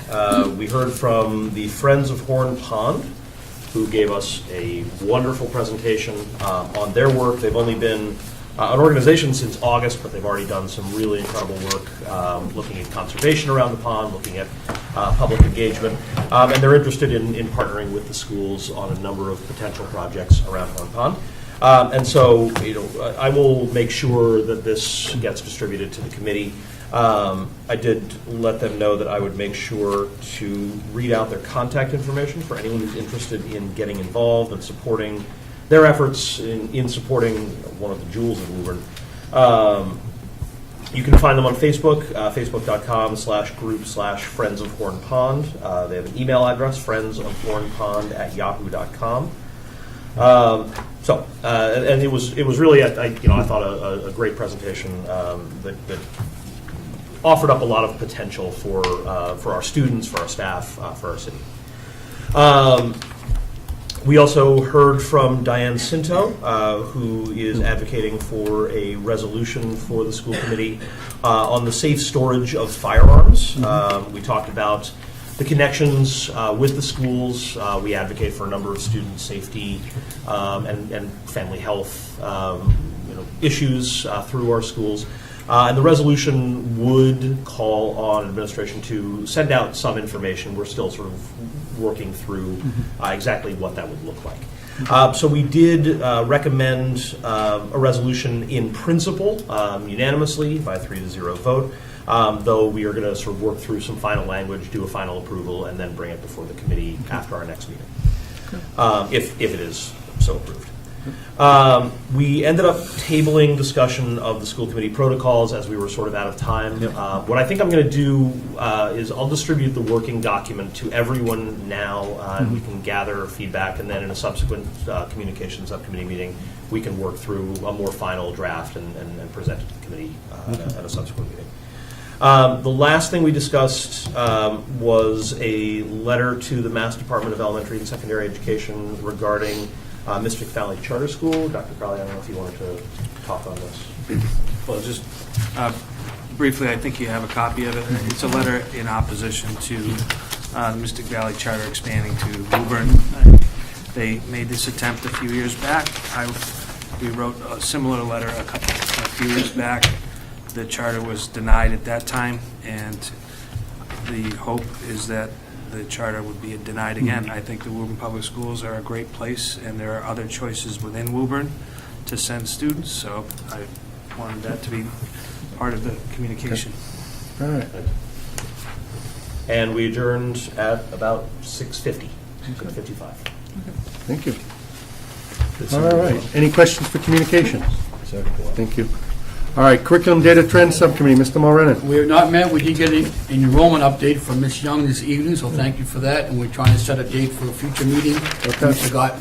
We heard from the Friends of Horn Pond, who gave us a wonderful presentation on their work. They've only been an organization since August, but they've already done some really incredible work looking at conservation around the pond, looking at public engagement, and they're interested in partnering with the schools on a number of potential projects around Horn Pond. And so, I will make sure that this gets distributed to the committee. I did let them know that I would make sure to read out their contact information for anyone who's interested in getting involved and supporting their efforts in supporting one of the jewels of Woburn. You can find them on Facebook, facebook.com/group/Friends of Horn Pond. They have an email address, friendsofhornpond@yahoo.com. And it was really, I thought a great presentation that offered up a lot of potential for our students, for our staff, for our city. We also heard from Diane Cinto, who is advocating for a resolution for the school committee on the safe storage of firearms. We talked about the connections with the schools. We advocate for a number of student safety and family health issues through our schools. And the resolution would call on administration to send out some information. We're still sort of working through exactly what that would look like. So we did recommend a resolution in principle unanimously by a 3-0 vote, though we are going to sort of work through some final language, do a final approval, and then bring it before the committee after our next meeting, if it is so approved. We ended up tabling discussion of the school committee protocols as we were sort of out of time. What I think I'm going to do is I'll distribute the working document to everyone now, and we can gather feedback, and then in a subsequent communication subcommittee meeting, we can work through a more final draft and present it to the committee at a subsequent meeting. The last thing we discussed was a letter to the Mass Department of Elementary and Secondary Education regarding Mystic Valley Charter School. Dr. Crowley, I don't know if you wanted to talk on this. Well, just briefly, I think you have a copy of it. It's a letter in opposition to the Mystic Valley Charter expanding to Woburn. They made this attempt a few years back. We wrote a similar letter a few years back. The charter was denied at that time, and the hope is that the charter would be denied again. I think the Woburn Public Schools are a great place, and there are other choices within Woburn to send students, so I wanted that to be part of the communication. All right. And we adjourned at about 6:50, 6:55. Thank you. All right. Any questions for communications? Thank you. All right, Curriculum Data Trends Subcommittee, Mr. Mulrennan. We have not met. We did get an enrollment update from Ms. Young this evening, so thank you for that. And we're trying to set a date for a future meeting.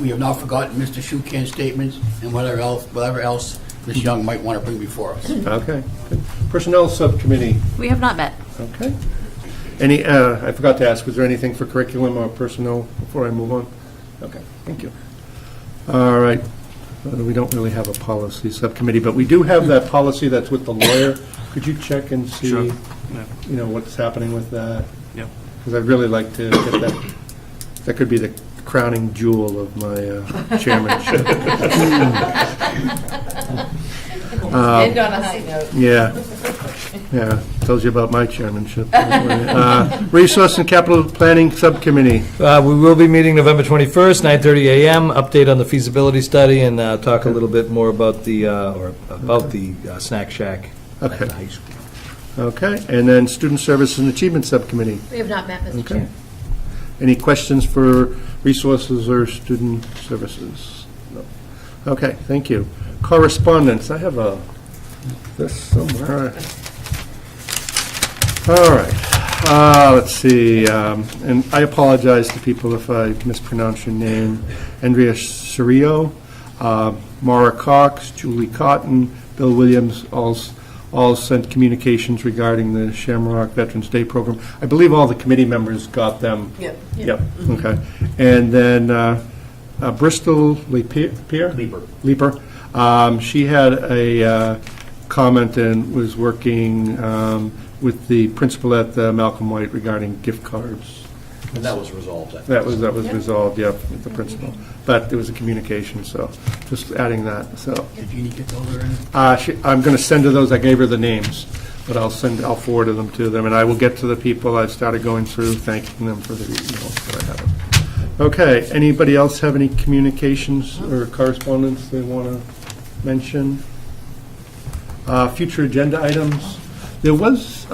We have not forgotten Mr. Shukan's statements and whatever else Ms. Young might want to bring before us. Okay. Good. Personnel Subcommittee. We have not met. Okay. Any? I forgot to ask, was there anything for curriculum or personnel before I move on? Okay, thank you. All right. We don't really have a policy subcommittee, but we do have that policy that's with the lawyer. Could you check and see, Sure. What's happening with that? Yep. Because I'd really like to get that. That could be the crowning jewel of my chairmanship. End on a high note. Yeah, tells you about my chairmanship. Resource and Capital Planning Subcommittee. We will be meeting November 21st, 9:30 a.m., update on the feasibility study, and talk a little bit more about the snack shack at the high school. Okay, and then Student Services and Achievement Subcommittee. We have not met, Mr. Okay. Chair. Any questions for resources or student services? No. Okay, thank you. Correspondence, I have this somewhere. All right, let's see, and I apologize to people if I mispronounce your name. Andrea Cirio, Maura Cox, Julie Cotton, Bill Williams, all sent communications regarding the Shamrock Veterans Day program. I believe all the committee members got them. Yep. Okay. And then Bristol Leaper. She had a comment and was working with the principal at Malcolm White regarding gift cards. And that was resolved. That was resolved, with the principal. But there was a communication, so just adding that. So Did you get those or anything? I'm going to send her those. I gave her the names, but I'll forward them to them, and I will get to the people. I've started going through, thanking them for the emails that I have. Okay. Anybody else have any communications or correspondence they want to mention? Future agenda items. There was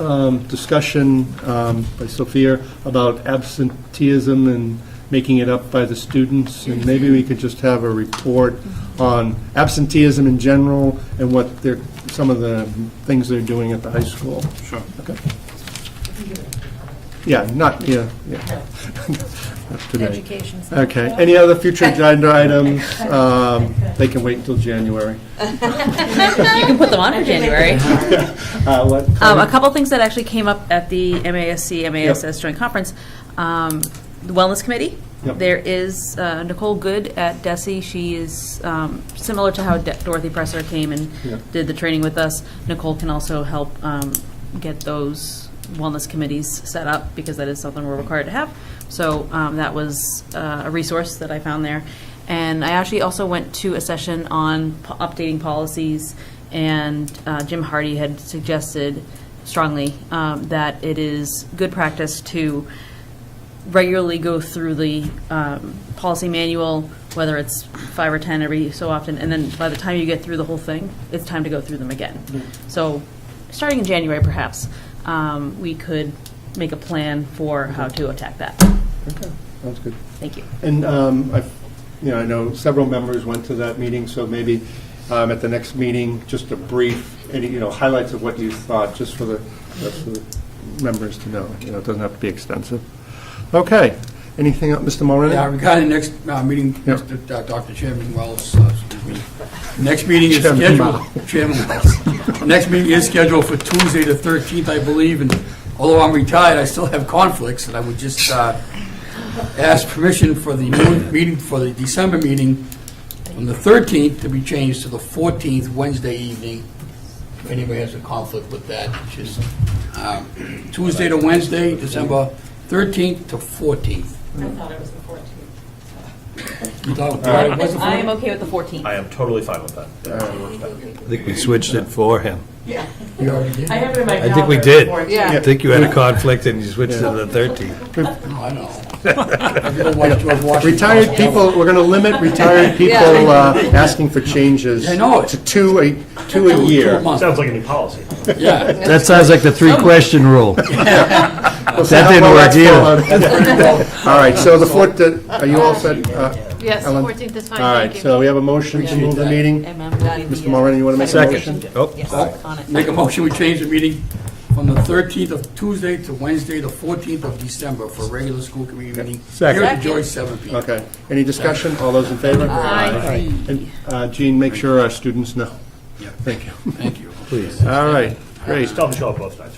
discussion by Sophia about absenteeism and making it up by the students, and maybe we could just have a report on absenteeism in general and what some of the things they're doing at the high school. Sure. Okay. Yeah, not today. Education. Okay. Any other future agenda items? They can wait until January. You can put them on for January. What? A couple things that actually came up at the MASC, MASS joint conference. The Wellness Committee Yep. There is Nicole Good at DESI. She is similar to how Dorothy Presser came and Yep. did the training with us. Nicole can also help get those wellness committees set up, because that is something we're required to have. So that was a resource that I found there. And I actually also went to a session on updating policies, and Jim Hardy had suggested strongly that it is good practice to regularly go through the policy manual, whether it's 5 or 10 every so often, and then by the time you get through the whole thing, it's time to go through them again. So starting in January, perhaps, we could make a plan for how to attack that. Okay, sounds good. Thank you. And I know several members went to that meeting, so maybe at the next meeting, just a brief, highlights of what you thought, just for the rest of the members to know. It doesn't have to be extensive. Okay. Anything else, Mr. Mulroney? Yeah, regarding the next meeting, Yep. Dr. Chairman Wells, excuse me. Next meeting is Chairman scheduled, Chairman Wells. Next meeting is scheduled for Tuesday the 13th, I believe, and although I'm retired, I still have conflicts, and I would just ask permission for the meeting, for the December meeting from the 13th to be changed to the 14th, Wednesday evening. If anybody has a conflict with that, which is Tuesday to Wednesday, December 13th to 14th. I thought it was the 14th. You thought it was the I am 14th? okay with the 14th. I am totally fine with that. I think we switched it for him. Yeah. You already did? I have it in my I think we calendar did. for it, Yeah. I think you had a conflict and you switched it to the 13th. No, I know. I've watched George Washington. Retired people, we're going to limit retired people asking for changes I know it. to two a year. a month. Sounds like a new policy. Yeah. That sounds like the 3-question rule. We'll see That how didn't well work that's followed. All right, so the 4th, are you all set? Yes, Ellen? 14th is fine, All right, thank you. so we have a motion to move the meeting. Mr. Mulroney, you want to make a Second. motion? Oh, Make a motion, we change the meeting from the 13th of Tuesday to Wednesday, the 14th of December for a regular school committee meeting. Second. Here at the Joyce, 7 p.m. Okay, any discussion? All those in favor? Aye. And Jean, make sure our students know. Yeah. Thank you. Thank you. please. All right, great. Just tell them to show up both nights.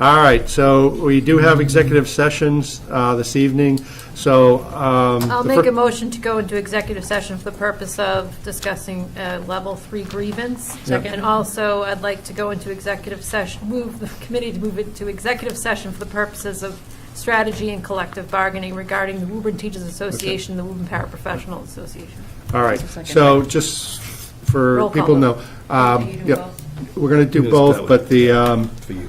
All right, so we do have executive sessions this evening, so. I'll make a motion to go into executive session for the purpose of discussing level 3 grievance. Second. And also, I'd like to go into executive session, move the committee to move it to executive session for the purposes of strategy and collective bargaining regarding the Woburn Teachers Association, the Woburn Paraprofessional Association. All right, so just for Roll call people to know, yep, we're going to do both, but the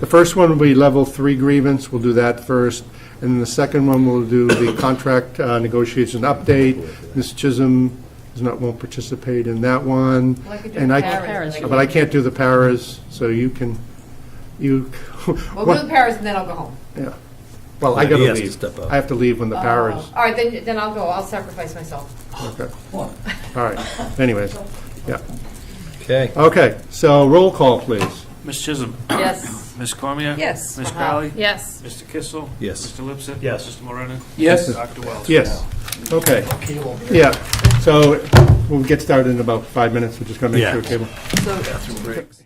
first one will be level 3 grievance, we'll do that first, and then the second one we'll do the contract negotiation update. Ms. Chisholm won't participate in that one. Well, I could do And the paras. but I can't do the paras, so you can, We'll do the paras and then I'll go home. yeah. Well, I He gotta has to leave. step up. I have to leave when the paras. All right, then I'll go. I'll sacrifice myself. Okay. All right. Anyways, yeah. Okay. Okay. So roll call, please. Ms. Chisholm? Yes. Ms. Cormier? Yes. Ms. Crowley? Yes. Mr. Kissel? Yes. Mr. Lipset? Yes. Mr. Mulroney? Yes. Dr. Wells? Yes. Okay. Yeah. So we'll get started in about 5 minutes. We're just gonna make Yeah. sure cable. So,